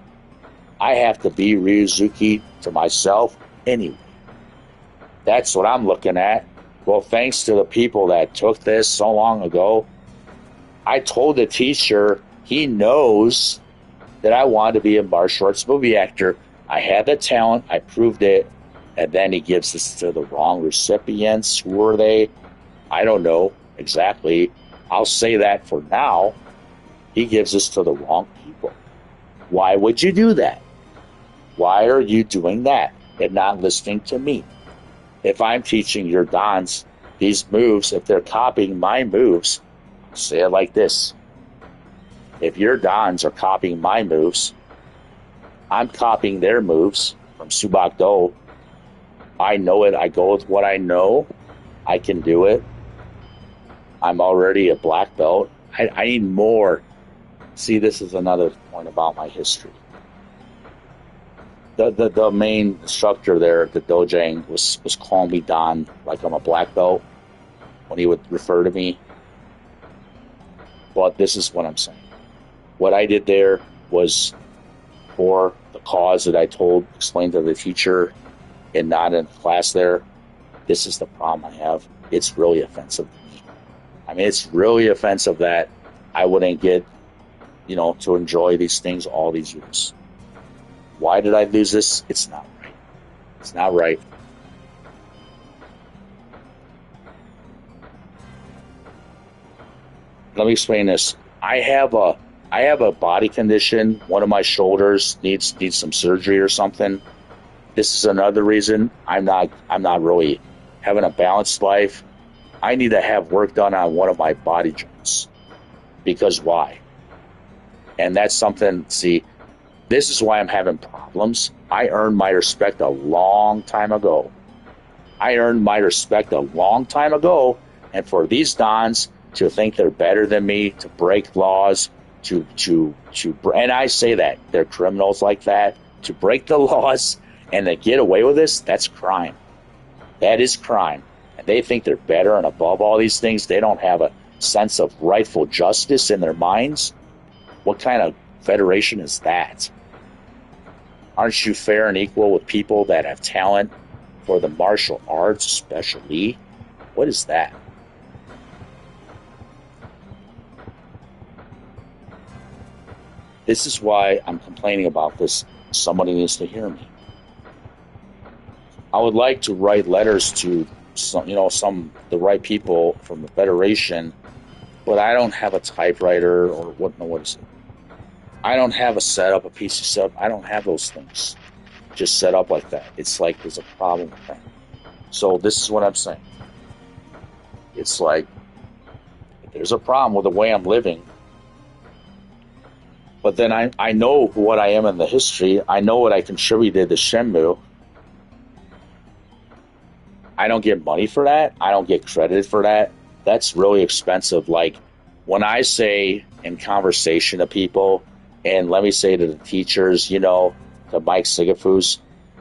I have to be Ryuzuki to myself anyway. That's what I'm looking at. Well, thanks to the people that took this so long ago, I told the teacher he knows that I wanted to be a martial arts movie actor. I had the talent, I proved it, and then he gives this to the wrong recipients. Who are they? I don't know exactly. I'll say that for now. He gives this to the wrong people. Why would you do that? Why are you doing that and not listening to me? If I'm teaching your dons these moves, if they're copying my moves, say it like this. If your dons are copying my moves, I'm copying their moves from Subak-do. I know it. I go with what I know. I can do it. I'm already a black belt. I need more. See, this is another point about my history. The main instructor there at the dojang was calling me Don like I'm a black belt. when he would refer to me. But this is what I'm saying. What I did there was for the cause that I explained to the teacher and not in class there. This is the problem I have. It's really offensive to me. I mean, it's really offensive that I wouldn't get, to enjoy these things all these years. Why did I lose this? It's not right. It's not right. Let me explain this. I have a body condition. One of my shoulders needs some surgery or something. This is another reason I'm not really having a balanced life. I need to have work done on one of my body joints. Because why? And that's something, see, this is why I'm having problems. I earned my respect a long time ago. And for these dons to think they're better than me, to break laws, and I say that, they're criminals like that, to break the laws and to get away with this, that's crime. That is crime. And they think they're better and above all these things. They don't have a sense of rightful justice in their minds. What kind of federation is that? Aren't you fair and equal with people that have talent for the martial arts, especially? What is that? This is why I'm complaining about this. Somebody needs to hear me. I would like to write letters to the right people from the Federation, but I don't have a typewriter or what is it? I don't have a setup, a PC setup. I don't have those things just set up like that. It's like there's a problem with that. So this is what I'm saying. It's like there's a problem with the way I'm living. But then I know what I am in the history. I know what I contributed to Shenmue. I don't get money for that. I don't get credit for that. That's really expensive. Like when I say in conversation to people, and let me say to the teachers, to Mike Sigafus,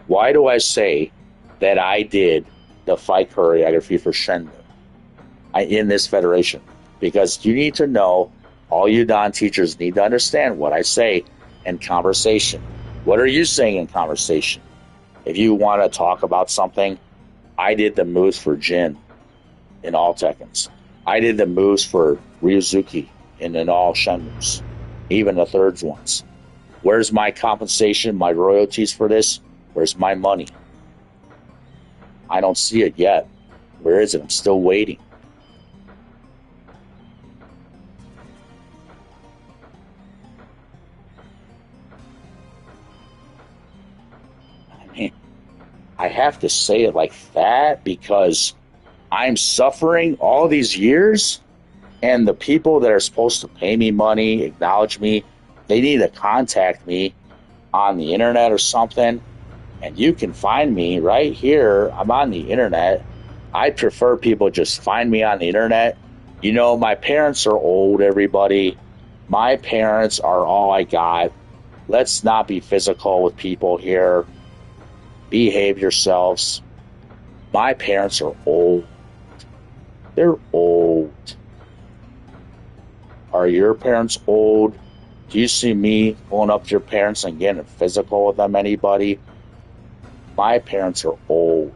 why do I say that I did the fight choreography for Shenmue in this federation? Because you need to know, all you Don teachers need to understand what I say in conversation. What are you saying in conversation? If you want to talk about something, I did the moves for Jin in all Tekkens. I did the moves for Ryo Hazuki in all Shenmues, even the third ones. Where's my compensation, my royalties for this? Where's my money? I don't see it yet. Where is it? I'm still waiting. I have to say it like that because I'm suffering all these years, and the people that are supposed to pay me money, acknowledge me, they need to contact me on the internet or something. And you can find me right here. I'm on the internet. I prefer people just find me on the internet. My parents are old, everybody. My parents are all I got. Let's not be physical with people here. Behave yourselves. My parents are old. They're old. Are your parents old? Do you see me pulling up to your parents and getting physical with them, anybody? My parents are old.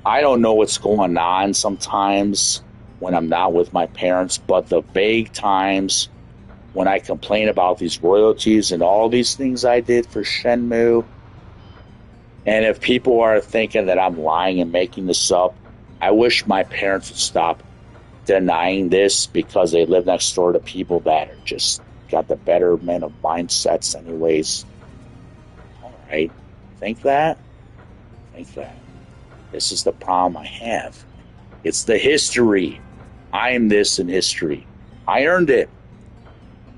I don't know what's going on sometimes when I'm not with my parents, but the vague times when I complain about these royalties and all these things I did for Shenmue, and if people are thinking that I'm lying and making this up, I wish my parents would stop denying this because they live next door to people that are just got the betterment of mindsets anyways. All right. Think that? Think that. This is the problem I have. It's the history. I'm this in history. I earned it.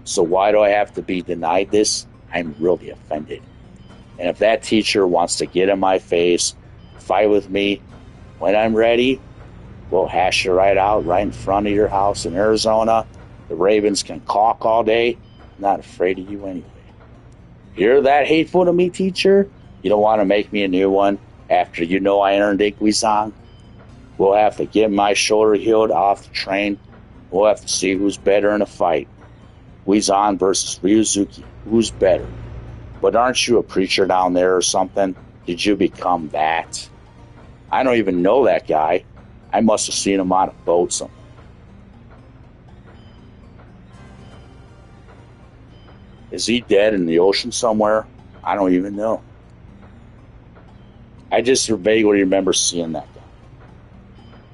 So why do I have to be denied this? I'm really offended. And if that teacher wants to get in my face, fight with me, when I'm ready, we'll hash it right out right in front of your house in Arizona. The Ravens can caulk all day. I'm not afraid of you anyway. You're that hateful to me, teacher? You don't want to make me a new one after I earned Inquisang? We'll have to get my shoulder healed off the train. We'll have to see who's better in a fight. Weezon versus Ryo Hazuki. Who's better? But aren't you a preacher down there or something? Did you become that? I don't even know that guy. I must have seen him on a boat somewhere. Is he dead in the ocean somewhere? I don't even know. I just vaguely remember seeing that guy.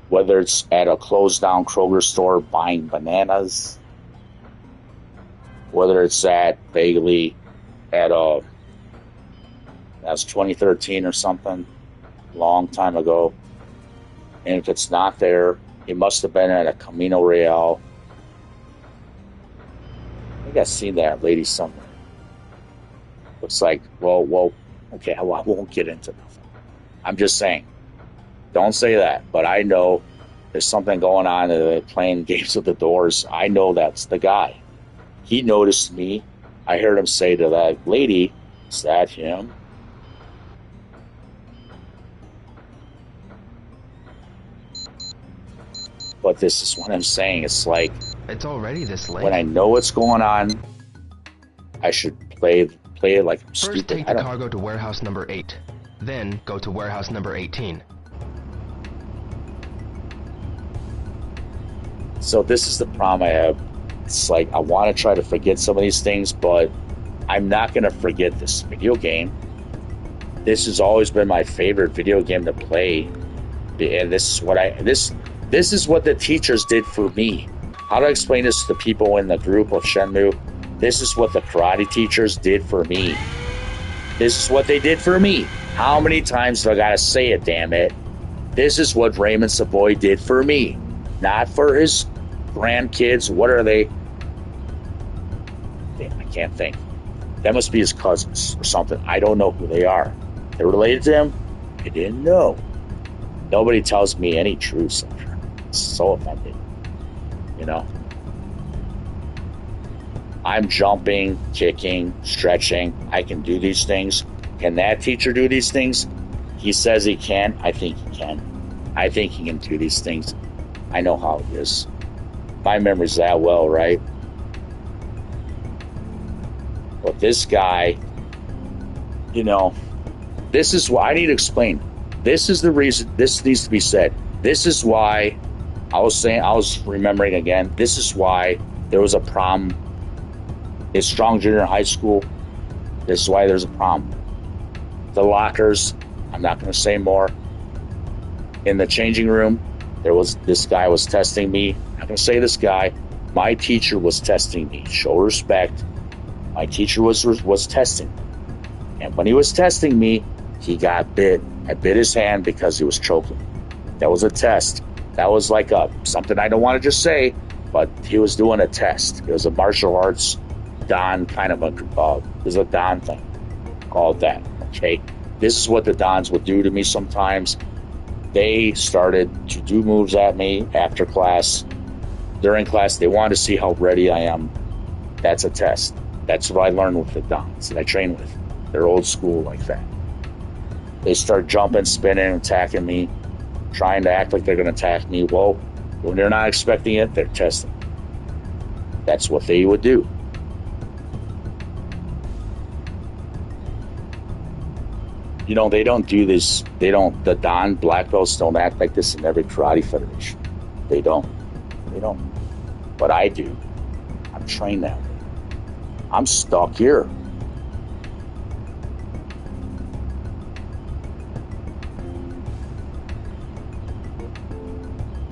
Whether it's at a closed down Kroger store buying bananas, whether it's at vaguely at that's 2013 or something, long time ago. And if it's not there, it must have been at a Camino Real. I think I've seen that lady somewhere. Looks like, well, okay, I won't get into nothing. I'm just saying, don't say that. But I know there's something going on playing games with the doors. I know that's the guy. He noticed me. I heard him say to that lady, "Is that him?" But this is what I'm saying. It's like, It's already this late. when I know what's going on, I should play it like I'm First, stupid. take the cargo to warehouse number 8. Then, go to warehouse number 18. So this is the problem I have. It's like I want to try to forget some of these things, but I'm not going to forget this video game. This has always been my favorite video game to play, and this is what this is what the teachers did for me. How do I explain this to the people in the group of Shenmue? This is what the karate teachers did for me. This is what they did for me. How many times do I gotta say it, damn it? This is what Raymond Savoy did for me. Not for his grandkids. What are they? Damn, I can't think. That must be his cousins or something. I don't know who they are. They're related to him? I didn't know. Nobody tells me any truths. I'm so offended. You know? I'm jumping, kicking, stretching. I can do these things. Can that teacher do these things? He says he can. I think he can. I think he can do these things. I know how it is. My memory's that well, right? But this guy, you know, this is why I need to explain. This is the reason this needs to be said. This is why I was remembering again. This is why there was a problem in Strong Junior High School. This is why there's a problem. The lockers, I'm not going to say more. In the changing room, this guy was testing me. I'm not going to say this guy. My teacher was testing me. Show respect. My teacher was testing me. And when he was testing me, he got bit. I bit his hand because he was choking. That was a test. That was like something I don't want to just say, but he was doing a test. It was a martial arts Don kind of it was a Don thing. Call it that. Okay. This is what the Dons would do to me sometimes. They started to do moves at me after class. During class, they wanted to see how ready I am. That's a test. That's what I learned with the Dons that I train with. They're old school like that. They start jumping, spinning, attacking me, trying to act like they're going to attack me. Well, when they're not expecting it, they're testing. That's what they would do. You know, they don't do this. The Don black belts don't act like this in every karate federation. They don't. But I do. I'm trained that way. I'm stuck here.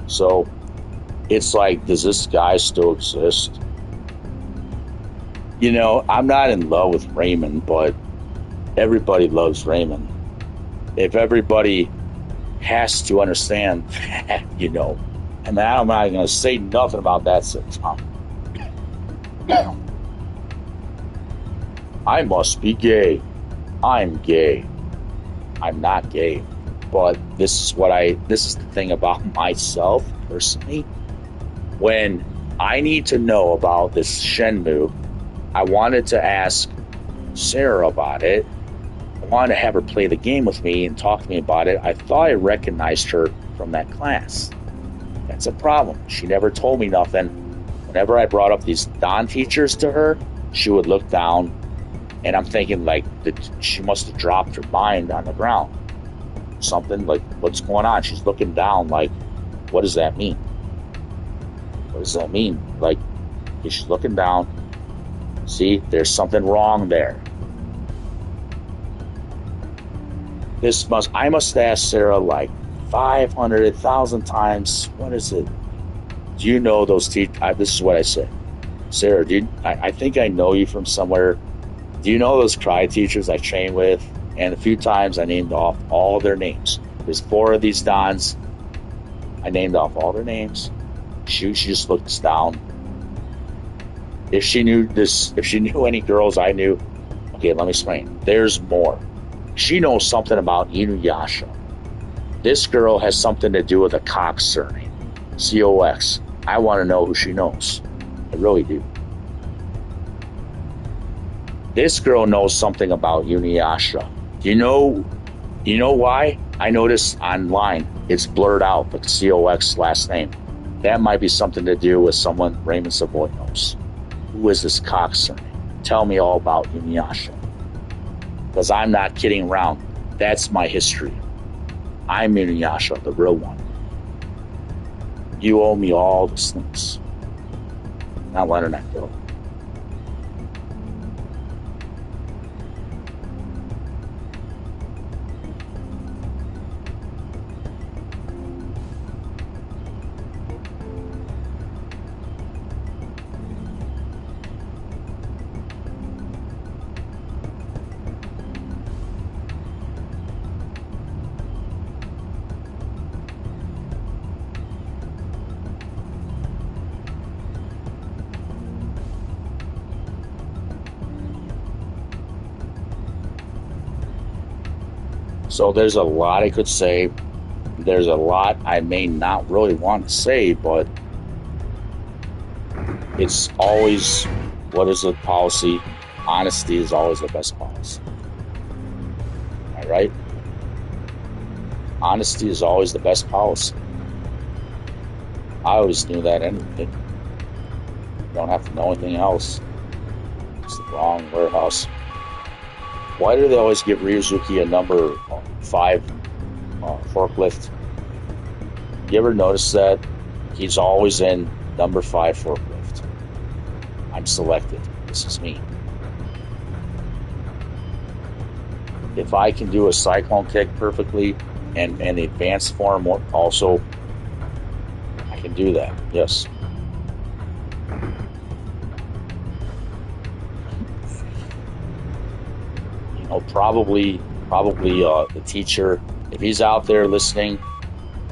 So it's like, does this guy still exist? You know, I'm not in love with Raymond, but everybody loves Raymond. If everybody has to understand that, you know, and I'm not going to say nothing about that. I must be gay. I'm gay. I'm not gay. But this is the thing about myself personally. When I need to know about this Shenmue, I wanted to ask Sarah about it. I wanted to have her play the game with me and talk to me about it. I thought I recognized her from that class. That's a problem. She never told me nothing. Whenever I brought up these Don teachers to her, she would look down, and I'm thinking like that she must have dropped her mind on the ground. Something like, what's going on? She's looking down like, what does that mean? What does that mean? Like, she's looking down. See, there's something wrong there. I must ask Sarah like 500,000 times. What is it? Do you know those teachers? This is what I said. Sarah, I think I know you from somewhere. Do you know those cry teachers I trained with? And a few times I named off all their names. There's 4 of these Dons. I named off all their names. She just looks down. If she knew any girls I knew, okay, let me explain. There's more. She knows something about Inuyasha. This girl has something to do with a Cox surname. C-O-X. I want to know who she knows. I really do. This girl knows something about Inuyasha. Do you know why? I noticed online it's blurred out, but the C-O-X last name. That might be something to do with someone Raymond Savoy knows. Who is this Cox surname? Tell me all about Inuyasha. Because I'm not kidding around. That's my history. I'm Inuyasha, the real one. You owe me all the things. Not letting that go. So there's a lot I could say. There's a lot I may not really want to say, but it's always, what is the policy? Honesty is always the best policy. All right? Honesty is always the best policy. I always knew that anyway. You don't have to know anything else. It's the wrong warehouse. Why do they always give Ryozuki a number 5 forklift? You ever notice that? He's always in number 5 forklift. I'm selected. This is me. If I can do a cyclone kick perfectly and the advanced form also, I can do that. Yes. Probably the teacher, if he's out there listening,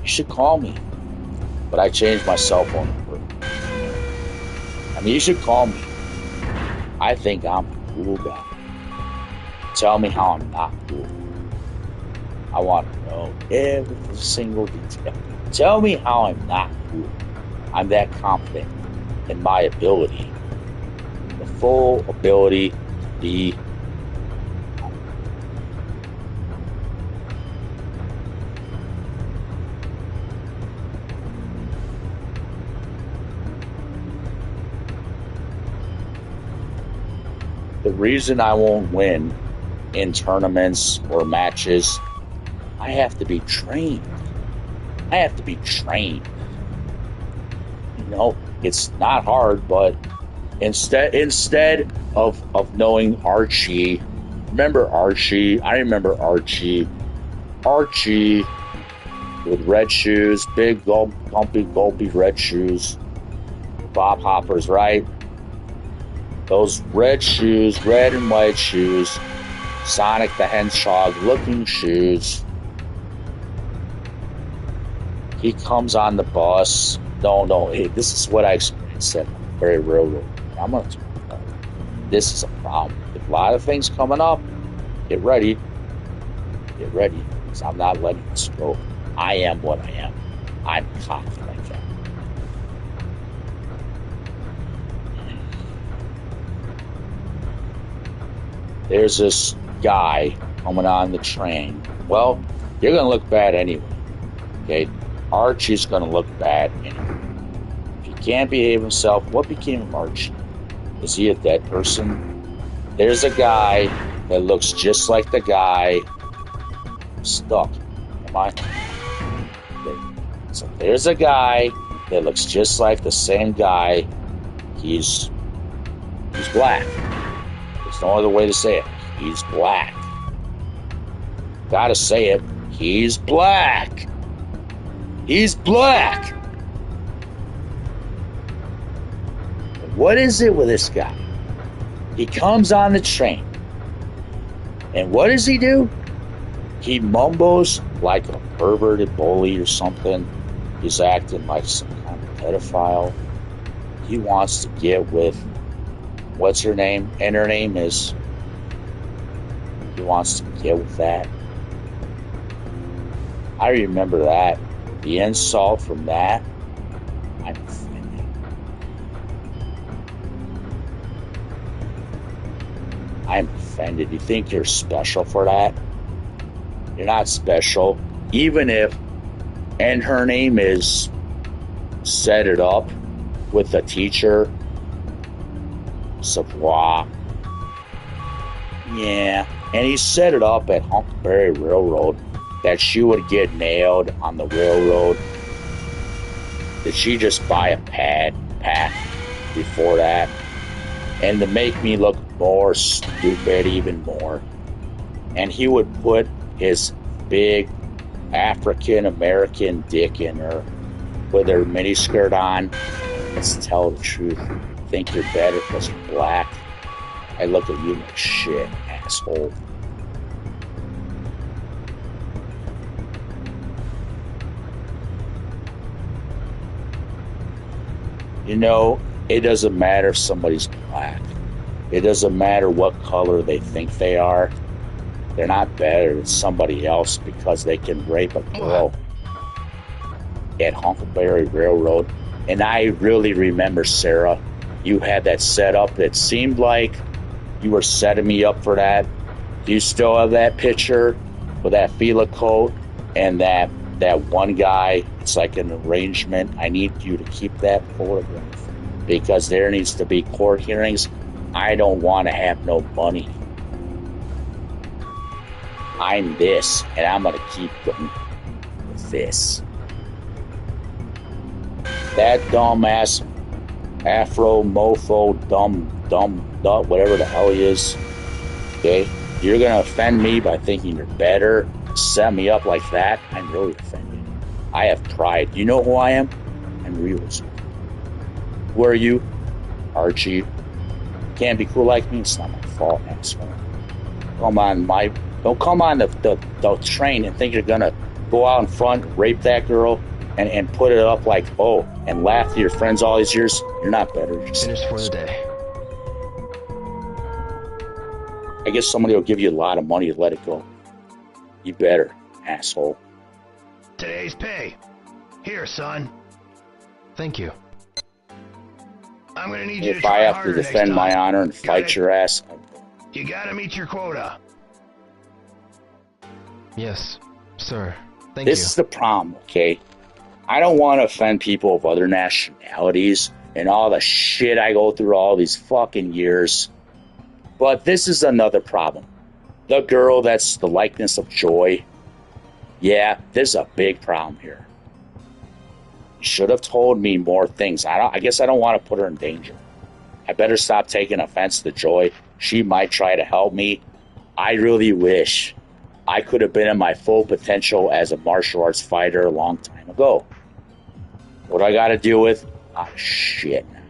you should call me. But I changed my cell phone number. I mean, you should call me. I think I'm a cool guy. Tell me how I'm not cool. I want to know every single detail. Tell me how I'm not cool. I'm that confident in my ability. The full ability to be. The reason I won't win in tournaments or matches, I have to be trained. I have to be trained. It's not hard, but instead of knowing Archie, remember Archie? I remember Archie. Archie with red shoes, big, gulpy red shoes. Bob Hoppers, right? Those red shoes, red and white shoes, Sonic the Hedgehog looking shoes. He comes on the bus. No, hey, this is what I experienced at very railroad. I'm going to talk about it. This is a problem. There's a lot of things coming up. Get ready. Get ready. Because I'm not letting this go. I am what I am. I'm confident like that. There's this guy coming on the train. Well, you're going to look bad anyway. Okay? Archie's going to look bad anyway. If he can't behave himself, what became of Archie? Is he a dead person? There's a guy that looks just like the guy stuck. Am I? So there's a guy that looks just like the same guy. He's black. There's no other way to say it. He's black. Gotta say it. He's black. He's black. What is it with this guy? He comes on the train. And what does he do? He mumbles like a perverted bully or something. He's acting like some kind of pedophile. He wants to get with, what's her name? And her name is, he wants to get with that. I remember that. The insult from that. I'm offended. I'm offended. You think you're special for that? You're not special. Even if, and her name is, set it up with the teacher. Savoy. Yeah. And he set it up at Huckleberry Railroad that she would get nailed on the railroad. Did she just buy a pack before that? And to make me look more stupid even more. And he would put his big African-American dick in her with her miniskirt on. Let's tell the truth. Think you're better because you're black? I look at you like shit, asshole. You know, it doesn't matter if somebody's black. It doesn't matter what color they think they are. They're not better than somebody else because they can rape a girl at Huckleberry Railroad. And I really remember, Sarah, you had that set up. It seemed like you were setting me up for that. Do you still have that picture with that Fila coat and that one guy? It's like an arrangement. I need you to keep that photograph because there needs to be court hearings. I don't want to have no money. I'm this, and I'm going to keep going with this. That dumbass Afro mofo whatever the hell he is. Okay? You're going to offend me by thinking you're better, set me up like that. I'm really offended. I have pride. You know who I am? I'm Ryo Hazuki. Who are you? Archie. Can't be cool like me. It's not my fault, asshole. Don't come on the train and think you're gonna go out in front, rape that girl, and put it up like, oh, and laugh to your friends all these years. You're not better. You're Finished for the day. I guess somebody will give you a lot of money to let it go. You better, asshole. Today's pay. Here, son. Thank you. I'm gonna need you to If I try have to harder next defend my time. honor and fight your ass, You gotta meet your quota. Yes, sir. Thank this you. is the problem, okay? I don't want to offend people of other nationalities and all the shit I go through all these fucking years. But this is another problem. The girl that's the likeness of Joy. Yeah, there's a big problem here. You should have told me more things. I guess I don't want to put her in danger. I better stop taking offense to Joy. She might try to help me. I really wish I could have been in my full potential as a martial arts fighter a long time ago. What I got to deal with? Shit now.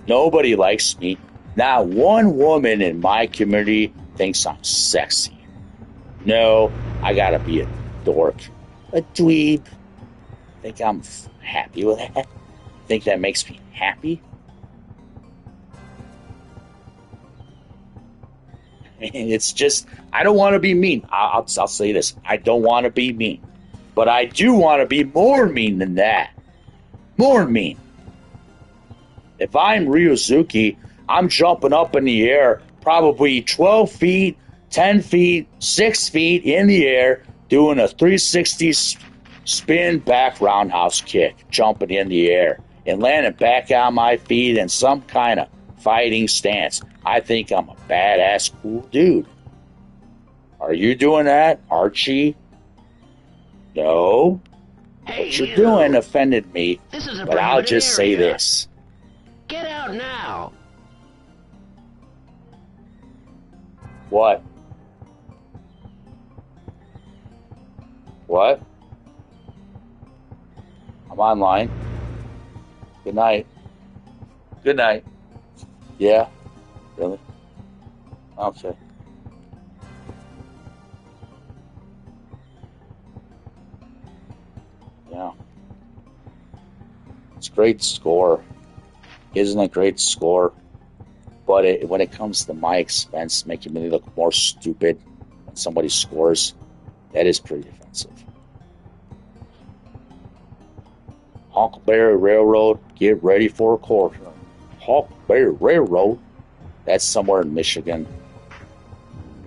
Nobody likes me. Not one woman in my community thinks I'm sexy. No, I got to be a dork. A dweeb. Think I'm happy with that? Think that makes me happy? It's just, I don't want to be mean. I'll say this. I don't want to be mean. But I do want to be more mean than that. More mean. If I'm Ryo Hazuki, I'm jumping up in the air, probably 12 feet, 10 feet, 6 feet in the air, doing a 360 spin back roundhouse kick, jumping in the air, and landing back on my feet in some kind of fighting stance. I think I'm a badass, cool dude. Are you doing that, Archie? No. Hey, What you're doing offended me, This is a but I'll prohibited just say area. this. Get out now. What? What? I'm online. Good night. Good night. Yeah? Really? Okay. Yeah. It's a great score. Isn't a great score. But when it comes to my expense, making me look more stupid when somebody scores, that is pretty offensive. Huckleberry Railroad, get ready for a quarter. Huckleberry Railroad, that's somewhere in Michigan.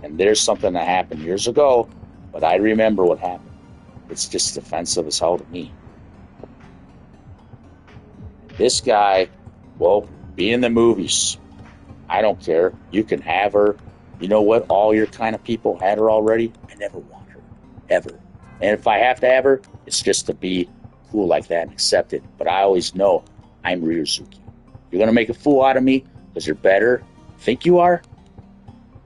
And there's something that happened years ago, but I remember what happened. It's just offensive as hell to me. This guy, well, be in the movies. I don't care. You can have her. You know what? All your kind of people had her already. I never want her. Ever. And if I have to have her, it's just to be cool like that and accept it. But I always know I'm Ryo Hazuki. You're going to make a fool out of me because you're better. Think you are?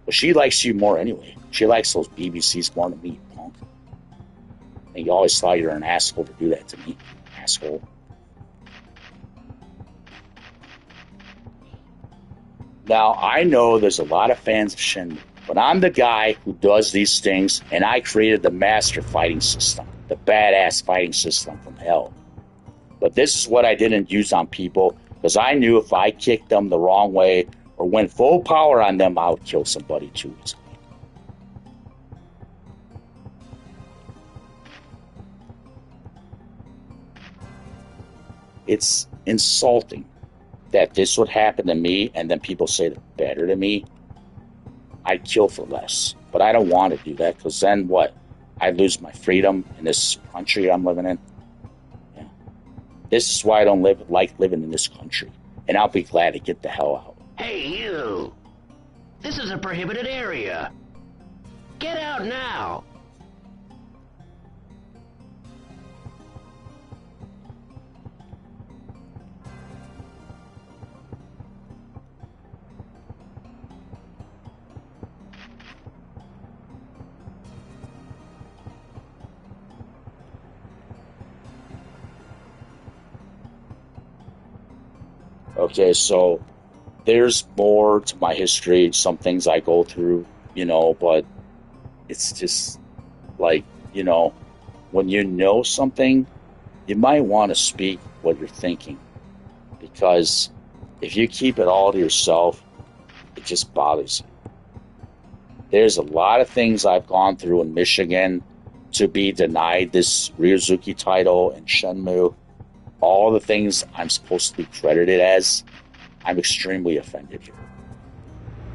Well, she likes you more anyway. She likes those BBCs more than me, punk. And you always thought you were an asshole to do that to me. Asshole. Now, I know there's a lot of fans of Shenmue, but I'm the guy who does these things, and I created the master fighting system, the badass fighting system from hell. But this is what I didn't use on people, because I knew if I kicked them the wrong way or went full power on them, I would kill somebody too easily. It's insulting that this would happen to me, and then people say they're better than me. I'd kill for less, but I don't want to do that, because then what? I lose my freedom in this country I'm living in. Yeah. This is why I don't like living in this country, and I'll be glad to get the hell out. Hey, you. This is a prohibited area. Get out now. Okay, so there's more to my history, some things I go through, but it's just like, when you know something, you might want to speak what you're thinking, because if you keep it all to yourself, it just bothers you. There's a lot of things I've gone through in Michigan to be denied this Ryo Hazuki title and Shenmue. All the things I'm supposed to be credited as, I'm extremely offended here.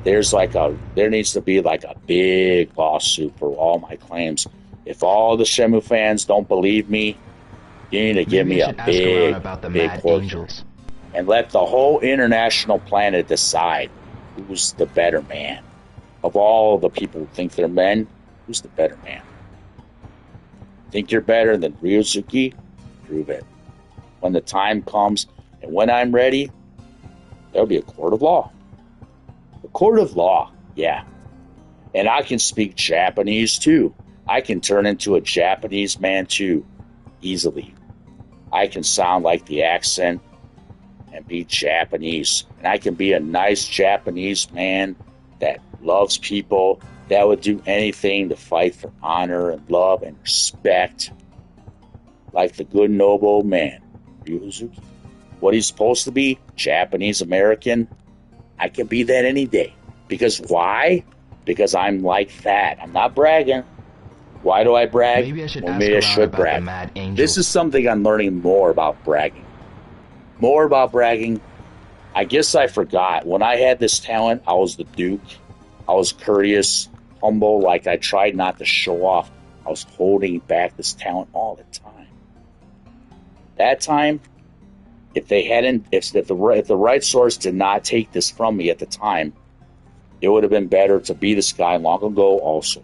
There needs to be like a big lawsuit for all my claims. If all the Shenmue fans don't believe me, you need to give me a big court and let the whole international planet decide who's the better man. Of all the people who think they're men, who's the better man? Think you're better than Ryo Hazuki? Prove it. When the time comes, and when I'm ready, there'll be a court of law. A court of law, yeah. And I can speak Japanese too. I can turn into a Japanese man too, easily. I can sound like the accent and be Japanese. And I can be a nice Japanese man that loves people, that would do anything to fight for honor and love and respect, like the good noble man. Ryo Hazuki. What he's supposed to be, Japanese American, I can be that any day. Because why? Because I'm like that. I'm not bragging. Why do I brag? Maybe I should brag. The Mad Angels. This is something I'm learning more about bragging. More about bragging. I guess I forgot. When I had this talent, I was the Duke. I was courteous, humble, like I tried not to show off. I was holding back this talent all the time. That time, if they hadn't, if the right source did not take this from me at the time, it would have been better to be this guy long ago also.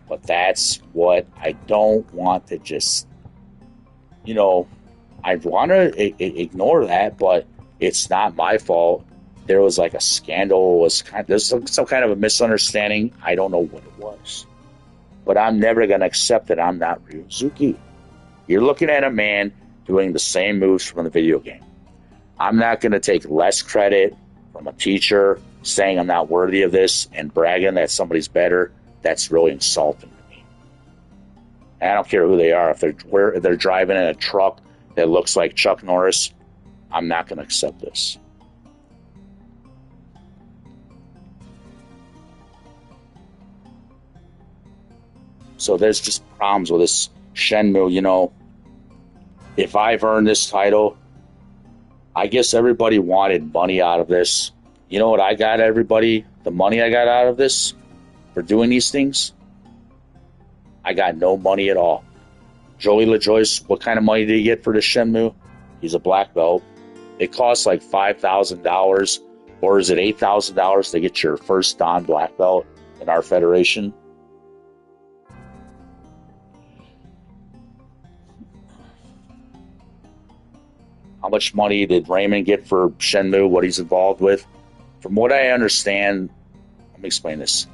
But that's what I don't want to just, I want to ignore that, but it's not my fault. There was like a scandal, there's some kind of a misunderstanding. I don't know what it was. But I'm never going to accept that I'm not Ryo Hazuki. You're looking at a man doing the same moves from the video game. I'm not going to take less credit from a teacher saying I'm not worthy of this and bragging that somebody's better. That's really insulting to me. And I don't care who they are. If they're driving in a truck that looks like Chuck Norris, I'm not going to accept this. So there's just problems with this Shenmue, If I've earned this title, I guess everybody wanted money out of this. You know what I got, everybody? The money I got out of this for doing these things? I got no money at all. Joey LaJoyce, what kind of money did he get for the Shenmue? He's a black belt. It costs like $5,000, or is it $8,000 to get your first Dan black belt in our federation? How much money did Raymond get for Shenmue, what he's involved with? From what I understand, let me explain this.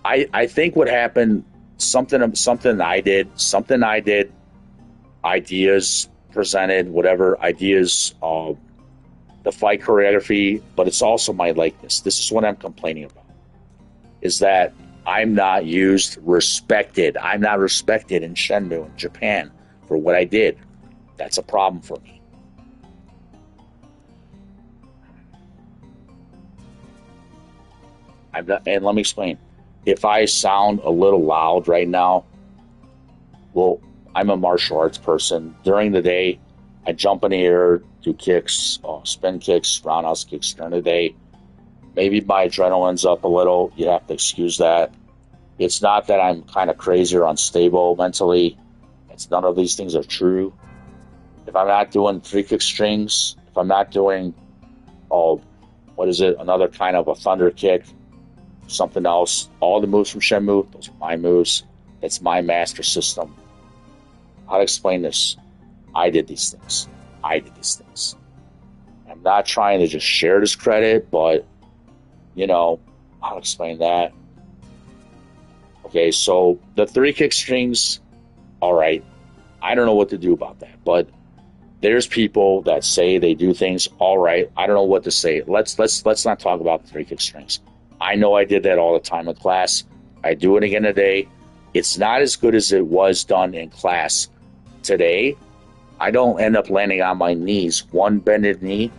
I think what happened, something I did, ideas presented, whatever, ideas, the fight choreography, but it's also my likeness. This is what I'm complaining about, is that I'm not respected. I'm not respected in Shenmue in Japan for what I did. That's a problem for me. And let me explain. If I sound a little loud right now, well, I'm a martial arts person. During the day, I jump in the air, do kicks, spin kicks, roundhouse kicks during the day. Maybe my adrenaline's up a little. You have to excuse that. It's not that I'm kind of crazy or unstable mentally. None of these things are true. If I'm not doing 3-kick strings, if I'm not doing, another kind of a thunder kick, something else, all the moves from Shenmue, those are my moves. It's my master system. How to explain this? I did these things. I'm not trying to just share this credit, but, how to explain that? Okay, so the 3-kick strings, all right, I don't know what to do about that, but there's people that say they do things, all right, I don't know what to say. Let's not talk about the 3-kick strings. I know I did that all the time in class. I do it again today. It's not as good as it was done in class. Today, I don't end up landing on my knees, one bended knee.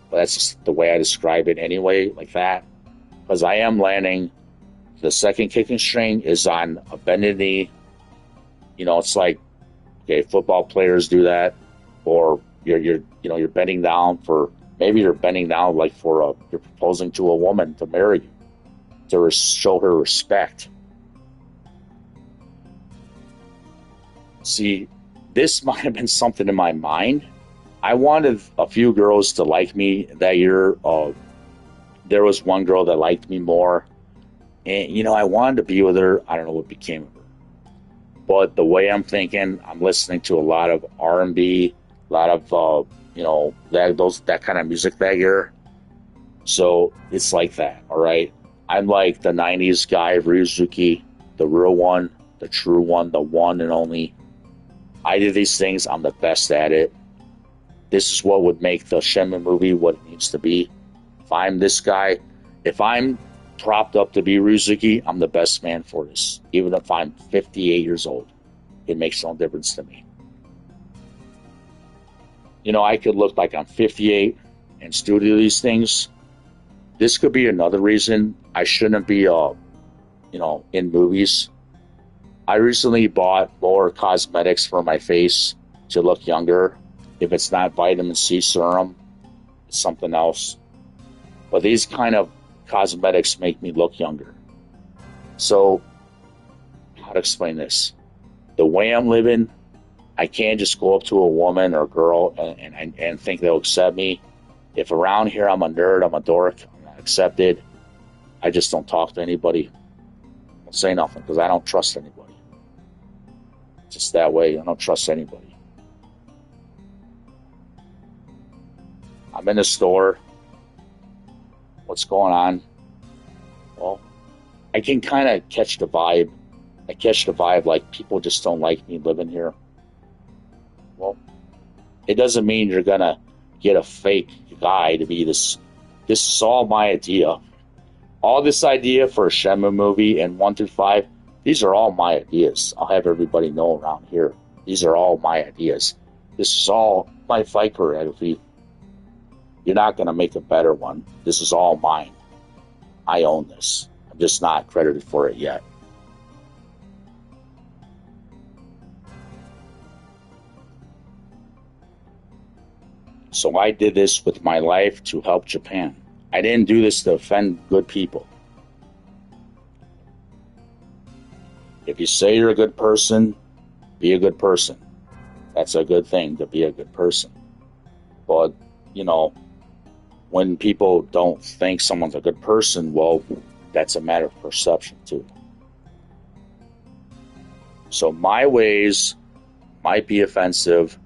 But that's just the way I describe it anyway, like that. Because I am landing, the second kicking string is on a bended knee. It's like, okay, football players do that. Or you're bending down for, maybe you're bending down like you're proposing to a woman to marry you, to show her respect. See, this might have been something in my mind. I wanted a few girls to like me that year. There was one girl that liked me more. And, I wanted to be with her. I don't know what became of her. But the way I'm thinking, I'm listening to a lot of R&B, a lot of, that kind of music that year. So it's like that, all right? I'm like the 90s guy, Ryo Hazuki, the real one, the true one, the one and only. I did these things. I'm the best at it. This is what would make the Shenmue movie what it needs to be. If I'm this guy, if I'm propped up to be Ryo Hazuki, I'm the best man for this. Even if I'm 58 years old, it makes no difference to me. I could look like I'm 58 and still do these things. This could be another reason I shouldn't be, in movies. I recently bought more cosmetics for my face to look younger. If it's not vitamin C serum, it's something else. But these kind of cosmetics make me look younger. So, how to explain this? The way I'm living, I can't just go up to a woman or girl and think they'll accept me. If around here I'm a nerd, I'm a dork, I'm not accepted, I just don't talk to anybody. I don't say nothing because I don't trust anybody. Just that way, I don't trust anybody. I'm in the store. What's going on? Well, I can kind of catch the vibe. I catch the vibe like people just don't like me living here. Well, it doesn't mean you're going to get a fake guy to be this. This is all my idea. All this idea for a Shenmue movie and 1 through 5, these are all my ideas. I'll have everybody know around here. These are all my ideas. This is all my fight choreography. You're not going to make a better one. This is all mine. I own this. I'm just not credited for it yet. So I did this with my life to help Japan. I didn't do this to offend good people. If you say you're a good person, be a good person. That's a good thing, to be a good person. But, you know, when people don't think someone's a good person, well, that's a matter of perception too. So my ways might be offensive,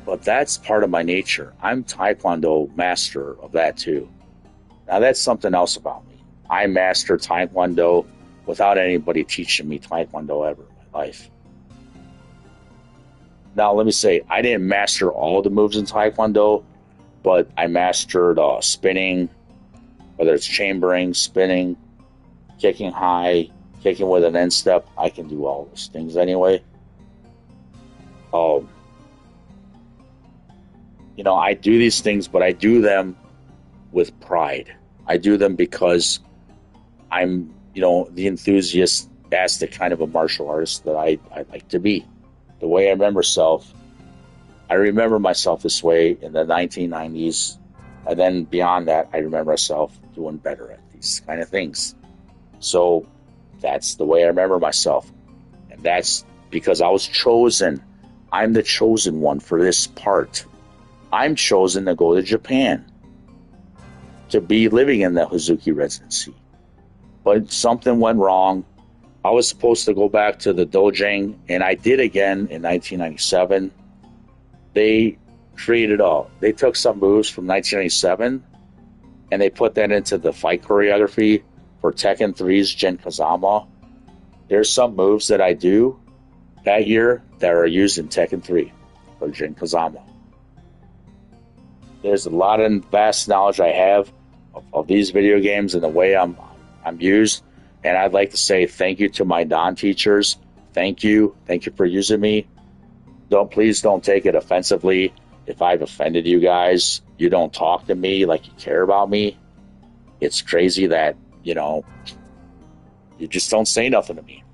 but that's part of my nature. I'm Taekwondo master of that too. Now that's something else about me. I master Taekwondo without anybody teaching me Taekwondo ever in my life. Now let me say, I didn't master all the moves in Taekwondo, but I mastered spinning, whether it's chambering, spinning, kicking high, kicking with an instep. I can do all those things anyway. You know, I do these things, but I do them with pride. I do them because I'm, you know, the enthusiastic kind of a martial artist that I like to be. The way I remember myself this way in the 1990s, and then beyond that, I remember myself doing better at these kind of things. So that's the way I remember myself. And that's because I was chosen. I'm the chosen one for this part. I'm chosen to go to Japan, to be living in the Hazuki residency. But something went wrong. I was supposed to go back to the dojang, and I did again in 1997. They took some moves from 1997, and they put that into the fight choreography for Tekken 3's Jin Kazama. There's some moves that I do that year that are used in Tekken 3 for Jin Kazama. There's a lot of vast knowledge I have of these video games and the way I'm used. And I'd like to say thank you to my non-teachers. Thank you for using me. Please don't take it offensively if I've offended you guys. You don't talk to me like you care about me. It's crazy that, you know, you just don't say nothing to me.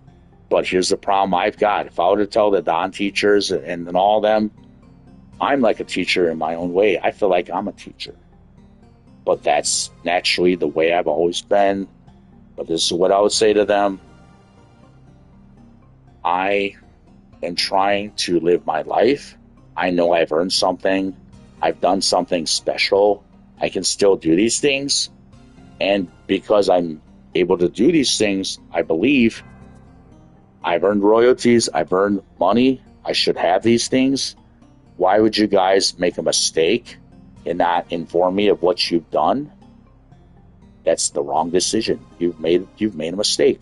But here's the problem I've got. If I were to tell the non-teachers and all them, I'm like a teacher in my own way. I feel like I'm a teacher. But that's naturally the way I've always been. But this is what I would say to them. I am trying to live my life. I know I've earned something. I've done something special. I can still do these things. And because I'm able to do these things, I believe I've earned royalties. I've earned money. I should have these things. Why would you guys make a mistake and not inform me of what you've done? That's the wrong decision. You've made a mistake.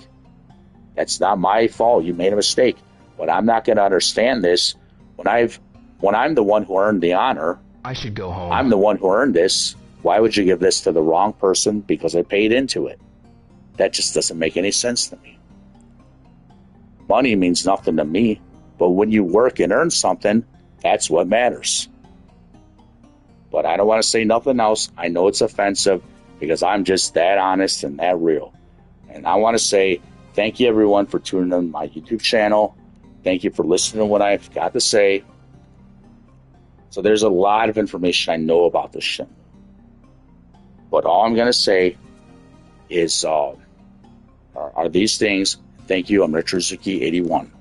That's not my fault. You made a mistake. But I'm not going to understand this when I'm the one who earned the honor. I should go home. I'm the one who earned this. Why would you give this to the wrong person because I paid into it? That just doesn't make any sense to me. Money means nothing to me, but when you work and earn something, that's what matters. But I don't want to say nothing else. I know it's offensive because I'm just that honest and that real. And I want to say thank you, everyone, for tuning in my YouTube channel. Thank you for listening to what I've got to say. So there's a lot of information I know about this Shenmue. But all I'm going to say is are these things. Thank you. I'm Ryo Hazuki, 81.